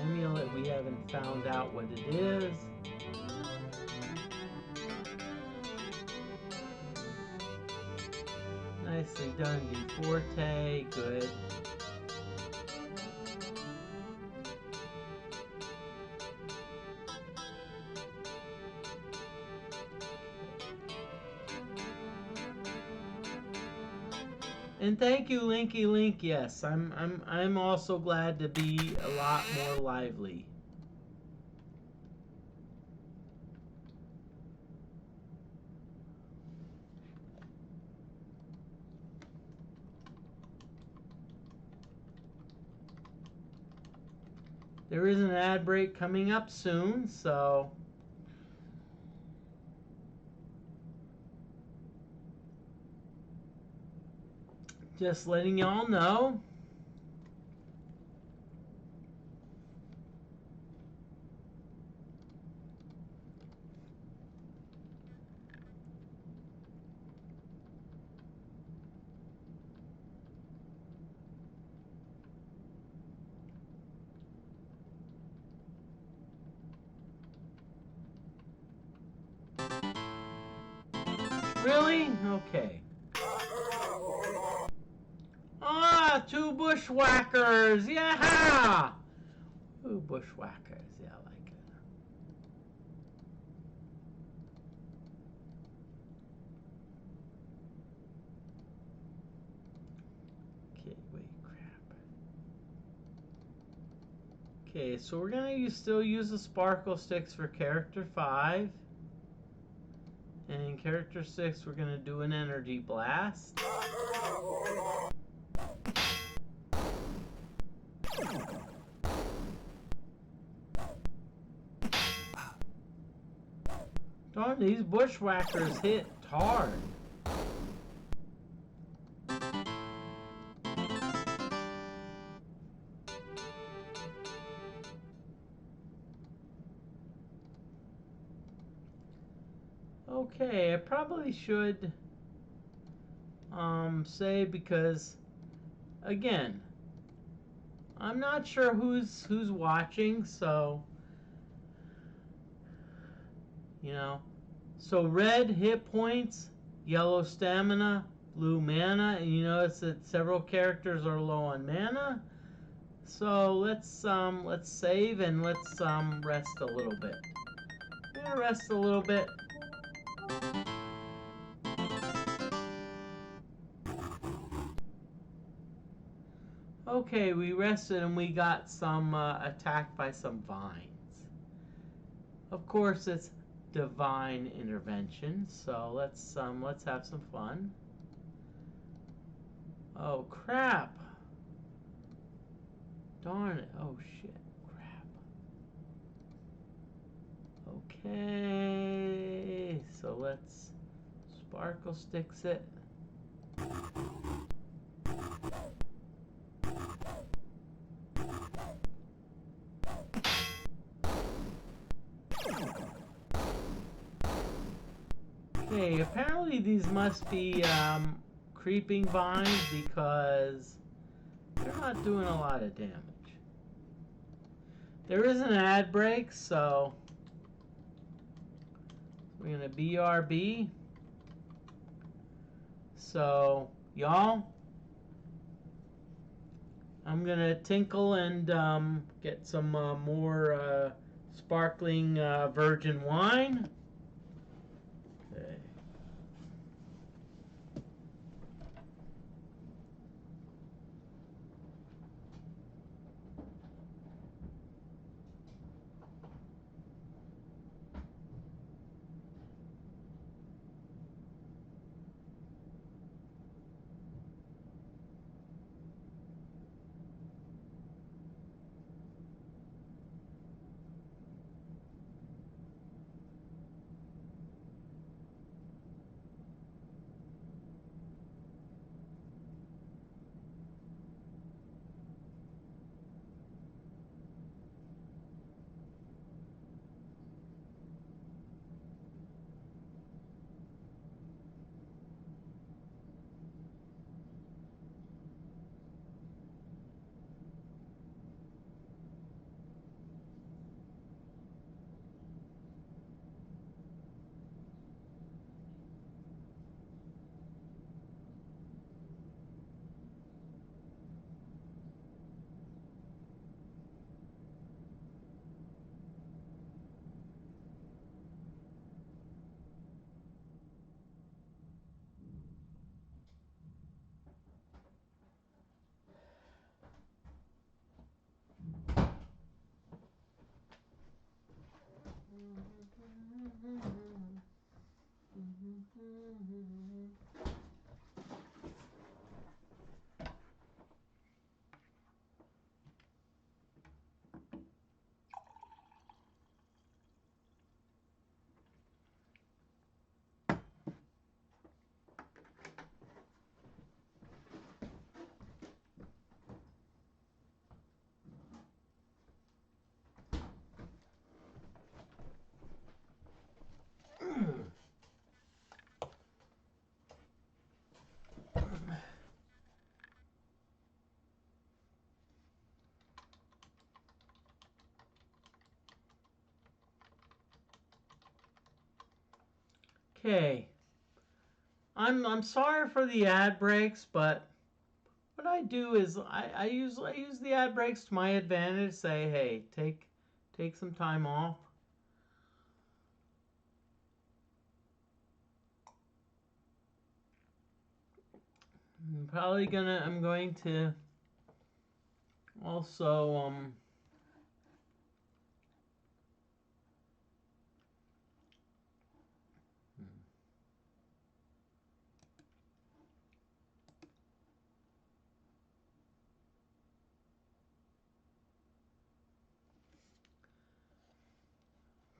Amulet, we haven't found out what it is. Nicely done, DFortae, good. And thank you, Linky Link. Yes, I'm also glad to be a lot more lively. There is an ad break coming up soon, so just letting y'all know. Really? Okay. Ah, 2 bushwhackers! Yeah! 2 bushwhackers. Yeah, I like it. Okay, wait, crap. Okay, so we're gonna still use the sparkle sticks for character 5. And in character 6, we're gonna do an energy blast. Darn, these bushwhackers hit hard. Okay, I probably should say, because again, I'm not sure who's watching, so you know. So red hit points, yellow stamina, blue mana, and you notice that several characters are low on mana. So let's save and let's rest a little bit. I'm gonna rest a little bit. Okay, we rested and we got some attacked by some vines. Of course, it's divine intervention, so let's have some fun. Oh crap! Darn it! Oh shit! Crap! Okay, so let's sparkle sticks it. Okay, apparently these must be creeping vines because they're not doing a lot of damage. There is an ad break, so we're gonna BRB. So, y'all, I'm gonna tinkle and get some more sparkling virgin wine. Okay. Okay. I'm sorry for the ad breaks, but what I do is I use the ad breaks to my advantage. Say, hey, take some time off. I'm going to also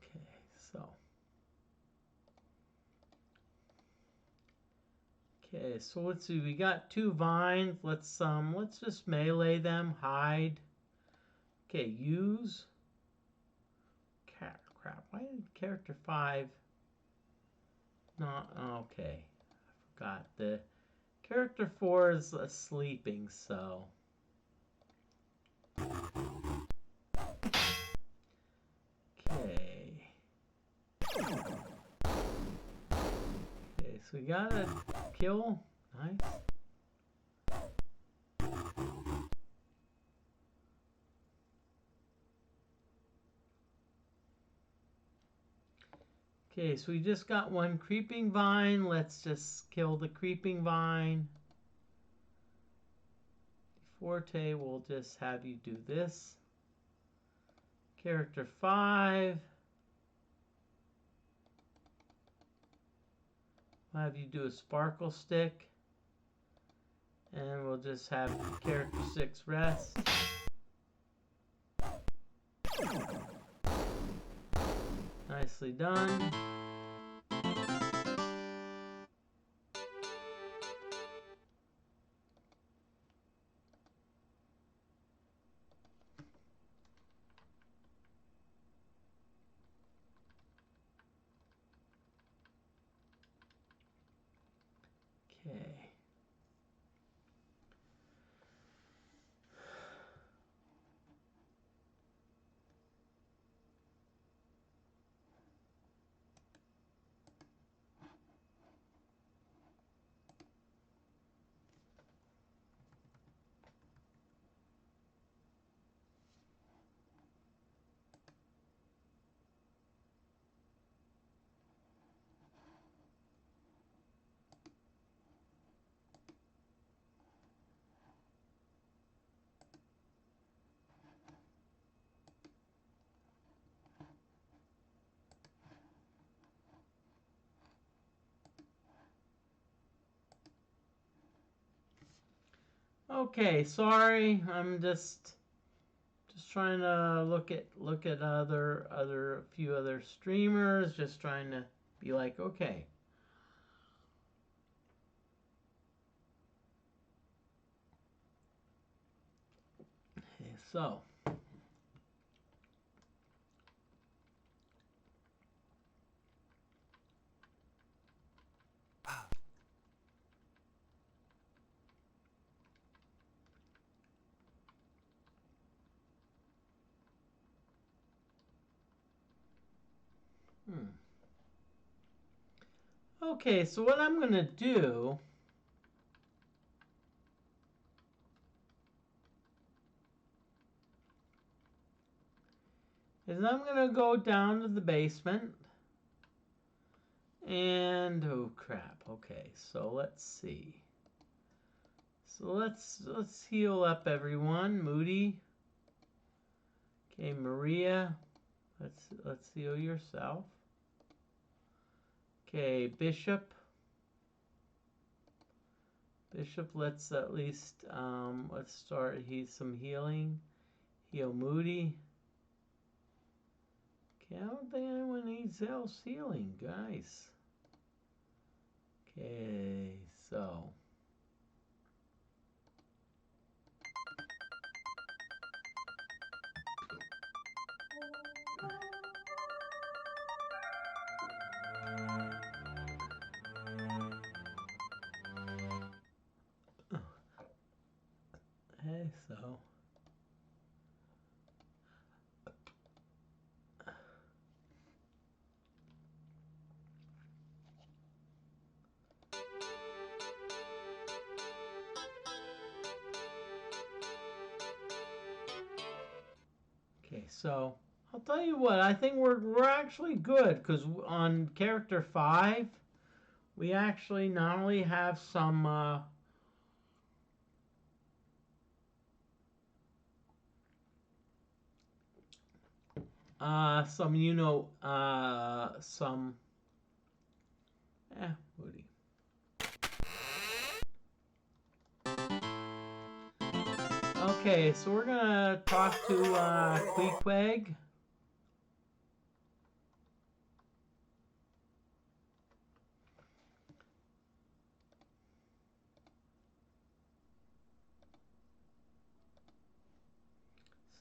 okay, so okay, so let's see. We got two vines. Let's just melee them. Hide. Okay, use. Crap. Why did character 5 not? Okay, I forgot. The character 4 is sleeping, so. Okay. Okay, so we got a kill. Nice. Okay, so we just got one creeping vine. Let's just kill the creeping vine. DFortae will just have you do this. Character 5. We'll have you do a sparkle stick. And we'll just have character 6 rest. Nicely done. Okay, sorry. I'm just trying to look at a few other streamers, just trying to be like, okay. Okay, so okay, so what I'm gonna do is I'm gonna go down to the basement and oh crap. Okay, so let's see. So let's heal up everyone. Moody. Okay, Maria. Let's heal yourself. Okay, Bishop. Bishop, let's at least let's start some healing. Heal Moody. Okay, I don't think anyone needs else healing, guys. Okay, so okay, so okay, so I'll tell you what, I think we're actually good because on character 5 we actually not only have some some some Moody. Okay, so we're gonna talk to Queequeg.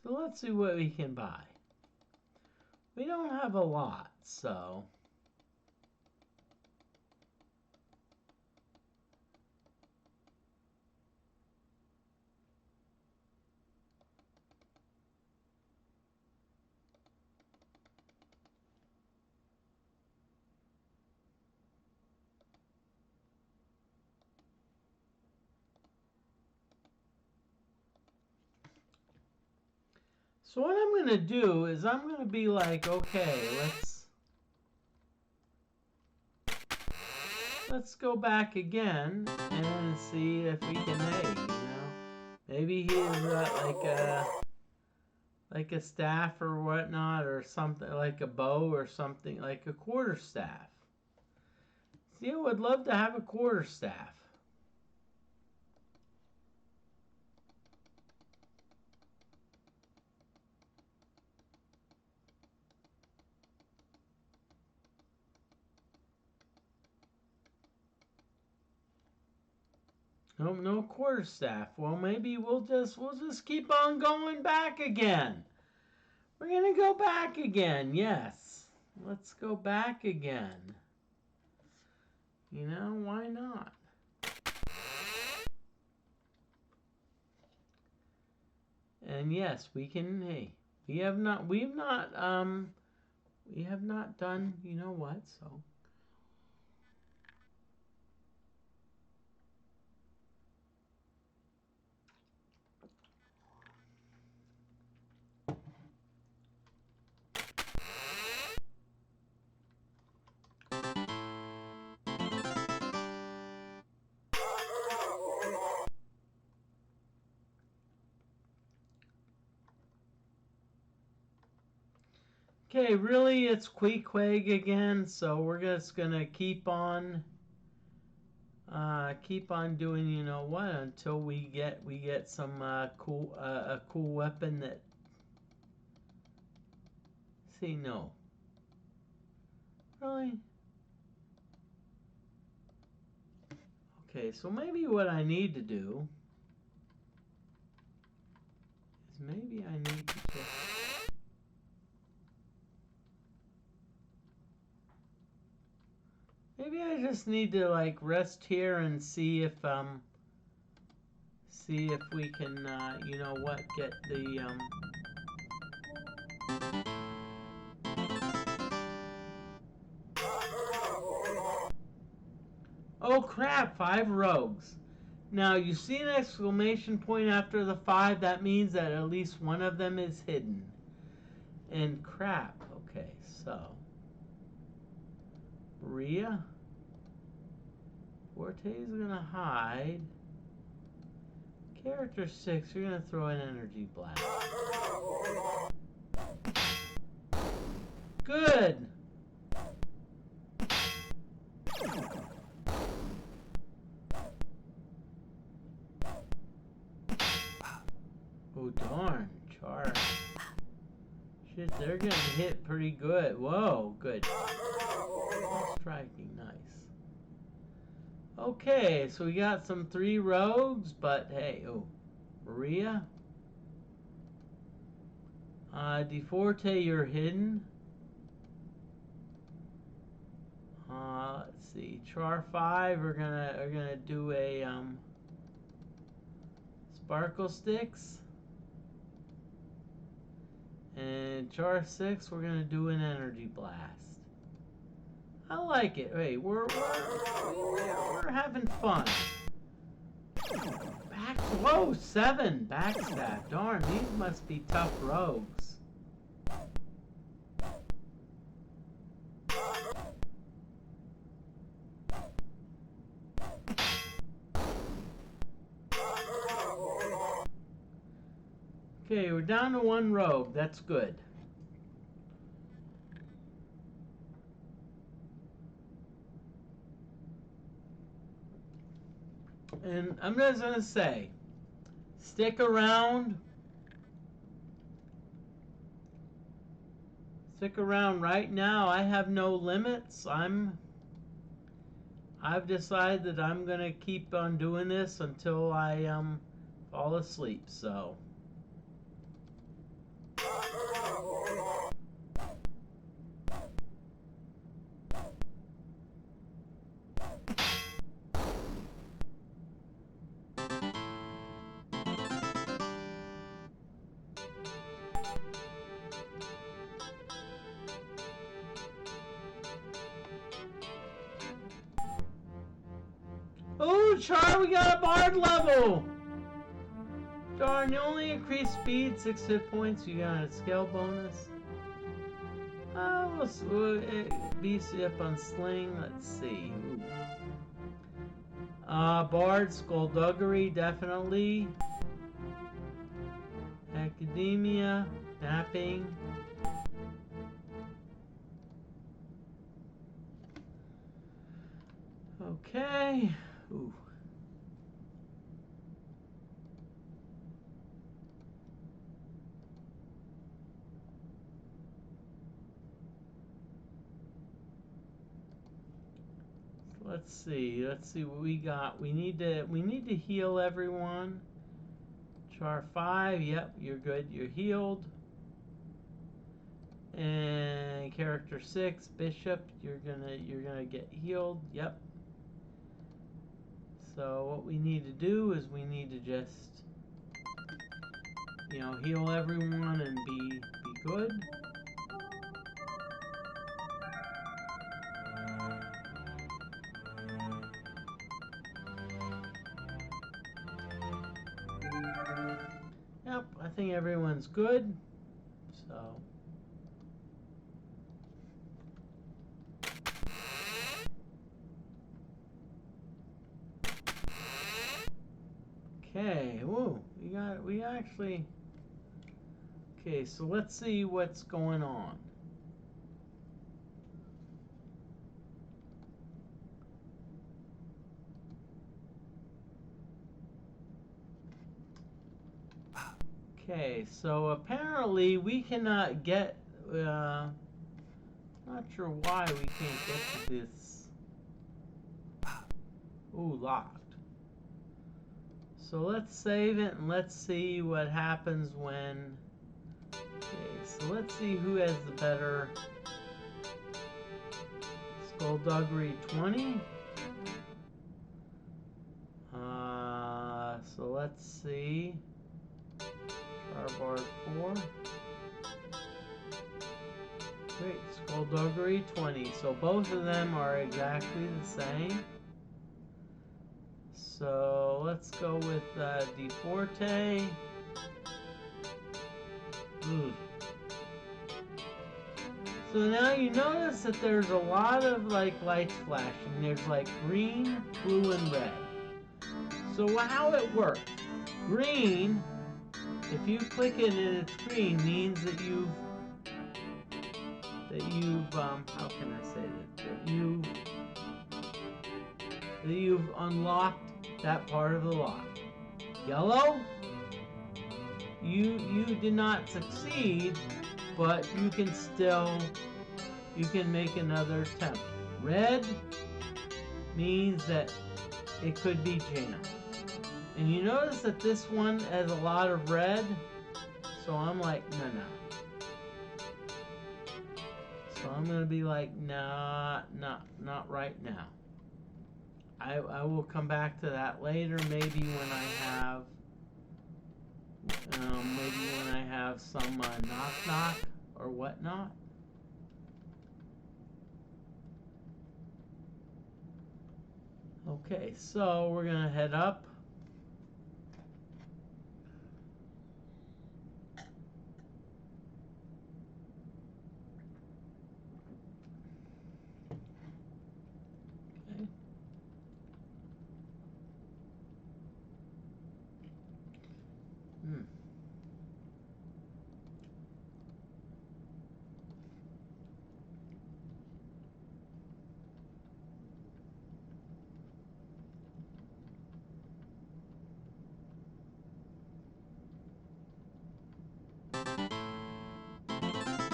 So let's see what we can buy. We don't have a lot, so so what I'm gonna do is I'm gonna be like, okay, let's go back again and see if we can, hey, maybe he's like a staff or whatnot, or something like a bow or something like a quarterstaff. See, I would love to have a quarterstaff. No, no quarterstaff. Well, maybe we'll just keep on going back again. We're gonna go back again. Yes, let's go back again. You know, why not? And yes, we can. Hey, we have not done. You know what? So. Okay, really, it's Queequeg again, so we're just gonna keep on Keep on doing, you know what, until we get some cool a cool weapon that. See, no. Really? Okay, so maybe what I need to do is maybe I need to just. Maybe I just need to like rest here and see if we can you know what, get the Oh crap, 5 rogues. Now you see an exclamation point after the 5, that means that at least one of them is hidden. And crap, okay, so Maria DFortae is gonna hide. Character 6, you're gonna throw an energy blast. Good! Oh darn, Char. Shit, they're getting hit pretty good. Whoa, good. Striking, nice. Okay, so we got some 3 rogues, but hey, oh, Maria. DFortae, you're hidden. Let's see, Char 5 are gonna do a sparkle sticks. And Char 6, we're gonna do an energy blast. I like it. Hey, we're having fun. Whoa, 7 backstab. Darn, these must be tough rogues. Okay, we're down to 1 rogue. That's good. And I'm just gonna say, stick around. Stick around right now. I have no limits. I've decided that I'm gonna keep on doing this until I fall asleep. So. Oh, Char, we got a bard level! Darn, you only increase speed 6 hit points. You got a skill bonus. We'll beast you up on sling. Let's see. Bard, skullduggery, definitely. Academia, napping. Okay. Ooh. Let's see what we got. We need to heal everyone. Char 5, yep, you're good. You're healed. And character 6, Bishop, you're gonna get healed. Yep. So what we need to do is we need to just, you know, heal everyone and be good. Yep, I think everyone's good. So. Okay, whoa, we actually. Okay, so let's see what's going on. Okay, so apparently we cannot get, not sure why we can't get to this. Ooh, locked. So let's save it and let's see what happens when, okay, so let's see who has the better Skullduggery 20. So let's see. Charbard 4. Great, Skullduggery 20. So both of them are exactly the same. So let's go with DFortae. So now you notice that there's a lot of like lights flashing. There's like green, blue, and red. So how it works? Green, if you click it and it's green, means that you've how can I say that you've unlocked that part of the lock. Yellow, you did not succeed, but you can make another attempt. Red means that it could be jammed. And you notice that this one has a lot of red, so I'm like, no. So I'm gonna be like, nah, not right now. I will come back to that later, maybe when I have some knock or whatnot. Okay, so we're gonna head up. Okay.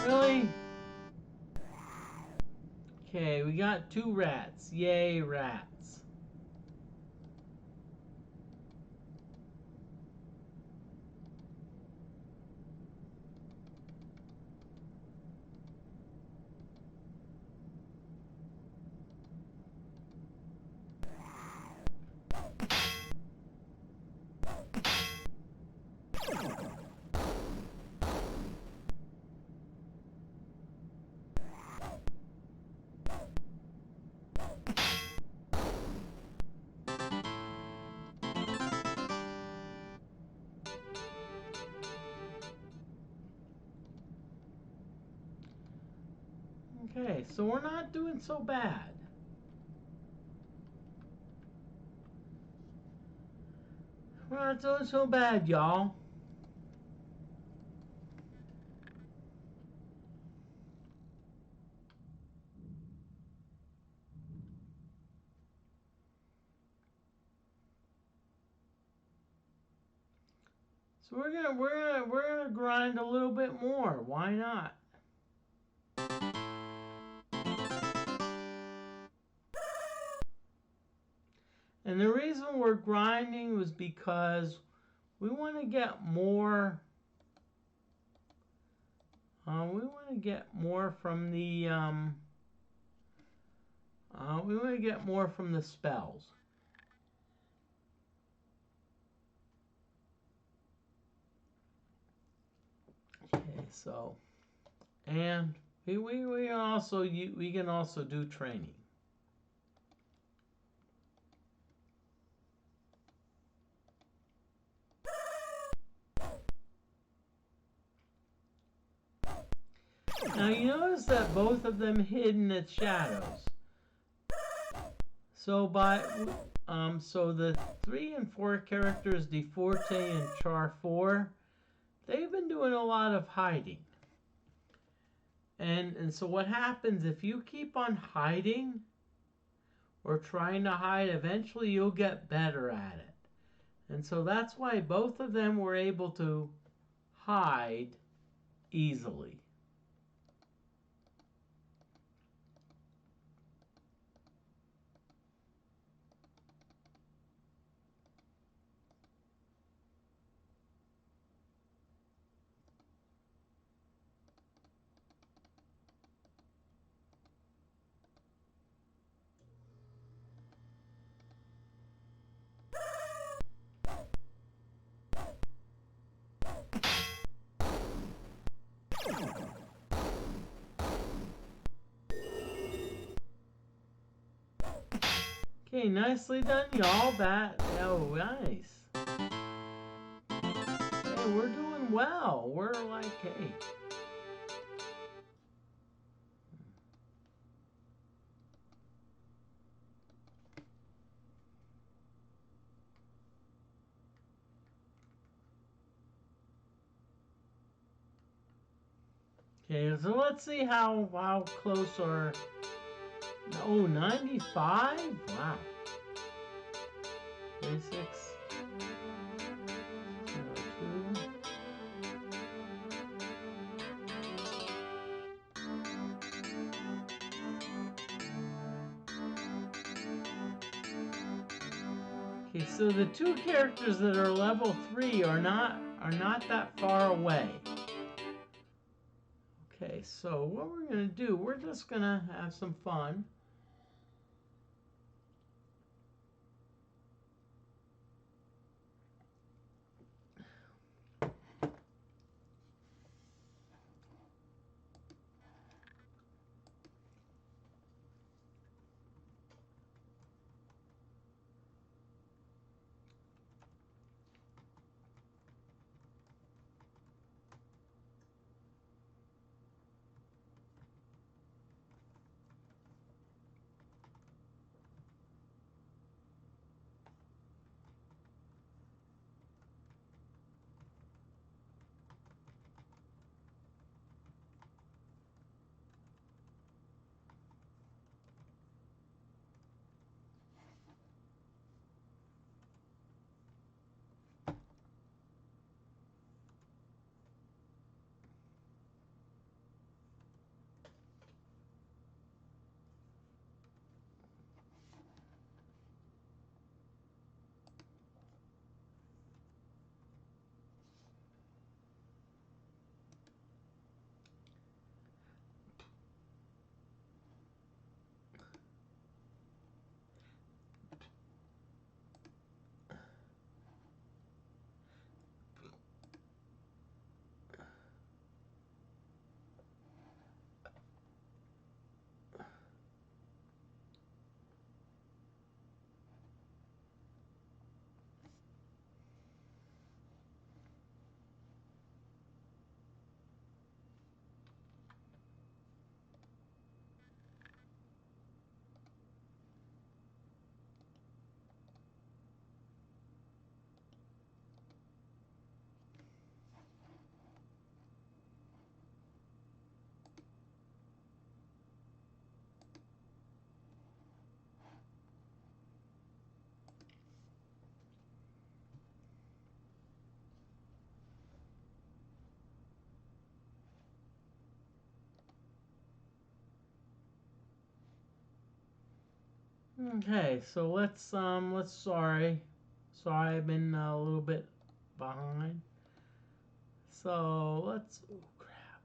Really? Okay, we got 2 rats. Yay, rats. Okay, so we're not doing so bad. We're not doing so bad, y'all. So we're gonna grind a little bit more. Why not? And the reason we're grinding was because we want to get more. We want to get more from the. We want to get more from the spells. Okay, so, and we can also do training. Now you notice that both of them hid in its shadows. So so the 3 and 4 characters, DFortae and Char 4, they've been doing a lot of hiding. And so what happens if you keep on hiding or trying to hide, eventually you'll get better at it. And so that's why both of them were able to hide easily. Okay, nicely done, y'all. Oh, nice. Hey, we're doing well. We're like, hey. Okay, so let's see how close our... Oh, 95? Wow. 36. 02. Okay, so the two characters that are level 3 are not that far away. Okay, so what we're gonna do, we're just gonna have some fun. Okay, so sorry I've been a little bit behind. So oh crap.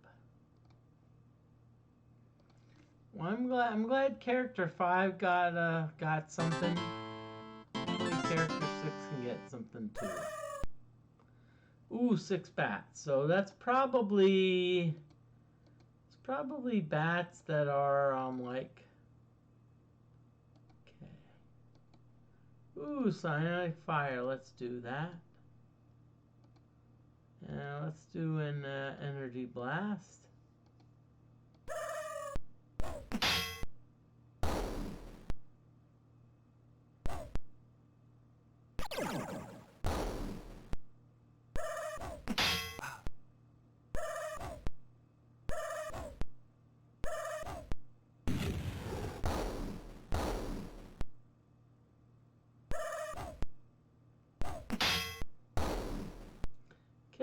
Well, I'm glad character 5 got something. Hopefully character 6 can get something too. Ooh, 6 bats. So that's probably bats that are like, okay. Ooh, cyanic fire. Let's do that. And let's do an energy blast.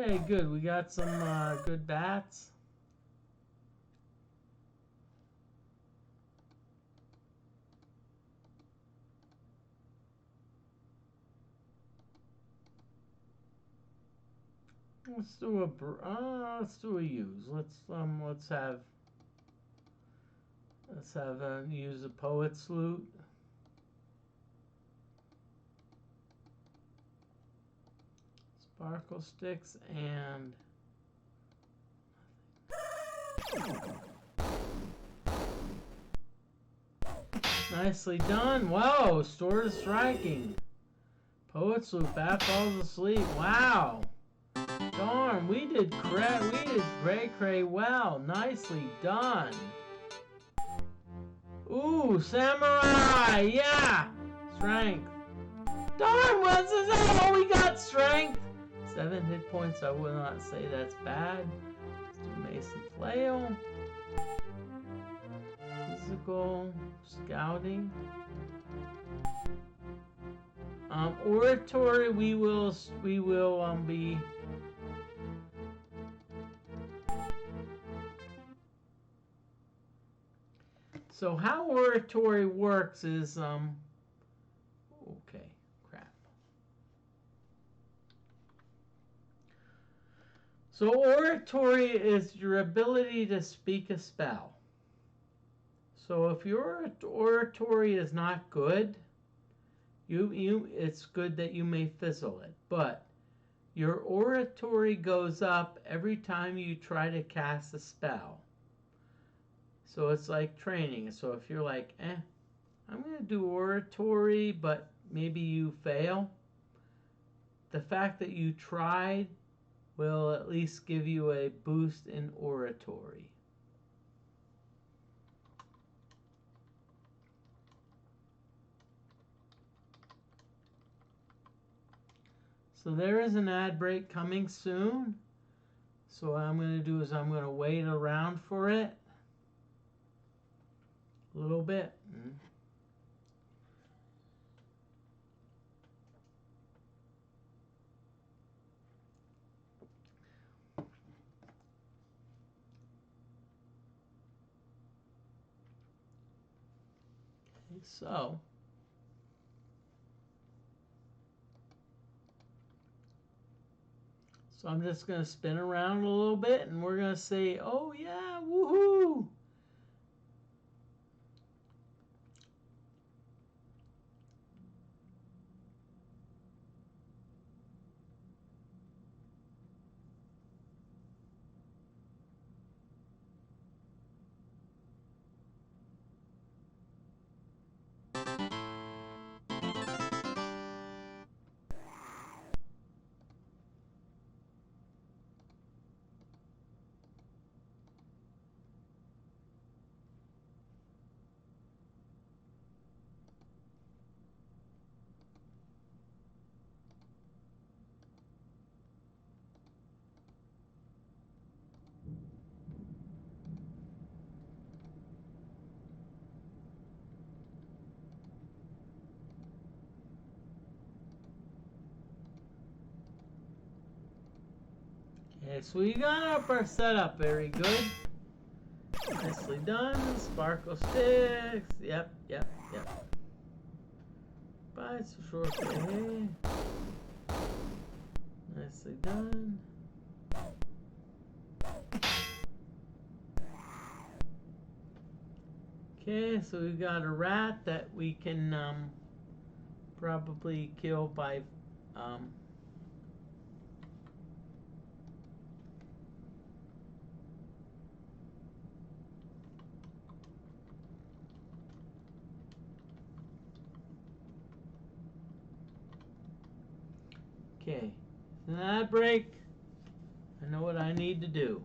Okay, good. We got some good bats. Let's do a use. Let's have use a poet's lute. Sparkle sticks and nicely done. Whoa, store to striking. Poet's lute, bat falls asleep. Wow. Darn, we did cray well. Nicely done. Ooh, samurai, yeah. Strength. Darn, what's this? Oh, we got strength. 7 hit points. I will not say that's bad. Let's do Mason Flail. Physical, scouting. Oratory. We will be. So how oratory works is okay, crap. So oratory is your ability to speak a spell. So if your oratory is not good, it's good that you may fizzle it, but your oratory goes up every time you try to cast a spell. So it's like training. So if you're like, I'm going to do oratory, but maybe you fail, the fact that you tried will at least give you a boost in oratory. So there is an ad break coming soon. So what I'm going to do is I'm going to wait around for it a little bit. Okay, so I'm just going to spin around a little bit and we're going to say, oh yeah, woohoo! Okay, so we got up our setup, very good. Nicely done. Sparkle sticks. Yep. Bites for short. Okay. Nicely done. Okay, so we've got a rat that we can probably kill by okay. So that break, I know what I need to do.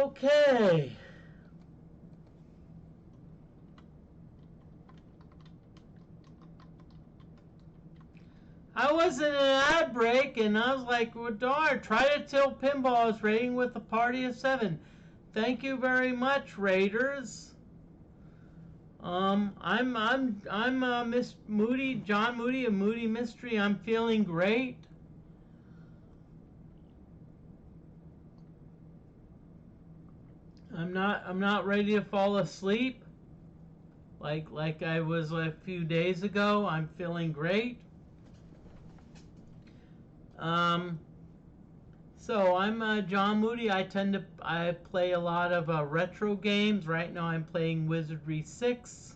Okay. I was in an ad break and I was like, well, darn, try to tilt pinball is rating with a party of 7. Thank you very much, Raiders. I'm Miss Moody, John Moody of Moody Mystery. I'm feeling great. I'm not ready to fall asleep like I was a few days ago. I'm feeling great. So I'm John Moody. I play a lot of retro games. Right now I'm playing Wizardry 6.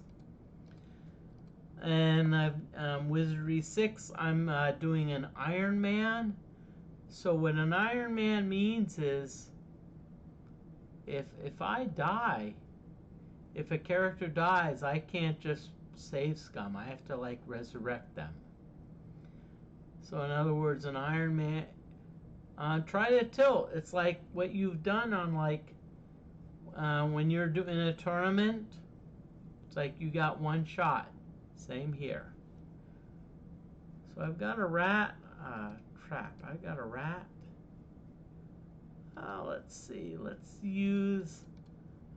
And Wizardry 6, I'm doing an Iron Man. So what an Iron Man means is if I die, if a character dies, I can't just save scum. I have to like resurrect them. So in other words, an Iron Man, try to tilt. It's like what you've done on like when you're doing a tournament. It's like you got one shot. Same here. So I've got a rat trap. I got a rat. Let's see. Let's use.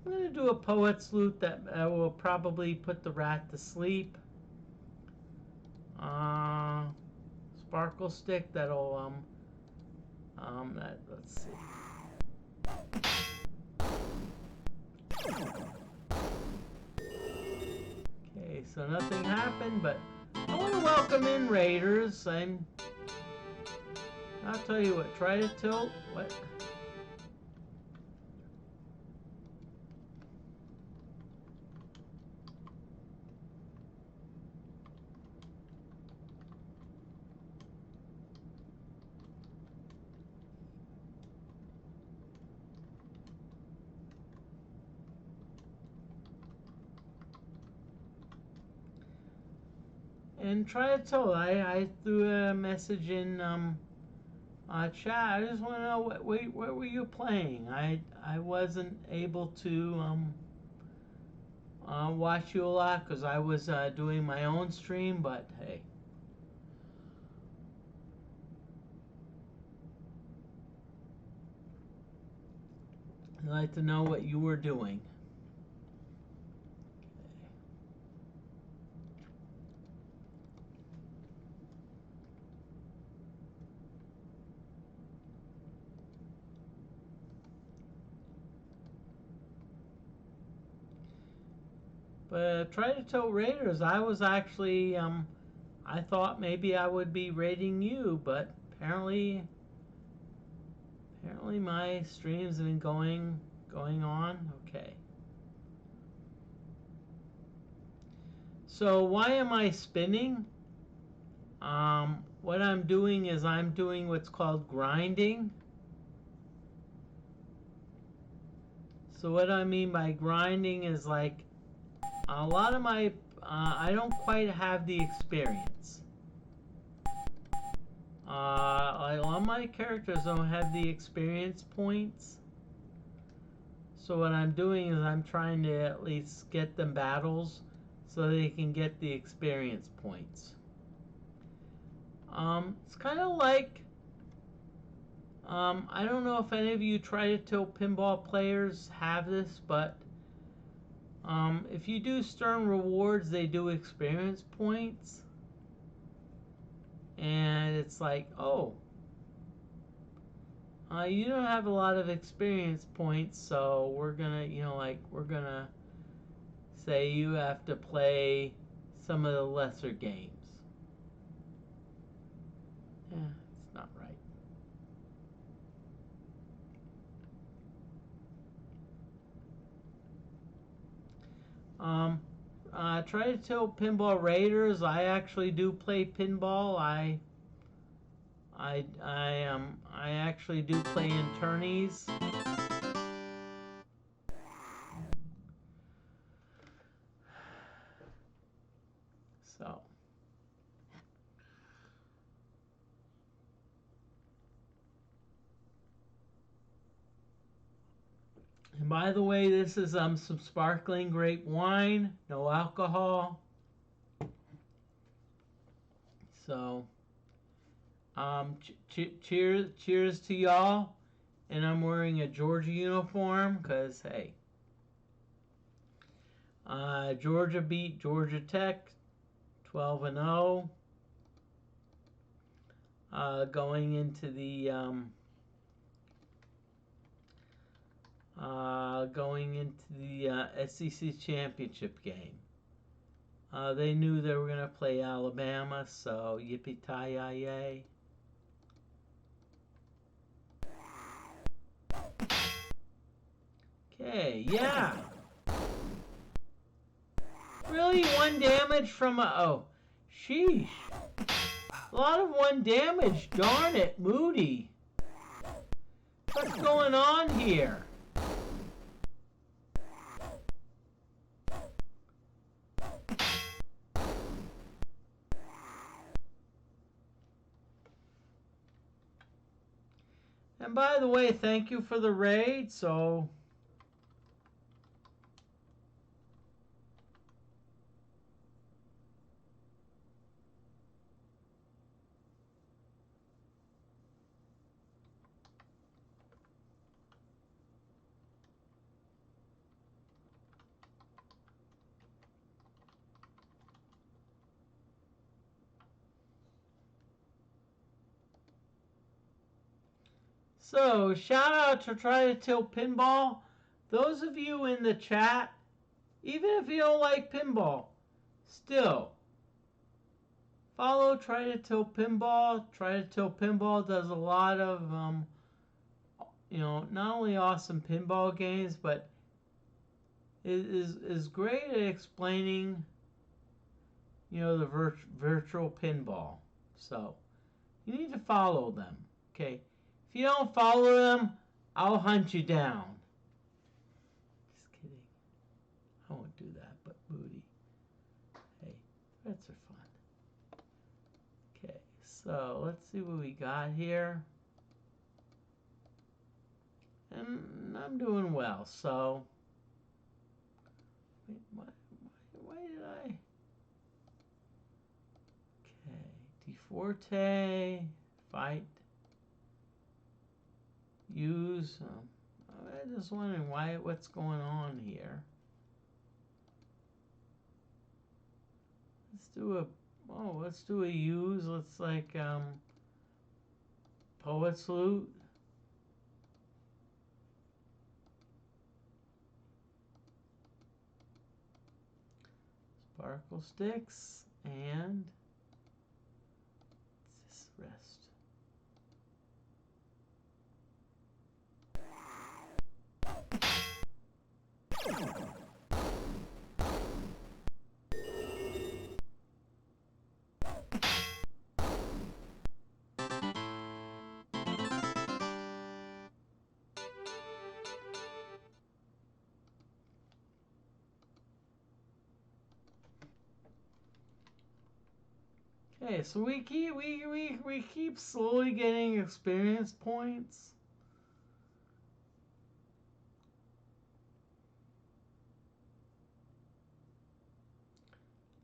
I'm going to do a poet's loot that will probably put the rat to sleep. Sparkle stick that'll let's see. Okay, so nothing happened, but I want to welcome in Raiders. I'll tell you what. Try to tilt. What? And try to tell. I threw a message in chat. I just want to know what were you playing? I wasn't able to watch you a lot because I was doing my own stream. But hey, I'd like to know what you were doing. But try to tell Raiders. I was actually I thought maybe I would be rating you, but apparently my streams have been going on. Okay. So why am I spinning? What I'm doing is I'm doing what's called grinding. So what I mean by grinding is like a lot of my I don't quite have the experience. A lot of my characters don't have the experience points. So what I'm doing is I'm trying to at least get them battles so they can get the experience points. It's kind of like I don't know if any of you try to tilt pinball players have this, but if you do Stern Rewards, they do experience points. And it's like, oh, you don't have a lot of experience points, so we're gonna, we're gonna say you have to play some of the lesser games. Yeah, it's not right. Try to tilt pinball Raiders. I actually do play pinball. I actually do play in tourneys. So. And by the way, this is some sparkling grape wine, no alcohol. So, cheers to y'all. And I'm wearing a Georgia uniform because, hey, Georgia beat Georgia Tech 12-0. Going into the SEC championship game. They knew they were going to play Alabama, so yippee-ki-yay. Okay, yeah. Really, 1 damage from a... Oh, sheesh. A lot of 1 damage. Darn it, Moody. What's going on here? And by the way, thank you for the raid. So... So, shout out to Try to Tilt Pinball. Those of you in the chat, even if you don't like pinball, still, follow Try to Tilt Pinball. Try to Tilt Pinball does a lot of, not only awesome pinball games, but is great at explaining, the virtual pinball. So, you need to follow them, okay? If you don't follow them, I'll hunt you down. Just kidding. I won't do that, but booty. Hey, threats are fun. Okay, so let's see what we got here. And I'm doing well, so... Wait, why did I... Okay, DFortae, fight. Use. I'm just wondering what's going on here. Let's do a use. Let's like Poet's Loot. Sparkle Sticks and this rest. Okay, so we keep slowly getting experience points.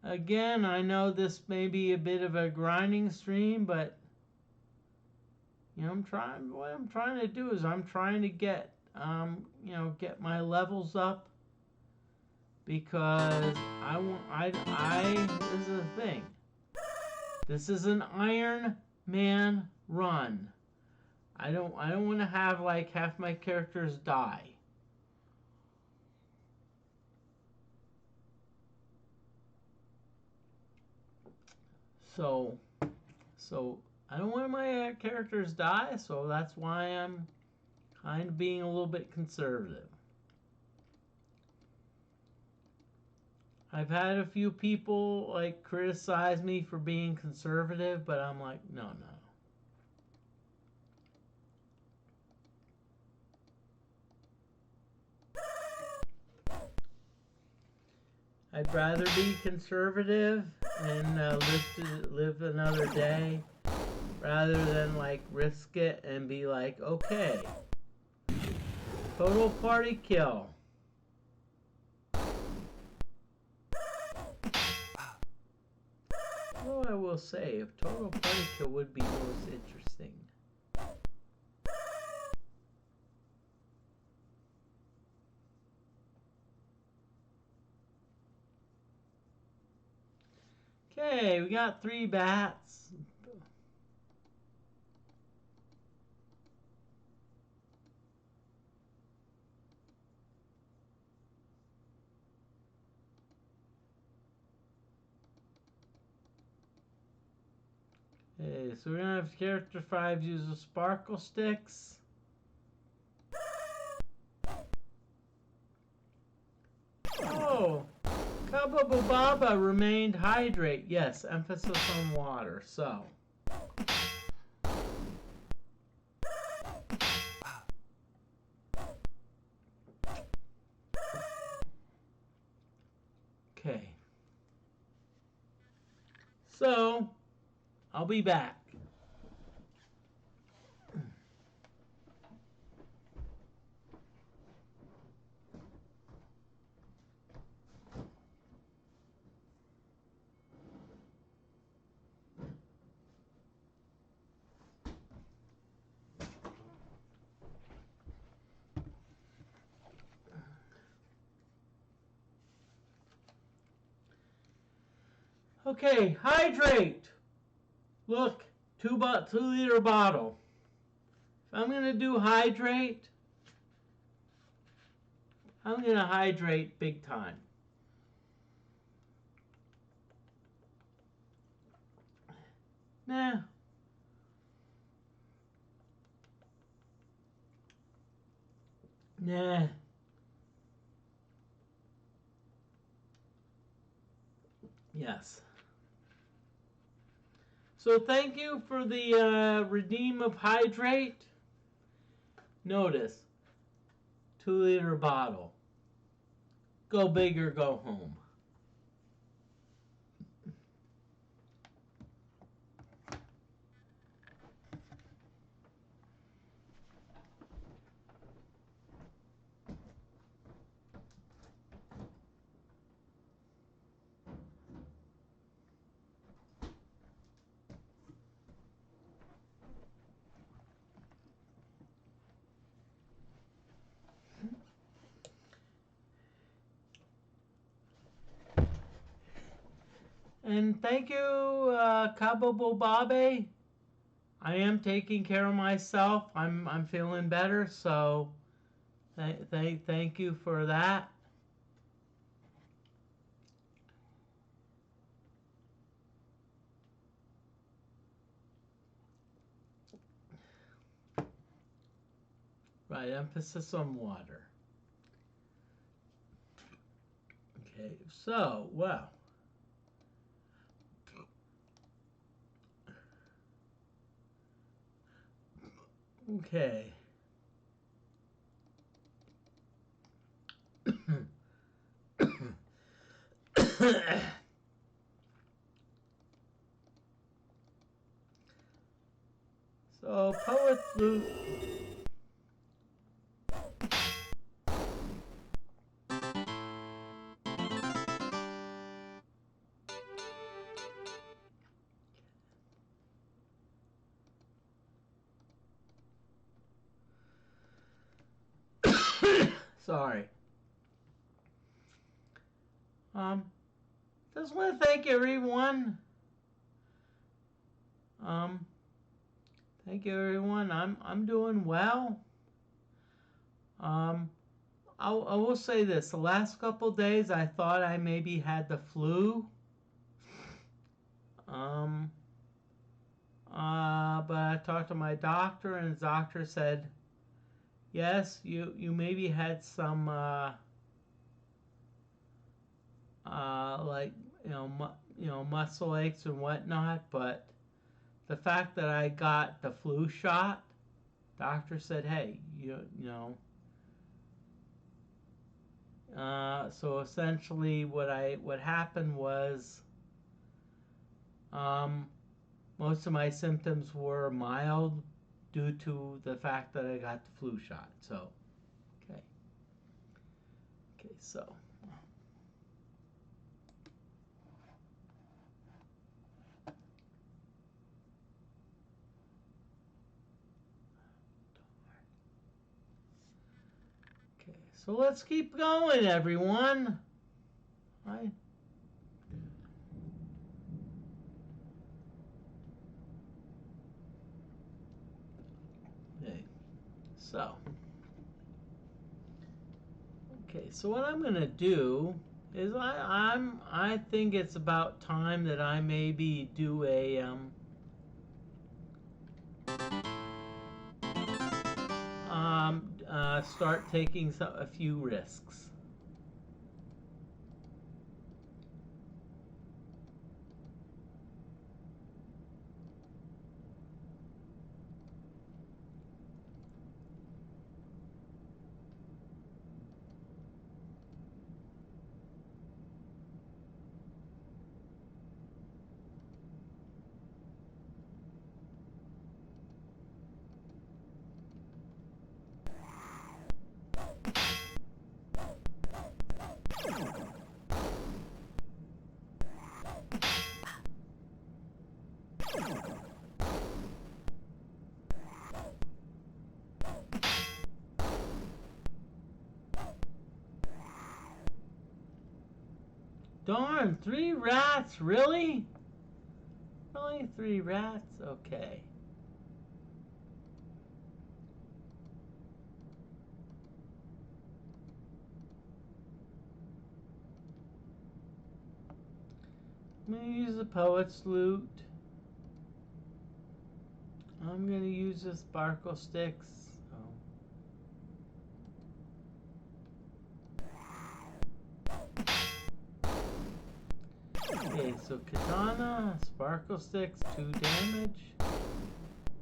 Again, I know this may be a bit of a grinding stream, but what I'm trying to do is I'm trying to get get my levels up, because this is the thing. This is an Iron Man run. I don't want to have like half my characters die. So I don't want my characters die, so that's why I'm kind of being a little bit conservative. I've had a few people like criticize me for being conservative, but I'm like, no. I'd rather be conservative and live another day, rather than like risk it and be like, okay, Total party kill. Well, I will say, if total party kill would be most interesting. Okay, we got 3 bats. Okay, so we're gonna have character 5 use the sparkle sticks. Oh, Kabababa remained hydrate. Yes, emphasis on water. So. Okay. So, I'll be back. Okay, hydrate. Look, 2-liter bottle. If I'm gonna do hydrate, I'm gonna hydrate big time. Nah. Nah. Yes. So thank you for the redeem of hydrate. Notice, 2-liter bottle. Go big or go home. And thank you, Kabobobabe. I am taking care of myself. I'm feeling better, so thank you for that. Right, emphasis on water. Okay, so, well. Okay. So, poet flute. Sorry. Just want to thank everyone. Thank you everyone. I'm doing well. I will say this. The last couple days, I thought I maybe had the flu. But I talked to my doctor, and the doctor said, yes, you maybe had some like muscle aches and whatnot, but the fact that I got the flu shot, doctor said, hey, you know. So essentially, what happened was, most of my symptoms were mild due to the fact that I got the flu shot. So, okay. Okay, so. Okay, so let's keep going, everyone. Right. Okay, so. Okay, so what I'm gonna do is I think it's about time that I maybe do a start taking a few risks. Darn, 3 rats, really? Really, 3 rats? Okay. I'm going to use the poet's lute. I'm going to use the sparkle sticks. Okay, so katana, sparkle sticks, 2 damage.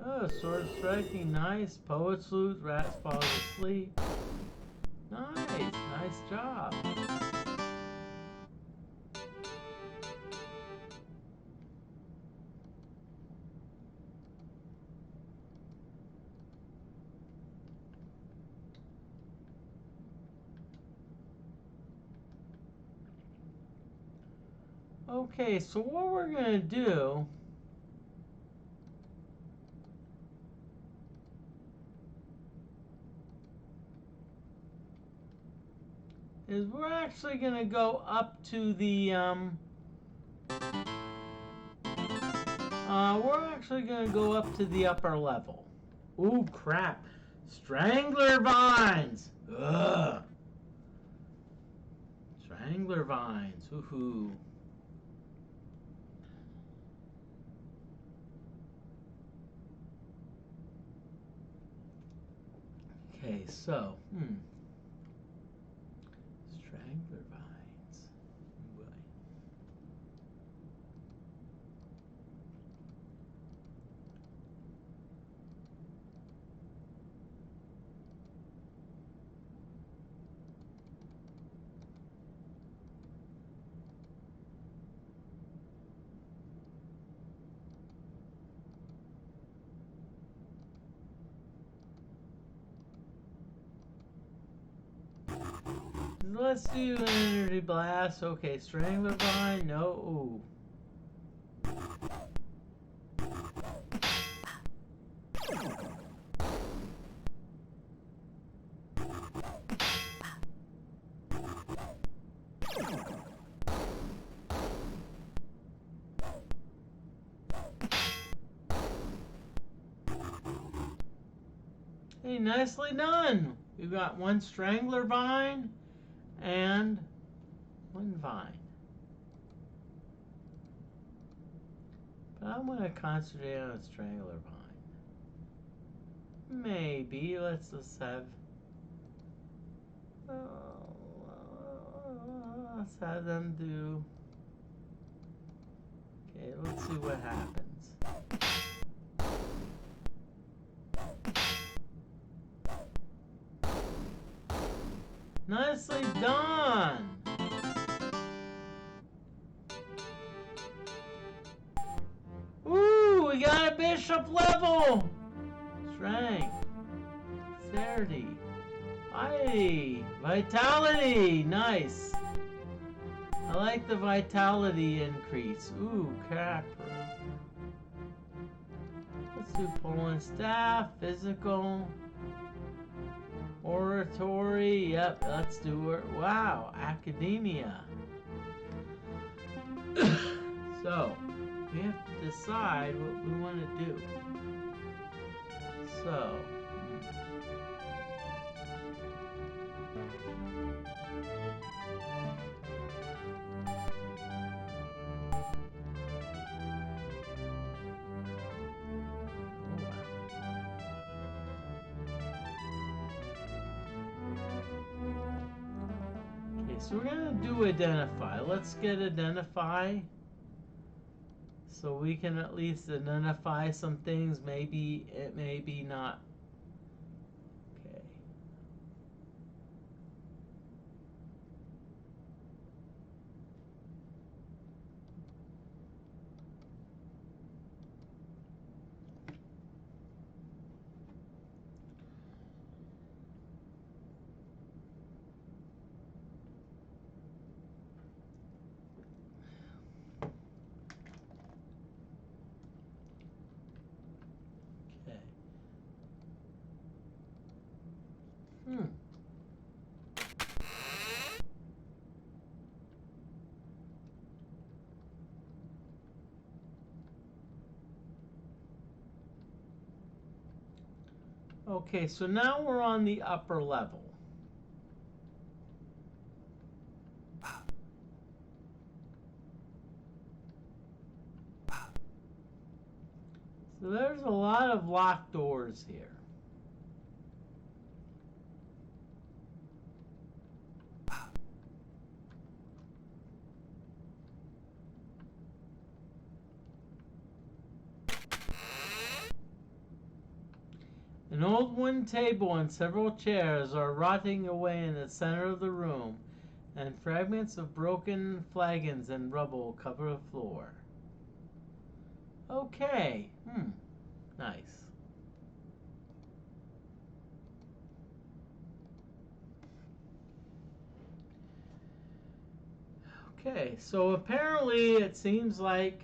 Oh, sword striking, nice. Poet's lute, rats fall asleep. Nice, nice job. Okay, so what we're going to do is we're actually going to go up to the upper level. Ooh, crap. Strangler vines. Ugh. Strangler vines. Woohoo. Okay, so, strangler vines. Boy. Let's do an energy blast. Okay, strangler vine. No. Ooh. Hey, nicely done. We've got 1 strangler vine and 1 vine. But I'm going to concentrate on a strangler vine. Maybe. Let's just have... let's have them do... Okay, let's see what happens. Nicely done! Ooh, we got a bishop level! Strength. Dexterity. Vitality! Nice! I like the vitality increase. Ooh, crap. Let's do Poland staff, physical, oratory. Yep, let's do it. Wow, academia. So, we have to decide what we want to do. So, so we're gonna do identify. Let's get identify so we can at least identify some things. Maybe it may be not. Okay. Okay. Okay, so now we're on the upper level. So there's a lot of locked doors here. An old wooden table and several chairs are rotting away in the center of the room, and fragments of broken flagons and rubble cover the floor. Okay. Nice. Okay, so apparently it seems like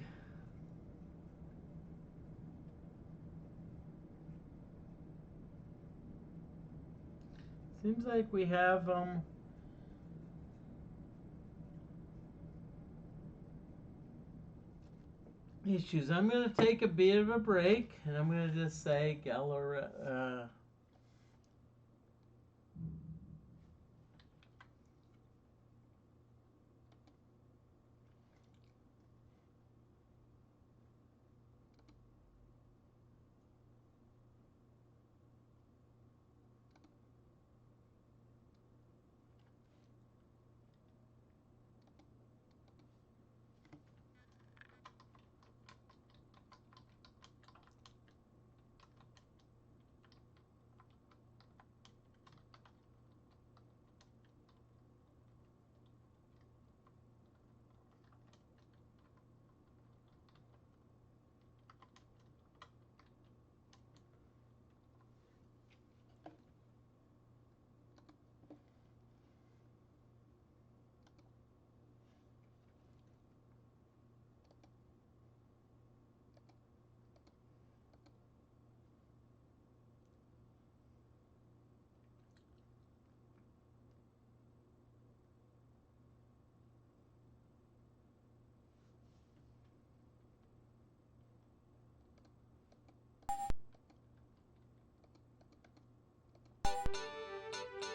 we have issues. I'm going to take a bit of a break, and I'm going to just say Geller.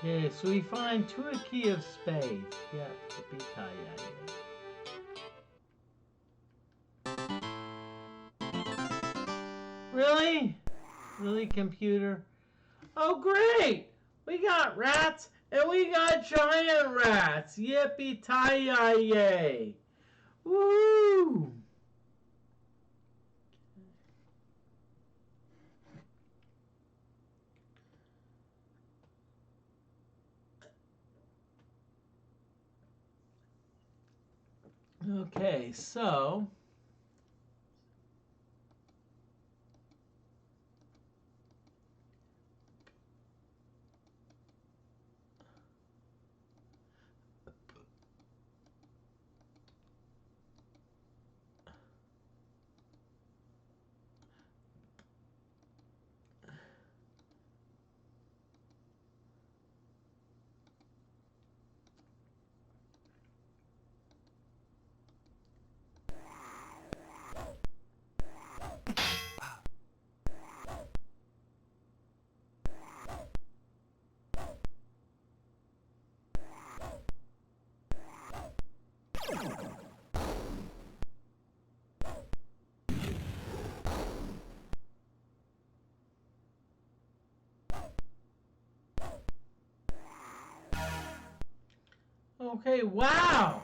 Okay, so we find two a key of spades. Yep, Really? Really, computer? Oh, great! We got rats, and we got giant rats! Yippee-ki-yay! Woo! Okay, so Okay, wow!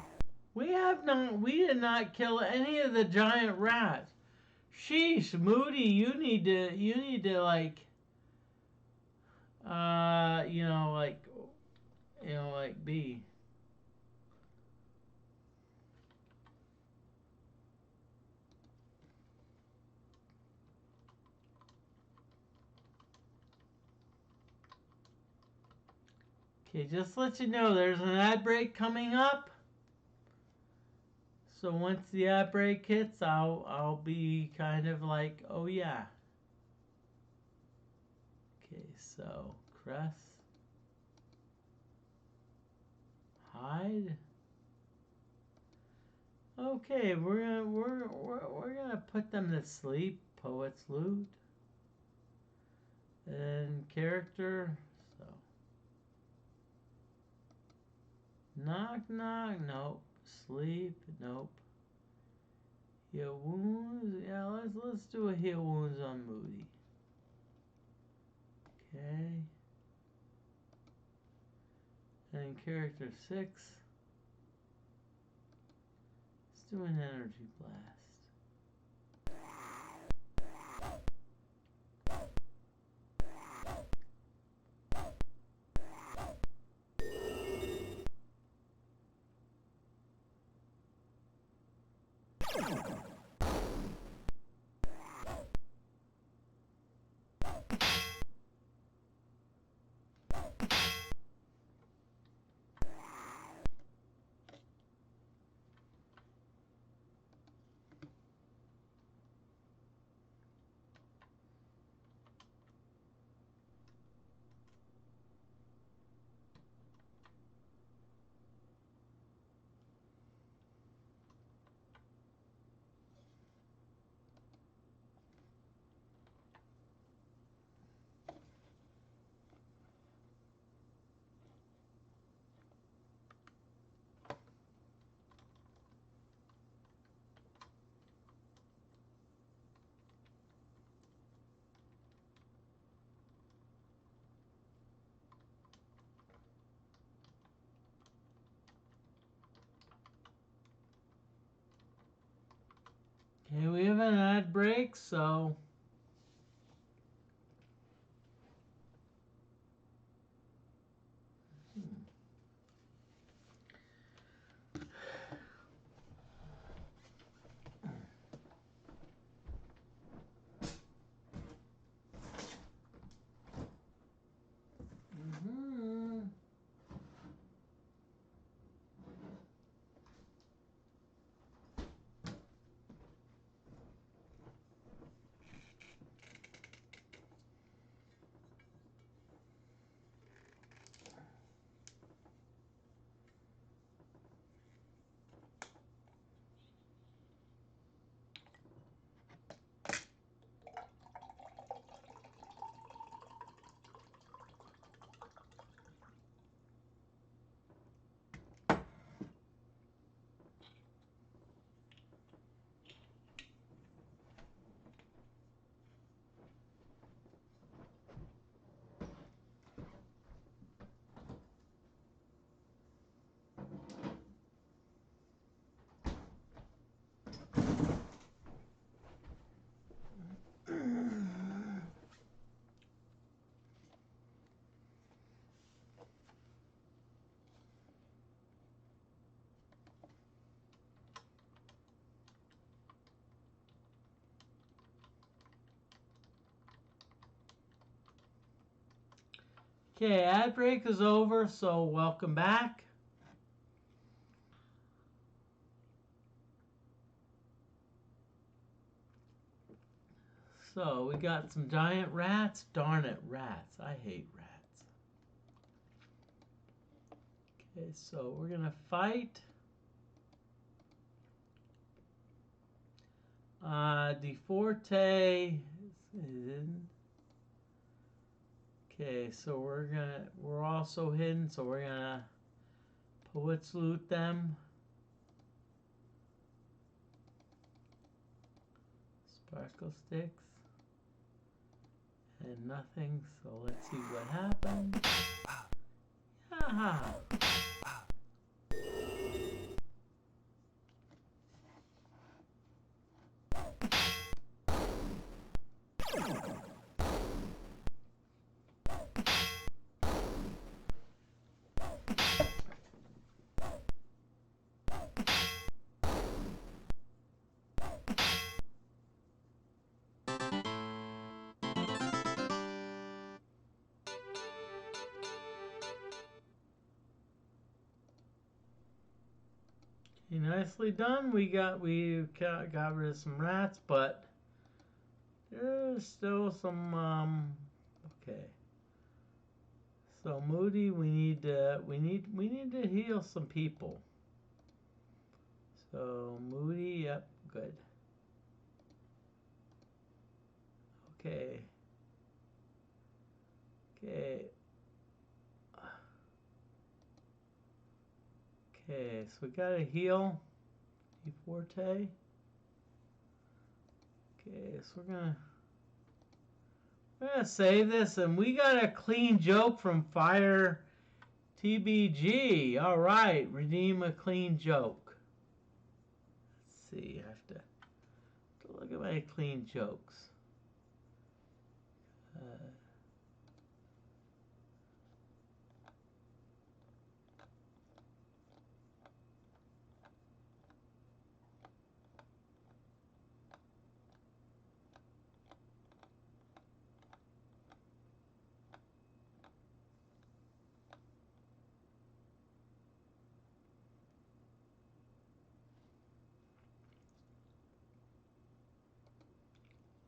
We did not kill any of the giant rats. Sheesh, Moody, you need to like, like be. Okay, just to let you know, there's an ad break coming up. So once the ad break hits, I'll be kind of like, oh yeah. Okay, so Cress, hide. Okay, we're gonna put them to sleep. Poet's loot and character. So knock knock. Nope. Sleep. Nope. Heal wounds. Yeah, let's do a heal wounds on Moody. Okay. And character 6. Let's do an energy blast. Okay, we have an ad break, so okay, ad break is over, so welcome back. So we got some giant rats. Darn it, rats. I hate rats. Okay, so we're gonna fight. DFortae is in. Okay, so we're also hidden, so we're gonna poets loot them. Sparkle sticks. And nothing, so let's see what happens. Yeah. nicely done. We got rid of some rats, but there's still some. Okay. So Moody, we need to heal some people. So Moody, yep, good. Okay. Okay. Okay, so we gotta heal DFortae. Okay, so we're gonna save this, and we got a clean joke from Fire TBG. All right, redeem a clean joke. Let's see, I have to look at my clean jokes.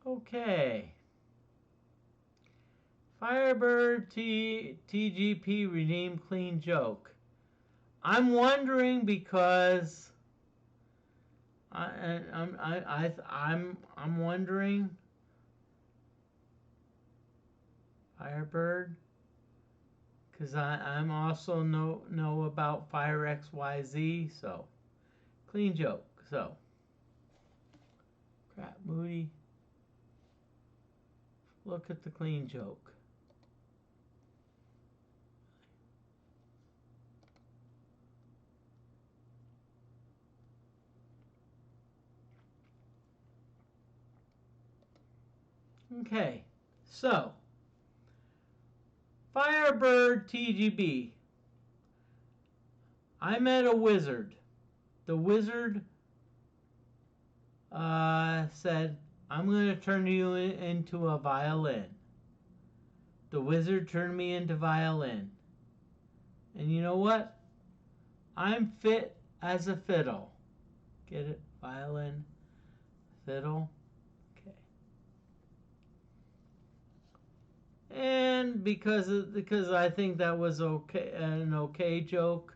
Okay. Firebird TGP redeem clean joke. I'm wondering because I'm wondering Firebird because I'm also know about Fire XYZ, so clean joke. So crap, Moody. Look at the clean joke. Okay, so Firebird TGB. I met a wizard. The wizard said, I'm going to turn you into a violin. The wizard turned me into violin. And you know what? I'm fit as a fiddle. Get it? Violin, fiddle. Okay. And because I think that was an okay joke,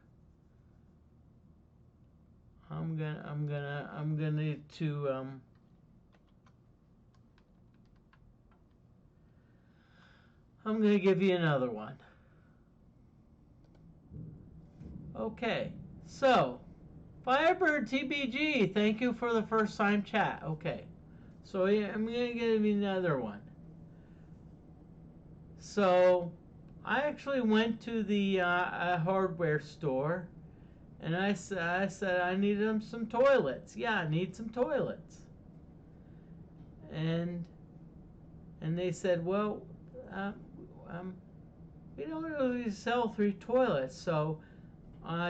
I'm gonna give you another one. Okay, so Firebird TBG, thank you for the first time chat. Okay, so yeah, I'm gonna give you another one. So I actually went to the hardware store, and I said I needed some toilets. Yeah, I need some toilets. And they said, well, um, we don't really sell 3 toilets, so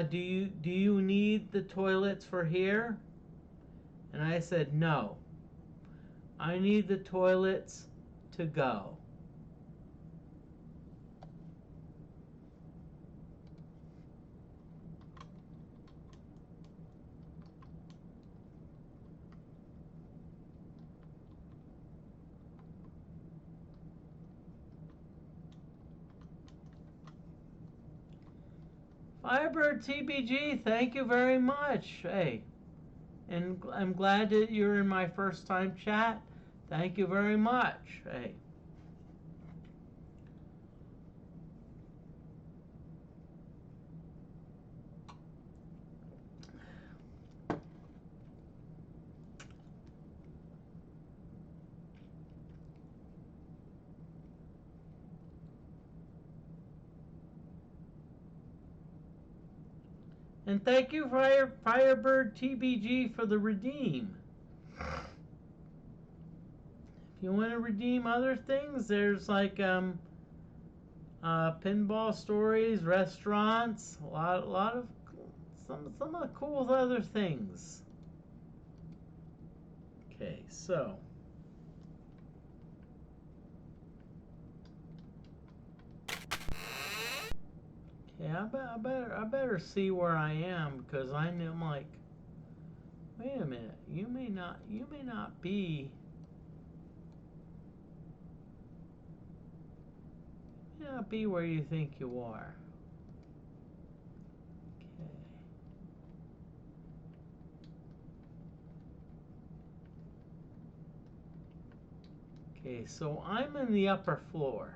do you need the toilets for here? And I said, no. I need the toilets to go. Firebird TBG, thank you very much. Hey, and I'm glad that you're in my first time chat. Thank you very much. Hey. And thank you, Firebird TBG, for the redeem. If you want to redeem other things, there's like pinball stories, restaurants, a lot of some of the cool other things. Okay, so okay, I better see where I am because I'm like Wait a minute. You may not be where you think you are. Okay, so I'm in the upper floor.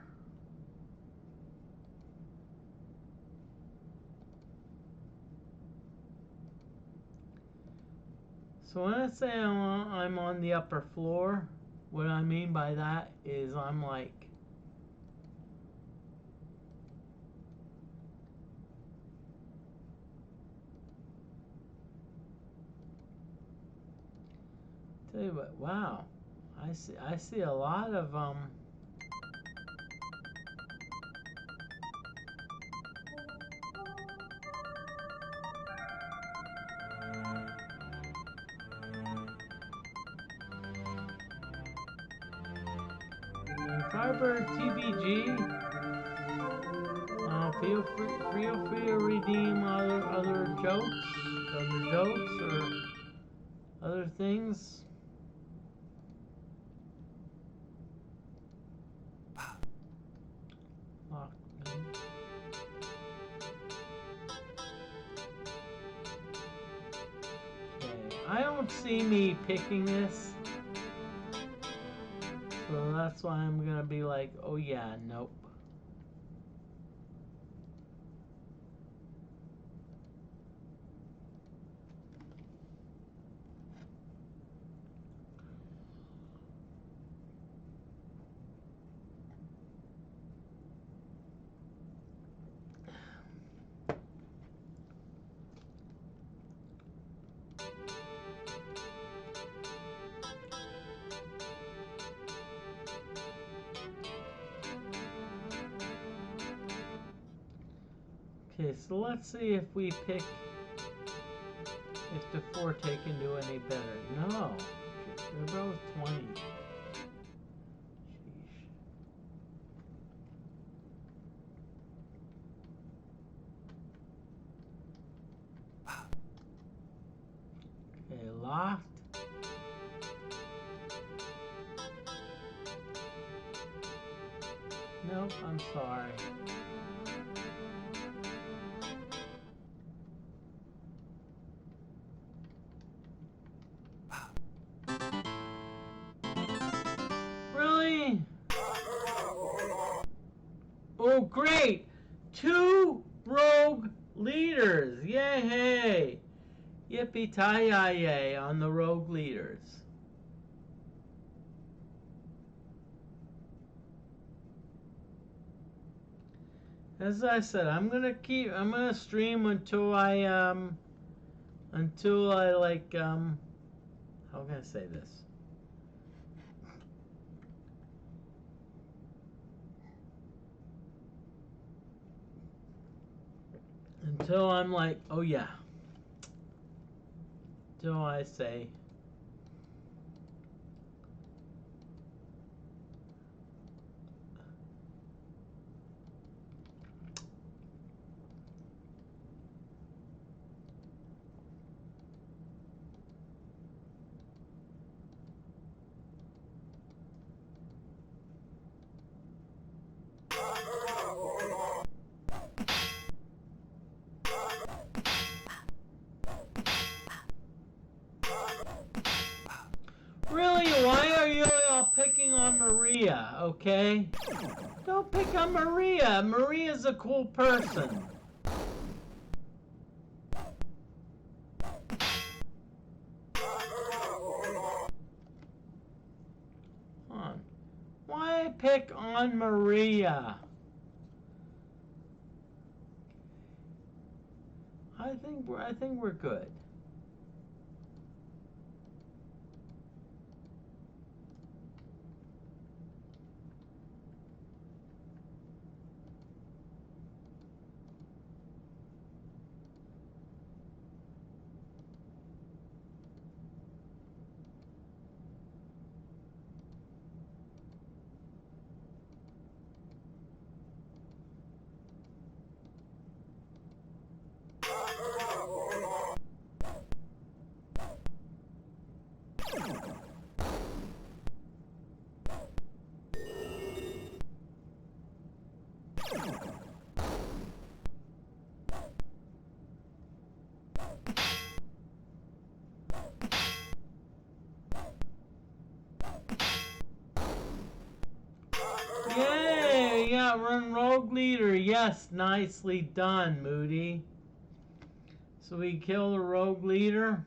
So when I say I'm on the upper floor, what I mean by that is I'm like tell you what, wow. I see a lot of Firebird TBG. Feel free to redeem other jokes or other things. Okay, I don't see me picking this. So that's why I'm gonna be like, oh yeah, nope. Okay, so let's see if we pick if DFortae can do any better. No, they're both 20. Okay, locked. Nope, I'm sorry. Really? Oh, great! 2 rogue leaders! Yay! Yippee-ki-yay on the rogue leaders. As I said, I'm gonna stream until I like how can I say this? Until I'm like, oh yeah. Until I say really, why are you all picking on Maria, okay? Don't pick on Maria. Maria's a cool person. Hold on. Why pick on Maria? I think we're good. run rogue leader. Yes, nicely done, Moody. So we kill the rogue leader.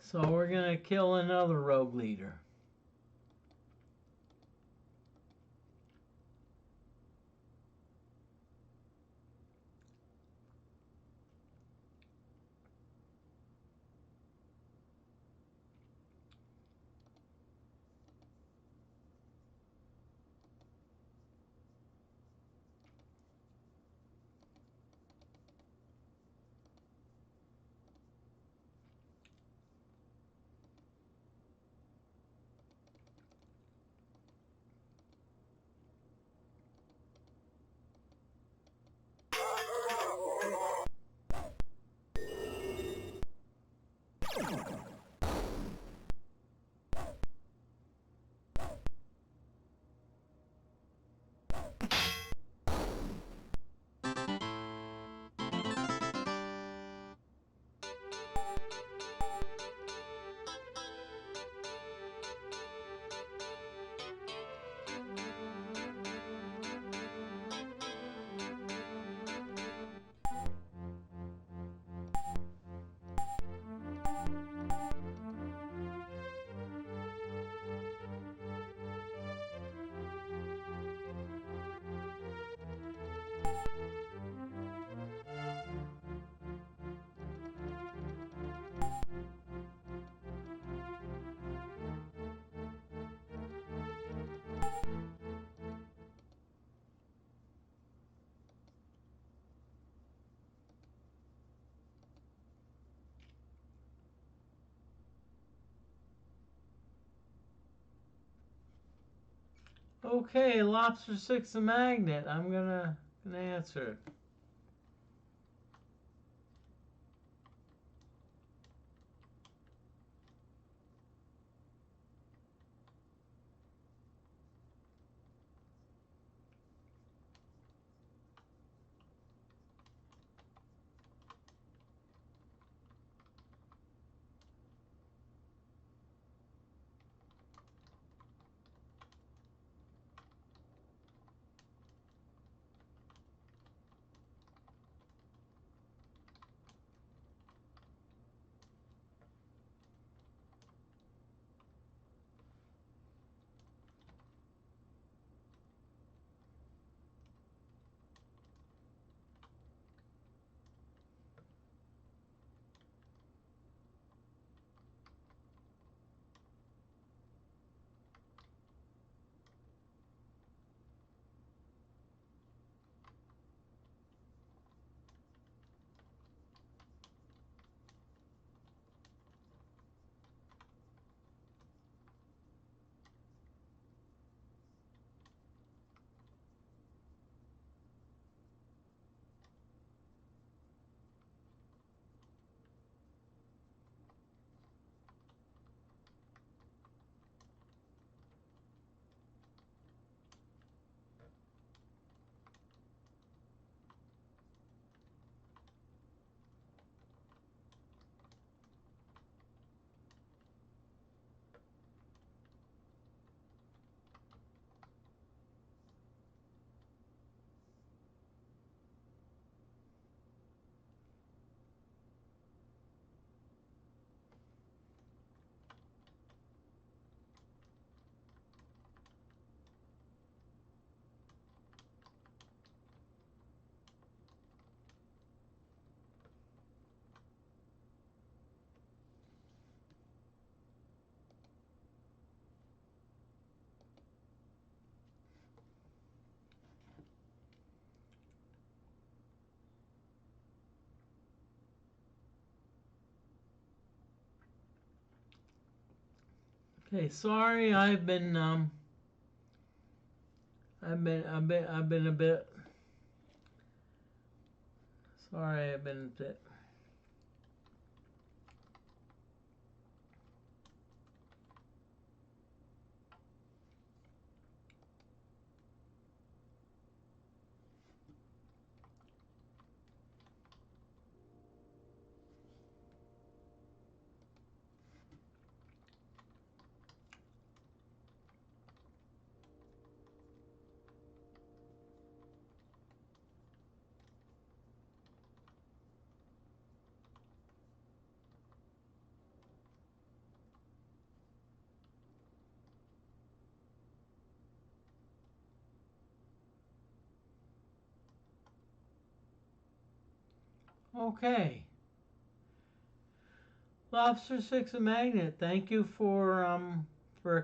So we're going to kill another rogue leader. Okay, lobster 6 a magnet. I'm gonna answer. Okay, sorry, I've been a bit. Sorry, I've been a bit. Okay. Lobster Six a Magnet, thank you for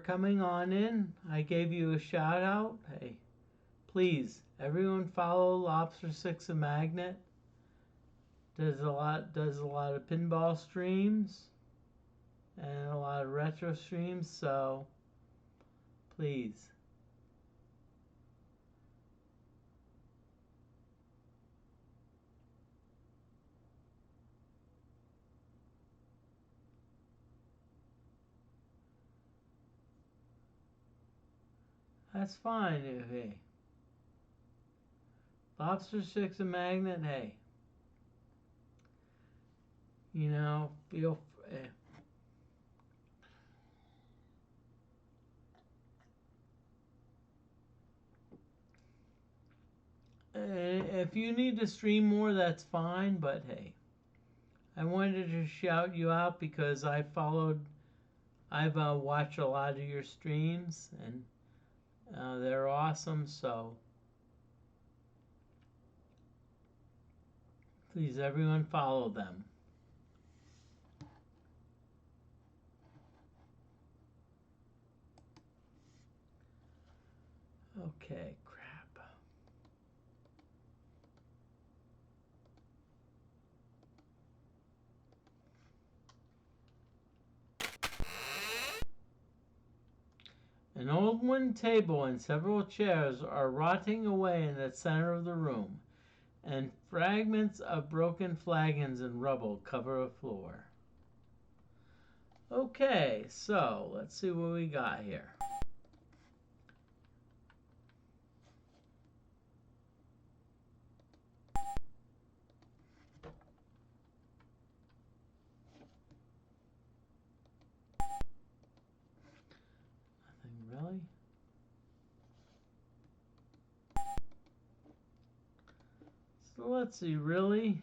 coming on in. I gave you a shout out. Hey, please, everyone follow Lobster Six a Magnet. Does a lot of pinball streams and a lot of retro streams, so please. That's fine. Hey, Lobster Six a Magnet. Hey, you know, feel. If you need to stream more, that's fine. But hey, I wanted to shout you out because I've watched a lot of your streams and they're awesome. So please, everyone, follow them. Okay, crap. An old wooden table and several chairs are rotting away in the center of the room, and fragments of broken flagons and rubble cover the floor. Okay, so let's see what we got here. Nothing really. So let's see, really?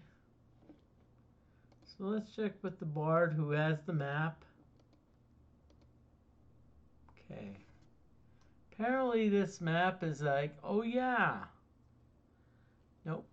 So let's check with the bard who has the map. Okay. Apparently this map is like, oh yeah. Nope.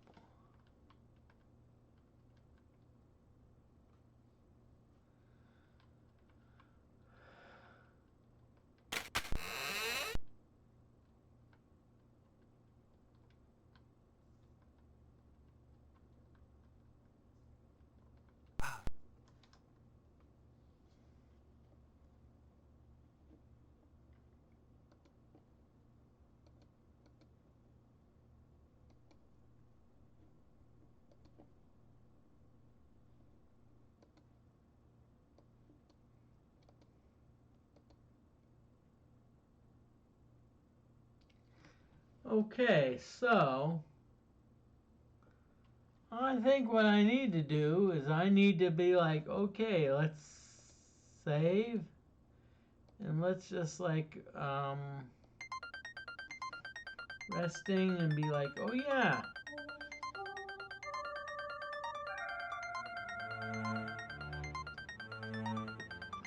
Okay, so I think what I need to do is I need to be like, okay, let's save and let's just like resting and be like, oh yeah.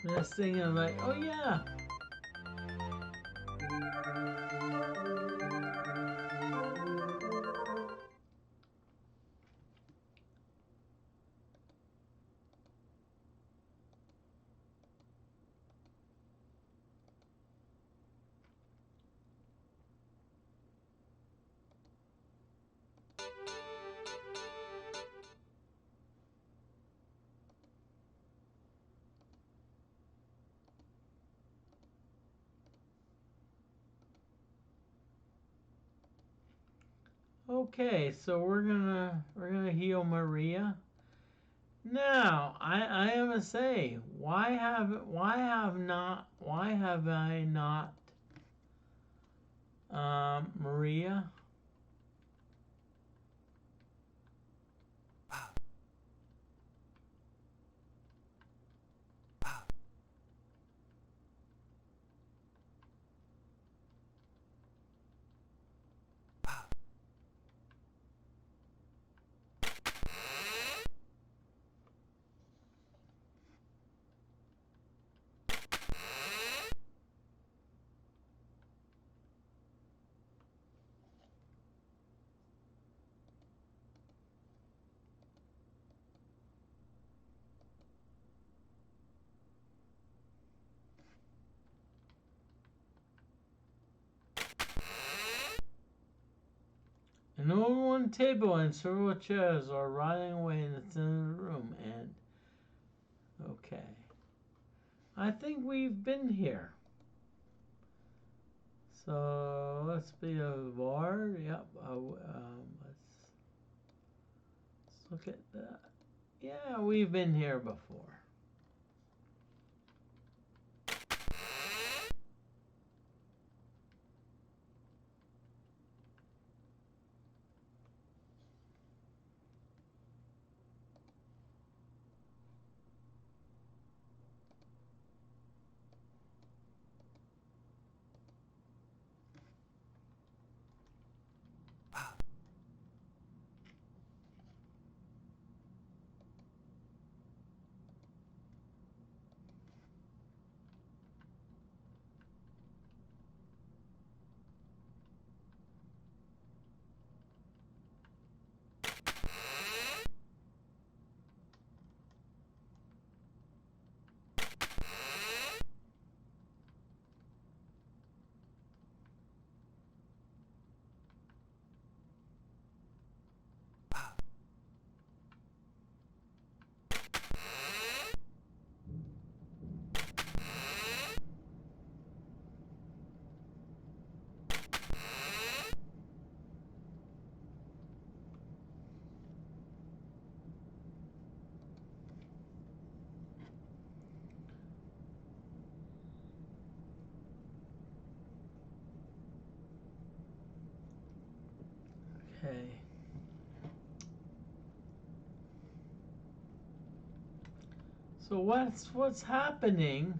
Resting and like, oh yeah. Okay, so we're gonna heal Maria. Now, I am gonna say, why have I not Maria? table and several chairs are rotting away in the center of the room. And okay, I think we've been here. So let's be a bar. Yep. Let's look at that. Yeah, we've been here before. Okay. So what's happening?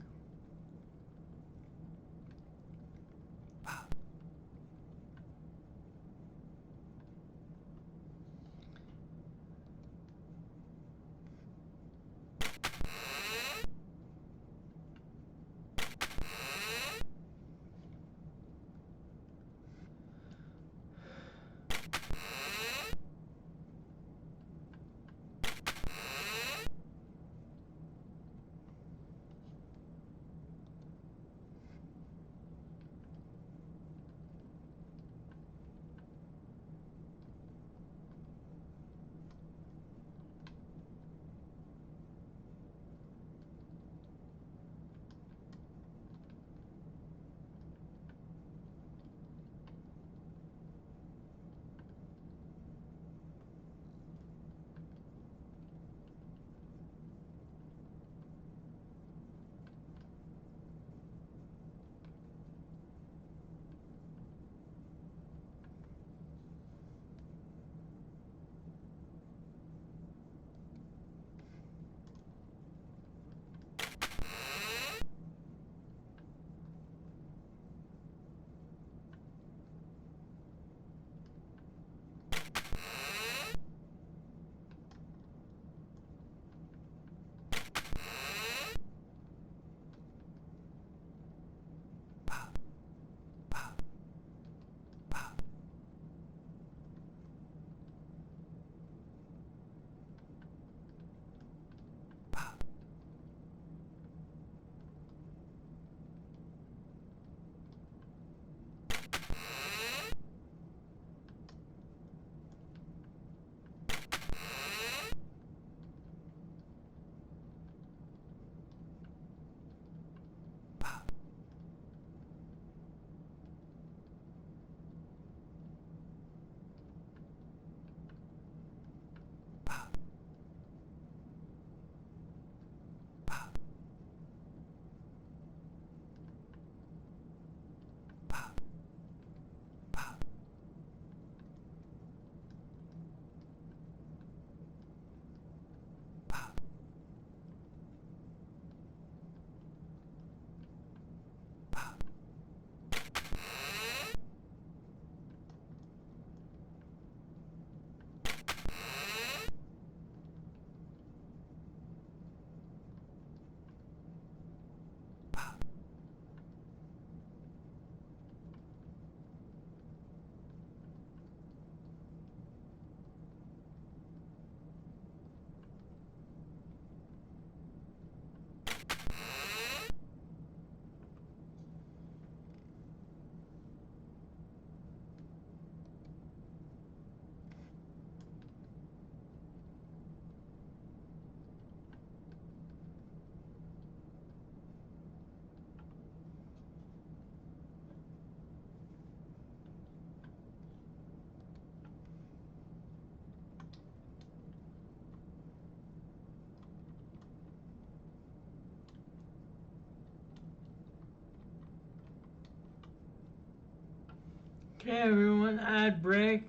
Hey everyone, ad break.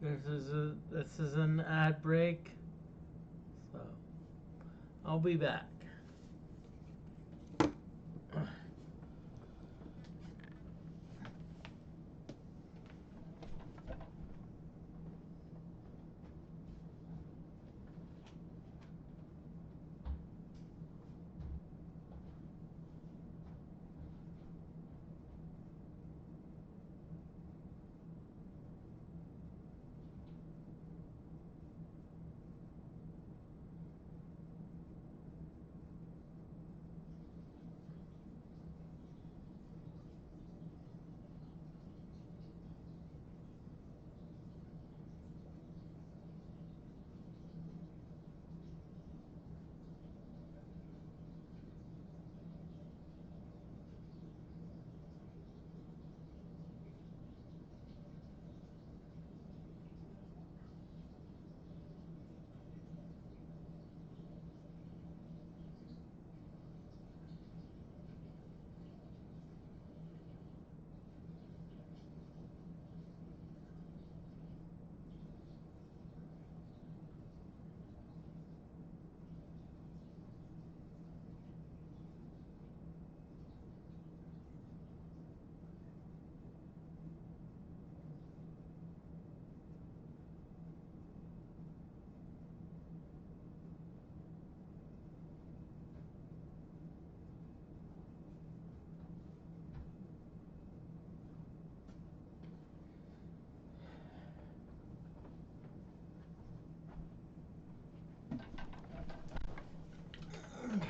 This is an ad break. So I'll be back.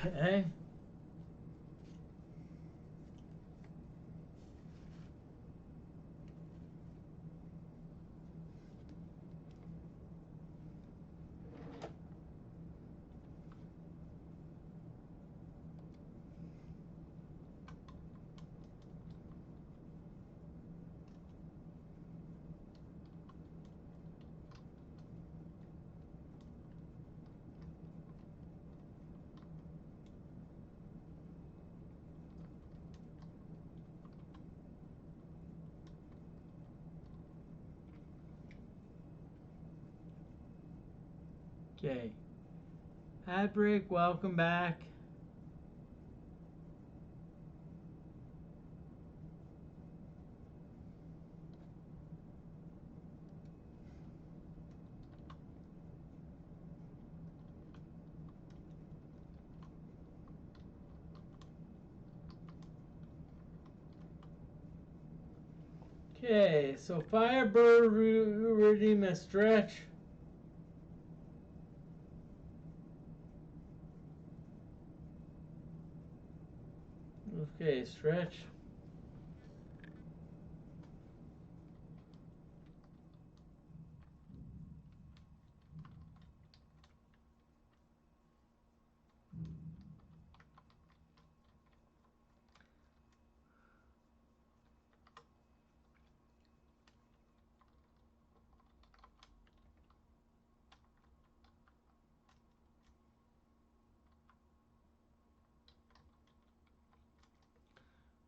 Okay. Okay. Ad break, welcome back. Okay, so Firebird redeem a stretch. Okay, stretch.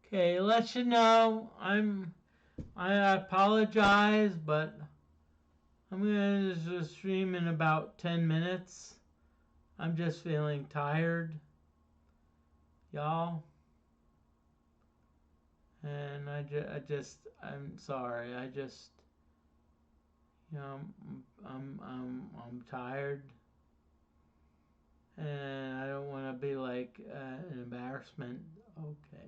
Okay, let you know I apologize, but I'm gonna just stream in about 10 minutes. I'm just feeling tired, y'all, and I'm sorry. I'm tired, and I don't want to be like an embarrassment. Okay.